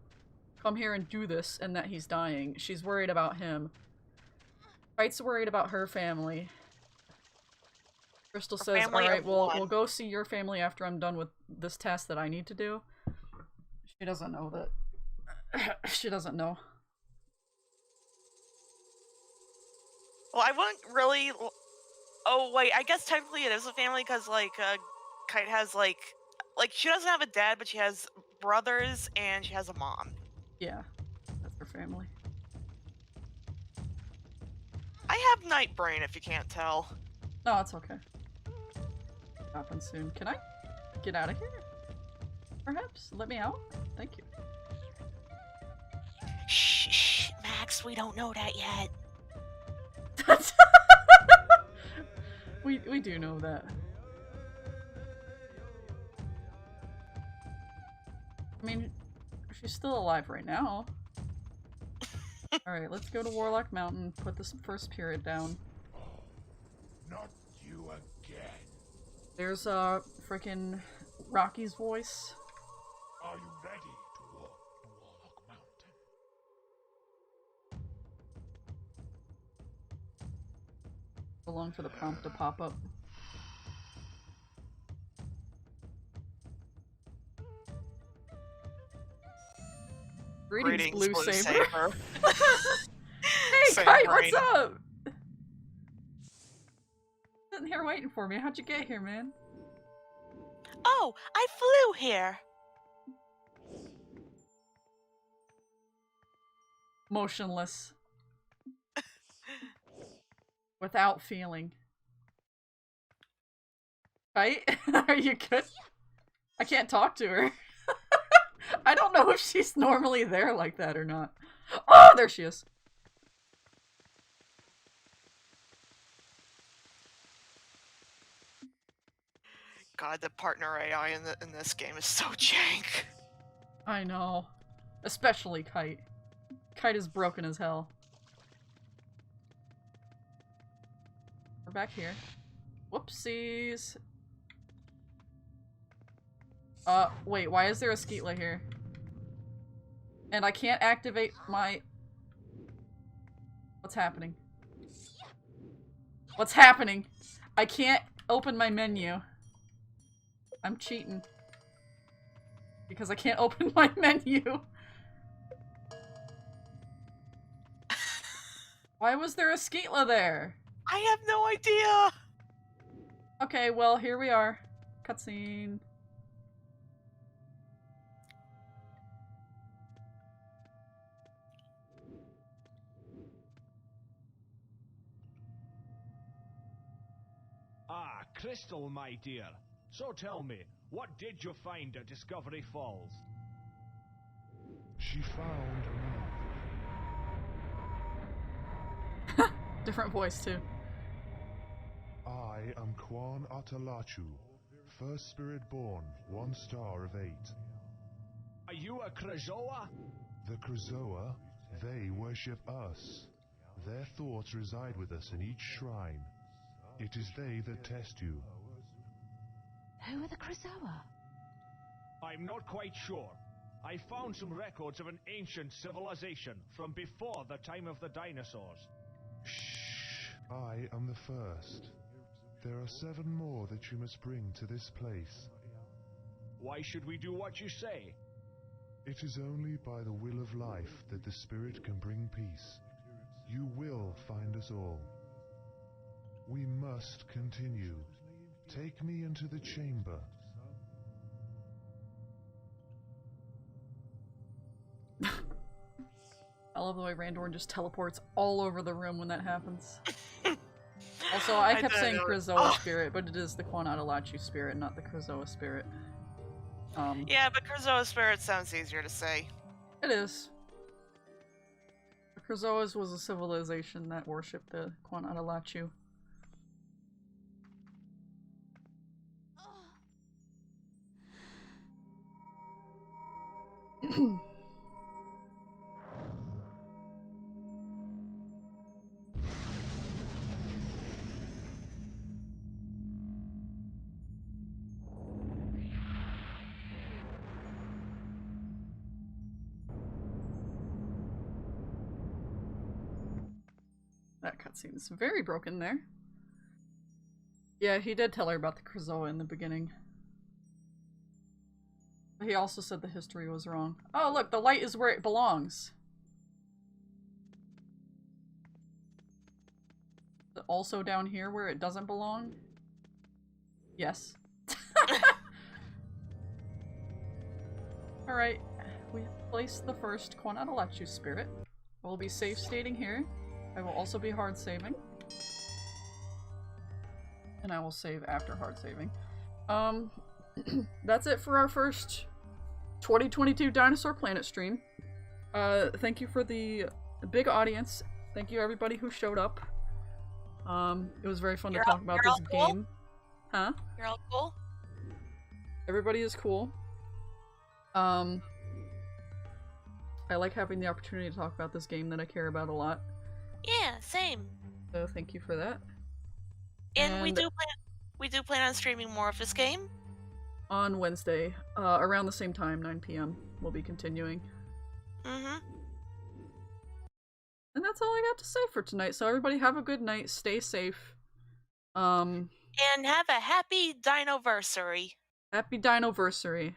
come here and do this, and that he's dying. She's worried about him. Kite's worried about her family. Crystal says, alright, we'll go see your family after I'm done with this task that I need to do. She doesn't know that. She doesn't know. Well, I wouldn't really... Oh, wait, I guess technically it is a family because, like, Kite has, like, she doesn't have a dad, but she has brothers and she has a mom. Yeah, that's her family. I have night brain, if you can't tell. No, it's okay. Happen soon. Can I get out of here? Perhaps? Let me out? Thank you. Shh, Max, we don't know that yet. We do know that. I mean, she's still alive right now. Alright, let's go to Warlock Mountain, put this first period down. Not you again. There's frickin' Rocky's voice. Are you ready to walk to Warlock Mountain? So long for the prompt to pop up. Greetings, Blue Saber. Hey, Same Kite, brain. what's up? Sitting here waiting for me. How'd you get here, man? Oh, I flew here. Motionless. Without feeling. Kite? Are you good? I can't talk to her. I don't know if she's normally there like that or not. Oh, there she is. God, the partner AI in this game is so jank. I know. Especially Kite. Kite is broken as hell. We're back here. Whoopsies. Wait, why is there a Skeetla here? And I can't activate my... What's happening? What's happening? I can't open my menu. I'm cheating. Because I can't open my menu. Why was there a Skeetla there? I have no idea! Okay, well, here we are. Cutscene. Ah, Crystal, my dear. So tell me, what did you find at Discovery Falls? She found me. Different voice, too. I am Quan Atalachu, first spirit born, 1 star of 8. Are you a Krazoa? The Krazoa, they worship us. Their thoughts reside with us in each shrine. It is they that test you. Who are the Krazoa? I'm not quite sure. I found some records of an ancient civilization from before the time of the dinosaurs. Shh! I am the first. There are 7 more that you must bring to this place. Why should we do what you say? It is only by the will of life that the spirit can bring peace. You will find us all. We must continue. Take me into the chamber. I love the way Randorn just teleports all over the room when that happens. Also, I kept saying Krazoa spirit, but it is the Quan Atalachu spirit, not the Krazoa spirit. Yeah, but Krazoa spirit sounds easier to say. It is. The Krazoas was a civilization that worshipped the Quan Atalachu. That cutscene's very broken there. Yeah, he did tell her about the Krazoa in the beginning. He also said the history was wrong. Oh, look, the light is where it belongs. Also down here where it doesn't belong? Yes. Alright, we have placed the first Quan Atalachu spirit. We'll be safe stating here. I will also be hard saving. And I will save after hard saving. That's it for our first 2022 Dinosaur Planet stream. Thank you for the big audience. Thank you everybody who showed up. It was very fun to talk about this game. Huh? You're all cool? Everybody is cool. I like having the opportunity to talk about this game that I care about a lot. Yeah, same. So thank you for that. And we do plan on streaming more of this game on Wednesday, around the same time, 9 PM. We'll be continuing. Mm-hmm. And that's all I got to say for tonight. So everybody have a good night. Stay safe. And have a happy Dinoversary. Happy Dinoversary.